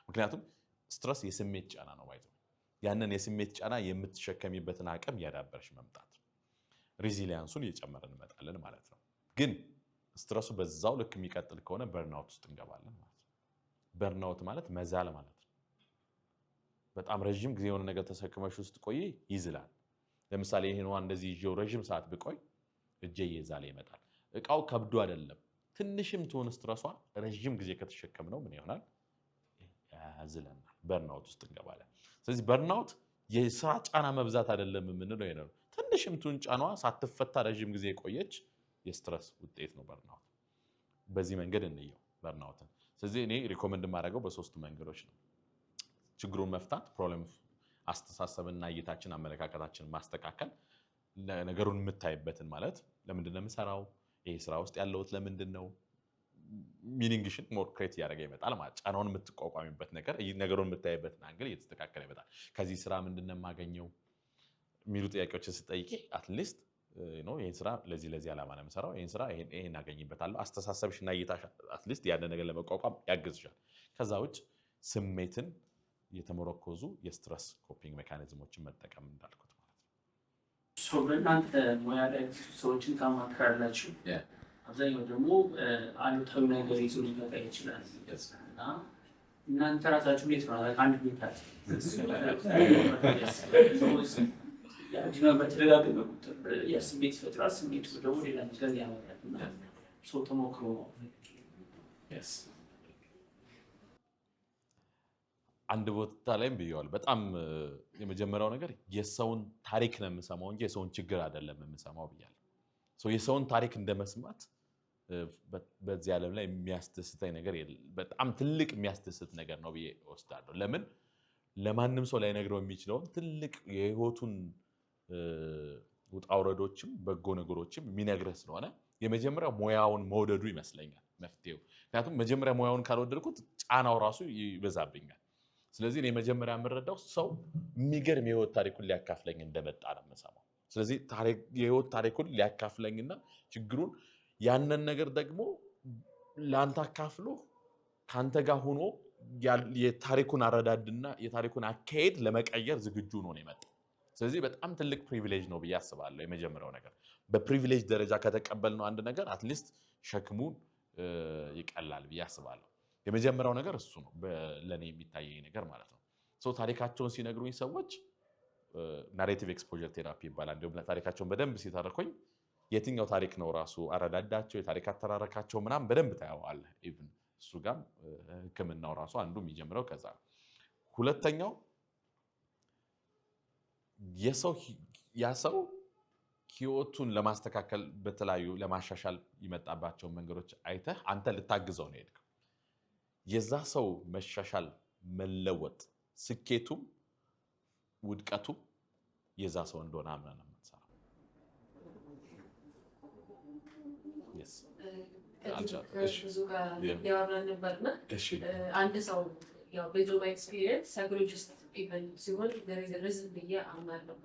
Speaker 1: ምክንያቱም ስትረስ የስሜት ጫና ነው ማለት ነው ያንን የስሜት ጫና የምትሸከሚበትን አቅም ያዳበርሽ መምጣት ሬዚሊያንሱን እየጨመረ እንመጣለን ማለት ነው ግን ስትረሱ በዛው ልክ የሚቀጥል ከሆነ በርናውት ውስጥ እንገባለን ማለት ነው በርናውት ማለት መዛል ማለት ነው በጣም ረጅም ጊዜ የሆነ ነገር ተሰክመሽ ውስጥ ቆይ ይዝላል ለምሳሌ ይሄን ዋን እንደዚህ ይዤው ረጅም ሰዓት ብቆይ እጄ ይዛል ይመጣል እቃው ከብዶ አይደለም ትንሽም ትሆን ስትረሷ ረጅም ጊዜ ከተሸከምነው ምን ይሆናል ያዝለናል በርናውት ውስጥ እንገባለን ስለዚህ በርናውት የስራ ጫና መብዛት አይደለም የምንለው ይሄ ነው ትንሽም ትሆን ጫናዋ ሳትፈታ ረጅም ጊዜ ቆየች የስትረስ ውጤት ነው በርናውት በዚህ መንገድ እንየው በርናውትን ስለዚህ እኔ ሪኮመንድ ማድረገው በሶስት መንገዶች ነው ችግሩን መፍታት ፕሮብሌም አስተሳሰብና እይታችን አመለካከታችን ማስተካከል ነገሩን የምታይበትን ማለት ለምንድን ነው የምሰራው ይሄ ስራ ውስጥ ያለውት ለምንድን ነው ሚኒንግሽን ሞር ክሬት ያደረገ ይመጣል ማለት ጫናውን የምትቋቋሚበት ነገር ነገሩን የምታይበትን አንግል እየተስተካከለ ይመጣል ከዚህ ስራ ምንድን ነው የማገኘው የሚሉ ጥያቄዎችን ስጠይቂ አትሊስት ይሄን ስራ ለዚህ ዓላማ ነው የምሰራው ይሄን ስራ ይሄን አገኝበታለሁ አስተሳሰብሽና እይታሽ አትሊስት ያን ነገር ለመቋቋም ያግዝሻል ከዛ ውጭ ስሜትን የተመረኮዙ የስትረስ ኮፒንግ ሜካኒዝሞችን መጠቀም እንዳልኩት ማለት ነው
Speaker 9: ሶ በእናንተ ሙያ ላይ ሰዎችን ታማክራላችሁ አብዛኛው ደግሞ አሉታዊ ነገር ይዞ ሊመጣ ይችላል እና እናንተ ራሳችሁ እንዴት ነው አንድ ሚታል በተደጋገመ ቁጥር የስሜት ይፈጥራል ስሜቱ ደግሞ ሌላ ነገር ያመጣል እና ሰው ተሞክሮ
Speaker 1: አንድ ቦታ ላይም ብየዋል በጣም የመጀመሪያው ነገር የሰውን ታሪክ ነው የምሰማው እንጂ የሰውን ችግር አይደለም የምሰማው ብያለሁ የሰውን ታሪክ እንደመስማት በዚህ ዓለም ላይ የሚያስደስተኝ ነገር በጣም ትልቅ የሚያስደስት ነገር ነው ብዬ ወስዳለሁ ለምን ለማንም ሰው ላይነግረው የሚችለውን ትልቅ የህይወቱን ውጣውረዶችም በጎ ነገሮችም የሚነግርህ ስለሆነ የመጀመሪያው ሙያውን መውደዱ ይመስለኛል መፍትሄው ምክንያቱም መጀመሪያ ሙያውን ካልወደድኩት ጫናው ራሱ ይበዛብኛል ስለዚህ እኔ መጀመሪያ የምረዳው ሰው የሚገርም የህይወት ታሪኩን ሊያካፍለኝ እንደመጣ ነው የምሰማው ስለዚህ የህይወት ታሪኩን ሊያካፍለኝና ችግሩን ያንን ነገር ደግሞ ላንተ አካፍሎ ካንተ ጋር ሆኖ የታሪኩን አረዳድና የታሪኩን አካሄድ ለመቀየር ዝግጁ ነው የመጣው። ስለዚህ በጣም ትልቅ ፕሪቪሌጅ ነው ብዬ አስባለሁ። የመጀመሪያው ነገር በፕሪቪሌጅ ደረጃ ከተቀበልነው አንድ ነገር አትሊስት ሸክሙን ይቀላል ብዬ አስባለሁ። የመጀመሪያው ነገር እሱ ነው ለኔ የሚታየኝ ነገር ማለት ነው። ታሪካቸውን ሲነግሩኝ ሰዎች ናሬቲቭ ኤክስፖዠር ቴራፒ ይባላል። እንዲሁም ታሪካቸውን በደንብ ሲተርኩኝ የትኛው ታሪክ ነው ራሱ አረዳዳቸው የታሪክ አተራረካቸው ምናምን በደንብ ታያዋለህ። ኢቭን እሱ ጋር ህክምናው ራሱ አንዱ የሚጀምረው ከዛ ነው። ሁለተኛው ያ ሰው ህይወቱን ለማስተካከል በተለያዩ ለማሻሻል ይመጣባቸው መንገዶች አይተህ አንተ ልታግዘው ነው የሄድከው። የዛ ሰው መሻሻል መለወጥ ስኬቱም ውድቀቱም የዛ ሰው እንደሆነ አምነን ነው የምንሰራው።
Speaker 11: ብዙ ጋር ያወራን ነበርና አንድ ሰው ያው ቤዞ ማይ ኤክስፒሪየንስ ሳይኮሎጂስት ኢቨን ሲሆን ሪዝን ብዬ አምናለሁ።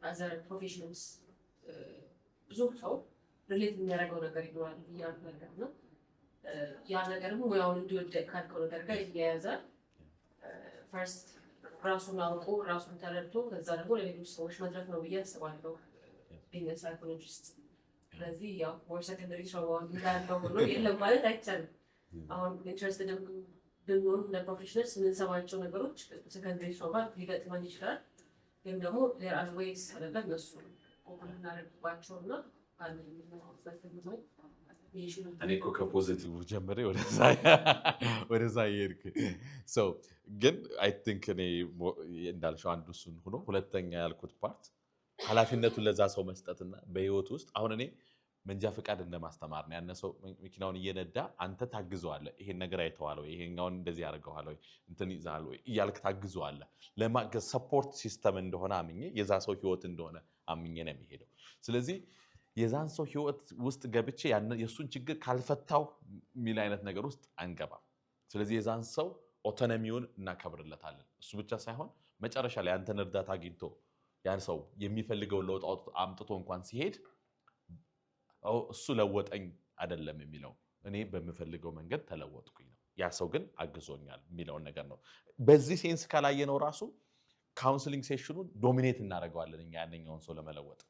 Speaker 11: አዘር ፕሮፌሽናልስ ብዙ ሰው ሪሌት የሚያደርገው ነገር ይኖራል ብያሉ ነገር ነው። ያ ነገርም ሙያውን እንዲወድ ካልከው ነገር ጋር ይያያዛል። ፈርስት ራሱን አውቆ ራሱን ተረድቶ ከዛ ደግሞ ለሌሎች ሰዎች መድረክ ነው ብዬ አስባለሁ ቢንግ ሳይኮሎጂስት። ስለዚህ ያው ሞር ሰከንደሪ ስራውን እንዳለው ሆኖ የለም ማለት አይቻልም። አሁን ኢንትረስትድ ብንሆን ለፕሮፌሽናልስ የምንሰማቸው ነገሮች ሰከንደሪ ስራ ጋር ሊገጥመን ይችላል። ግን ደግሞ ዜር አር ዌይስ አለ እነሱ ኦፕን እናደርግባቸውና አንድ የምንመጣበት ነው።
Speaker 1: እኔ እኮ ከፖዚቲቭ ጀምሬ ወደዛ ይሄድክ ግን አይ ቲንክ እኔ እንዳልሽው አንዱ እሱን ሆኖ ሁለተኛ ያልኩት ፓርት ኃላፊነቱን ለዛ ሰው መስጠትና በህይወት ውስጥ አሁን እኔ መንጃ ፈቃድ እንደማስተማር ነው። ያነ ሰው መኪናውን እየነዳ አንተ ታግዘዋለህ። ይሄን ነገር አይተዋል ወይ ይሄኛውን እንደዚህ ያደርገዋል ወይ እንትን ይዛል ወይ እያልክ ታግዘዋለህ። ለማገዝ ሰፖርት ሲስተም እንደሆነ አምኜ የዛ ሰው ህይወት እንደሆነ አምኜ ነው የሚሄደው። ስለዚህ የዛን ሰው ህይወት ውስጥ ገብቼ የሱን ችግር ካልፈታው የሚል አይነት ነገር ውስጥ አንገባም። ስለዚህ የዛን ሰው ኦቶኖሚውን እናከብርለታለን። እሱ ብቻ ሳይሆን መጨረሻ ላይ አንተን እርዳታ አግኝቶ ያን ሰው የሚፈልገው ለውጥ አምጥቶ እንኳን ሲሄድ እሱ ለወጠኝ አይደለም የሚለው እኔ በምፈልገው መንገድ ተለወጥኩኝ ነው። ያ ሰው ግን አግዞኛል የሚለውን ነገር ነው። በዚህ ሴንስ ካላየነው ራሱ ካውንስሊንግ ሴሽኑን ዶሚኔት እናደርገዋለን እኛ ያንኛውን ሰው ለመለወጥ።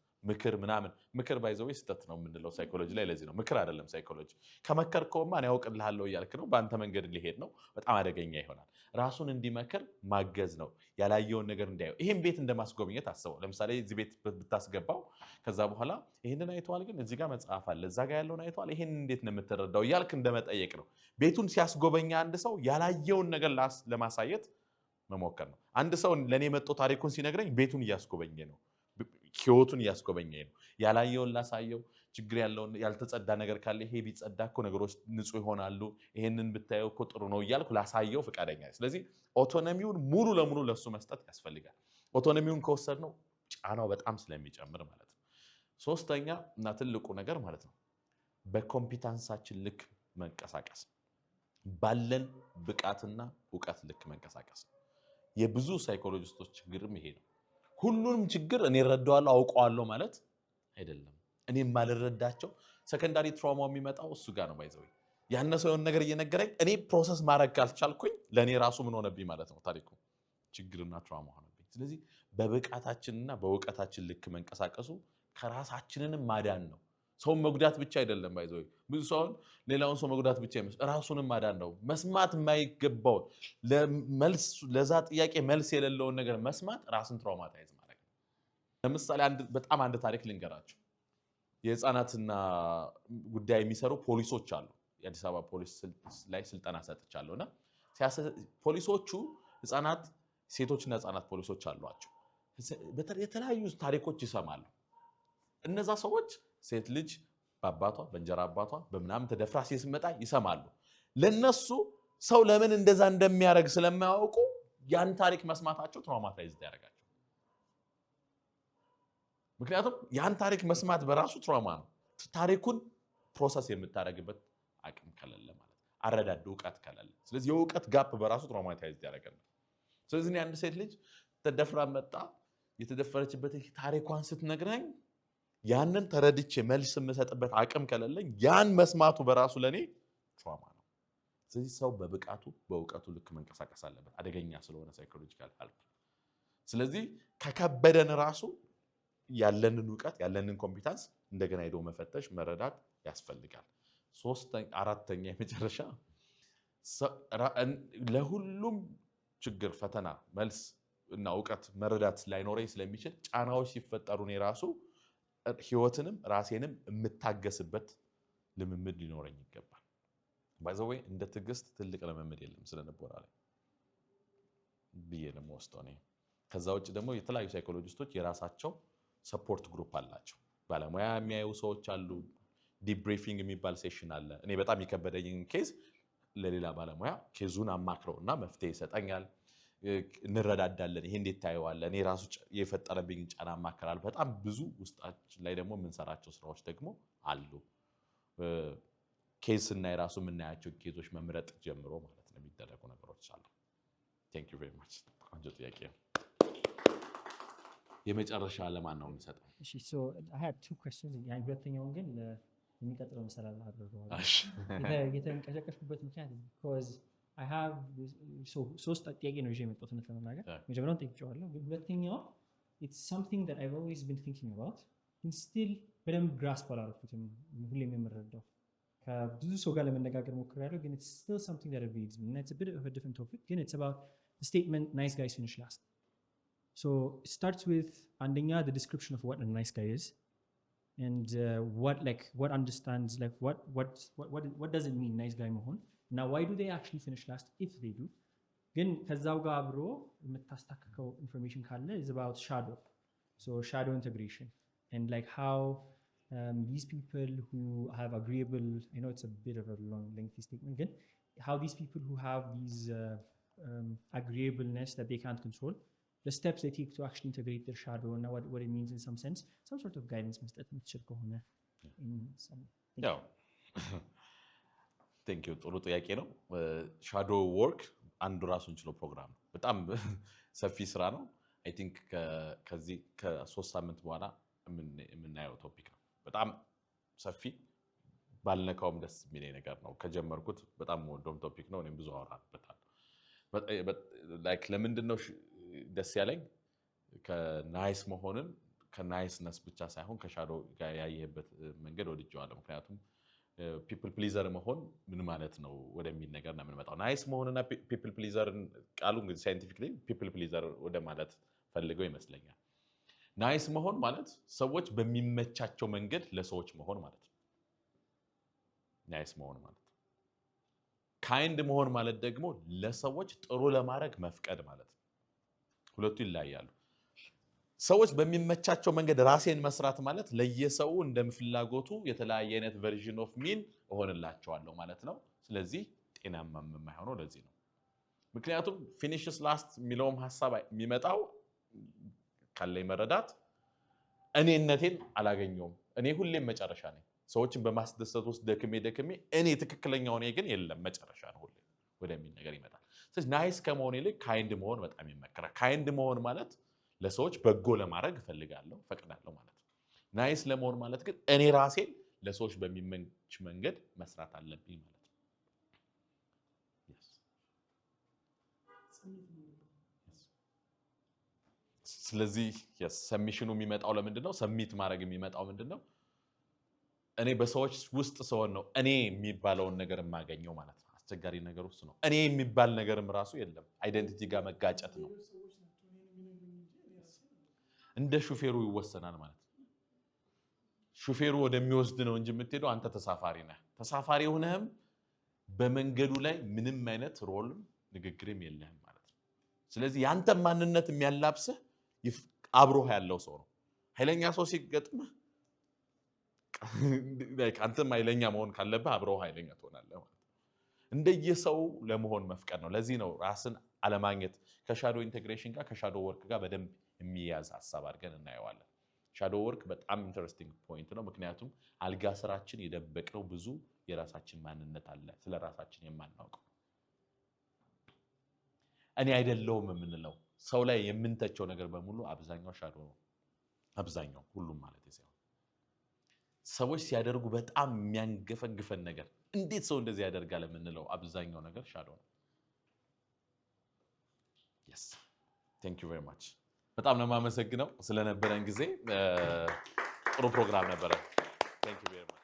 Speaker 1: ምክር ባይዘው ስህተት ነው የምንለው ሳይኮሎጂ ላይ። ለዚህ ነው ምክር አይደለም ሳይኮሎጂ። ከመከርከውማ እኔ ያውቅልሃለሁ እያልክ ነው፣ በአንተ መንገድ ሊሄድ ነው፣ በጣም አደገኛ ይሆናል። ራሱን እንዲመክር ማገዝ ነው፣ ያላየውን ነገር እንዲያየው። ይሄን ቤት እንደማስጎብኘት አስበው። ለምሳሌ እዚህ ቤት ብታስገባው ከዛ በኋላ ይሄንን አይተዋል፣ ግን እዚህ ጋር መጽሐፍ አለ፣ እዛ ጋር ያለውን አይተዋል፣ ይሄን እንዴት ነው የምትረዳው እያልክ እንደመጠየቅ ነው። ቤቱን ሲያስጎበኛ አንድ ሰው ያላየውን ነገር ለማሳየት መሞከር ነው። አንድ ሰው ለእኔ መጥቶ ታሪኩን ሲነግረኝ ቤቱን እያስጎበኘ ነው፣ ህይወቱን እያስጎበኘ ነው። ያላየውን ላሳየው፣ ችግር ያለውን ያልተጸዳ ነገር ካለ ይሄ ቢጸዳ እኮ ነገሮች ንጹህ ይሆናሉ፣ ይሄንን ብታየው እኮ ጥሩ ነው እያልኩ ላሳየው ፈቃደኛ ነኝ። ስለዚህ ኦቶኖሚውን ሙሉ ለሙሉ ለሱ መስጠት ያስፈልጋል። ኦቶኖሚውን ከወሰድነው ጫናው በጣም ስለሚጨምር ማለት ነው። ሶስተኛ እና ትልቁ ነገር ማለት ነው በኮምፒታንሳችን ልክ መንቀሳቀስ፣ ባለን ብቃትና እውቀት ልክ መንቀሳቀስ። የብዙ ሳይኮሎጂስቶች ችግርም ይሄ ነው። ሁሉንም ችግር እኔ እረዳዋለሁ አውቀዋለሁ ማለት አይደለም። እኔ ማልረዳቸው ሰከንዳሪ ትራውማው የሚመጣው እሱ ጋር ነው። ባይዘው ያነሰው የሆነ ነገር እየነገረኝ እኔ ፕሮሰስ ማድረግ ካልቻልኩኝ ለእኔ ራሱ ምን ሆነብኝ ማለት ነው፣ ታሪኩ ችግርና ትራውማ ሆነብኝ። ስለዚህ በብቃታችንና በእውቀታችን ልክ መንቀሳቀሱ ከራሳችንንም ማዳን ነው። ሰውን መጉዳት ብቻ አይደለም። ባይዘው ብዙ ሰውን ሌላውን ሰው መጉዳት ብቻ ይመስል ራሱንም ማዳን ነው። መስማት የማይገባውን ለዛ ጥያቄ መልስ የሌለውን ነገር መስማት ራስን ትራውማታይዝ ማድረግ ነው። ለምሳሌ በጣም አንድ ታሪክ ልንገራቸው። የህፃናትና ጉዳይ የሚሰሩ ፖሊሶች አሉ። የአዲስ አበባ ፖሊስ ላይ ስልጠና ሰጥቻለሁ እና ፖሊሶቹ ህፃናት፣ ሴቶችና ህፃናት ፖሊሶች አሏቸው። የተለያዩ ታሪኮች ይሰማሉ። እነዛ ሰዎች ሴት ልጅ በአባቷ በእንጀራ አባቷ በምናምን ተደፍራ ሲመጣ ይሰማሉ። ለነሱ ሰው ለምን እንደዛ እንደሚያደርግ ስለማያውቁ ያን ታሪክ መስማታቸው ትራውማታይዝድ ያደርጋቸው። ምክንያቱም ያን ታሪክ መስማት በራሱ ትራውማ ነው። ታሪኩን ፕሮሰስ የምታደርግበት አቅም ከሌለ ማለት አረዳድ እውቀት ከሌለ። ስለዚህ የእውቀት ጋፕ በራሱ ትራውማታይዝድ ያደርጋል። ስለዚህ አንድ ሴት ልጅ ተደፍራ መጣ የተደፈረችበት ታሪኳን ስትነግረኝ ያንን ተረድቼ መልስ የምሰጥበት አቅም ከሌለኝ ያን መስማቱ በራሱ ለኔ ትራውማ ነው። ስለዚህ ሰው በብቃቱ በእውቀቱ ልክ መንቀሳቀስ አለበት፣ አደገኛ ስለሆነ ሳይኮሎጂካል ሄልፕ። ስለዚህ ከከበደን ራሱ ያለንን እውቀት ያለንን ኮምፒታንስ እንደገና ሄዶ መፈተሽ መረዳት ያስፈልጋል። አራተኛ የመጨረሻ ለሁሉም ችግር ፈተና መልስ እና እውቀት መረዳት ላይኖረኝ ስለሚችል ጫናዎች ሲፈጠሩ እኔ ራሱ ህይወትንም ራሴንም የምታገስበት ልምምድ ሊኖረኝ ይገባል። ባይዘዌ እንደ ትዕግስት ትልቅ ልምምድ የለም ስለነበረ ላይ ብዬ ለመወስደው ነው። ከዛ ውጭ ደግሞ የተለያዩ ሳይኮሎጂስቶች የራሳቸው ሰፖርት ግሩፕ አላቸው። ባለሙያ የሚያዩ ሰዎች አሉ። ዲብሪፊንግ የሚባል ሴሽን አለ። እኔ በጣም የከበደኝን ኬዝ ለሌላ ባለሙያ ኬዙን አማክረውና መፍትሄ ይሰጠኛል። እንረዳዳለን። ይሄ እንዴት ታየዋለህ? እኔ ራሱ የፈጠረብኝ ጫና አማክራለሁ። በጣም ብዙ ውስጣችን ላይ ደግሞ የምንሰራቸው ስራዎች ደግሞ አሉ። ኬዝ እና የራሱ የምናያቸው ኬዞች መምረጥ ጀምሮ ማለት ነው የሚደረጉ ነገሮች አሉ። ቴንክ ዩ ቬሪ ማች። ቆንጆ ጥያቄ ነው። የመጨረሻ ለማን ነው የምሰጠው?
Speaker 2: እሺ ሶ I had two questions ሁለተኛውን ግን የሚቀጥለው መሰላል አድርገዋል።
Speaker 1: እሺ
Speaker 2: የተንቀሸቀሽኩበት ምክንያት because I have ሶስት ጥያቄ ነው ይዤ የመጣሁት ነው ለማናገር መጀመሪያውን ጠይቄዋለሁ ግን ሁለተኛው it's something that I've always been thinking about and still በደንብ grasp አላደረኩትም። ሁሌም የምረዳው ከብዙ ሰው ጋር ለመነጋገር ሞክሬያለሁ ግን it's still something that evades me and it's a bit of a different topic ግን it's about the statement nice guys finish last. So it starts with andanya the description of what a nice guy is and what understands like what does it mean nice guy መሆን. Now why do they actually finish last if they do? ግን ከዛው ጋር አብሮ የምታስተካከው information ካለ is about shadow. So shadow integration and like how these people who have agreeable, I know it's a bit of a long lengthy statement again, how these people who have these agreeableness that they can't control, the steps they take to actually integrate their shadow and what it means in some sense, some sort of guidance መስጠት የምትችል ከሆነ
Speaker 1: ያው ቴንክ ዩ ጥሩ ጥያቄ ነው። ሻዶ ወርክ አንዱ ራሱን ችሎ ፕሮግራም ነው። በጣም ሰፊ ስራ ነው። አይ ቲንክ ከዚህ ከ3 ሳምንት በኋላ የምናየው ቶፒክ ነው። በጣም ሰፊ ባልነካውም ደስ የሚለኝ ነገር ነው። ከጀመርኩት በጣም ወንዶም ቶፒክ ነው። እኔም ብዙ አወራበታለሁ። ላይክ ለምንድነው ደስ ያለኝ ከናይስ መሆንን ከናይስነስ ብቻ ሳይሆን ከሻዶ ጋር ያየህበት መንገድ ወድጄዋለሁ። ምክንያቱም ፒፕል ፕሊዘር መሆን ምን ማለት ነው ወደሚል ነገር ነው የምንመጣው። ናይስ መሆንና ፒፕል ፕሊዘር ቃሉ እንግዲህ ሳይንቲፊክሊ ፒፕል ፕሊዘር ወደ ማለት ፈልገው ይመስለኛል። ናይስ መሆን ማለት ሰዎች በሚመቻቸው መንገድ ለሰዎች መሆን ማለት ነው። ናይስ መሆን ማለት ካይንድ መሆን ማለት ደግሞ ለሰዎች ጥሩ ለማድረግ መፍቀድ ማለት ነው። ሁለቱ ይለያያሉ። ሰዎች በሚመቻቸው መንገድ ራሴን መስራት ማለት ለየሰው እንደምፍላጎቱ የተለያየ አይነት ቨርዥን ኦፍ ሚን እሆንላቸዋለሁ ማለት ነው። ስለዚህ ጤናማ የማይሆነው ለዚህ ነው። ምክንያቱም ፊኒሽስ ላስት የሚለውም ሐሳብ የሚመጣው ካለኝ መረዳት እኔነቴን አላገኘውም። እኔ ሁሌም መጨረሻ ነኝ። ሰዎችን በማስደሰት ውስጥ ደክሜ እኔ ትክክለኛው እኔ ግን የለም መጨረሻ ነው ሁሌ ወደሚል ነገር ይመጣል። ስለዚህ ናይስ ከመሆን ይልቅ ካይንድ መሆን በጣም ይመከራል። ካይንድ መሆን ማለት ለሰዎች በጎ ለማድረግ እፈልጋለሁ ፈቅዳለሁ ማለት ነው። ናይስ ለመሆን ማለት ግን እኔ ራሴን ለሰዎች በሚመች መንገድ መስራት አለብኝ ማለት ነው። ስለዚህ ሰሚሽኑ የሚመጣው ለምንድን ነው? ሰሚት ማድረግ የሚመጣው ምንድን ነው? እኔ በሰዎች ውስጥ ሰውን ነው እኔ የሚባለውን ነገር የማገኘው ማለት ነው። አስቸጋሪ ነገር ውስጥ ነው። እኔ የሚባል ነገርም ራሱ የለም። አይደንቲቲ ጋር መጋጨት ነው። እንደ ሹፌሩ ይወሰናል ማለት ነው። ሹፌሩ ወደሚወስድ ነው እንጂ የምትሄደው አንተ ተሳፋሪ ነህ። ተሳፋሪ ሆነህም በመንገዱ ላይ ምንም አይነት ሮልም ንግግርም የለህም ማለት ነው። ስለዚህ ያንተ ማንነት የሚያላብስህ አብሮህ ያለው ሰው ነው። ኃይለኛ ሰው ሲገጥምህ አንተም ኃይለኛ መሆን ካለብህ አብሮህ ኃይለኛ ትሆናለህ ማለት ነው። እንደየሰው ለመሆን መፍቀድ ነው። ለዚህ ነው ራስን አለማግኘት ከሻዶ ኢንቴግሬሽን ጋር ከሻዶ ወርክ ጋር በደንብ የሚያዝ ሐሳብ አድርገን እናየዋለን። ሻዶ ወርክ በጣም ኢንተረስቲንግ ፖይንት ነው። ምክንያቱም አልጋ ስራችን የደበቅነው ብዙ የራሳችን ማንነት አለ፣ ስለ ራሳችን የማናውቀው እኔ አይደለሁም የምንለው ሰው ላይ የምንተቸው ነገር በሙሉ አብዛኛው ሻዶ ነው። አብዛኛው ሁሉም ማለት ነው። ሰዎች ሲያደርጉ በጣም የሚያንገፈግፈን ነገር እንዴት ሰው እንደዚህ ያደርጋል የምንለው አብዛኛው ነገር ሻዶ ነው። yes thank you very much በጣም ነው የማመሰግነው ስለነበረን ጊዜ ጥሩ ፕሮግራም ነበረ። thank you very much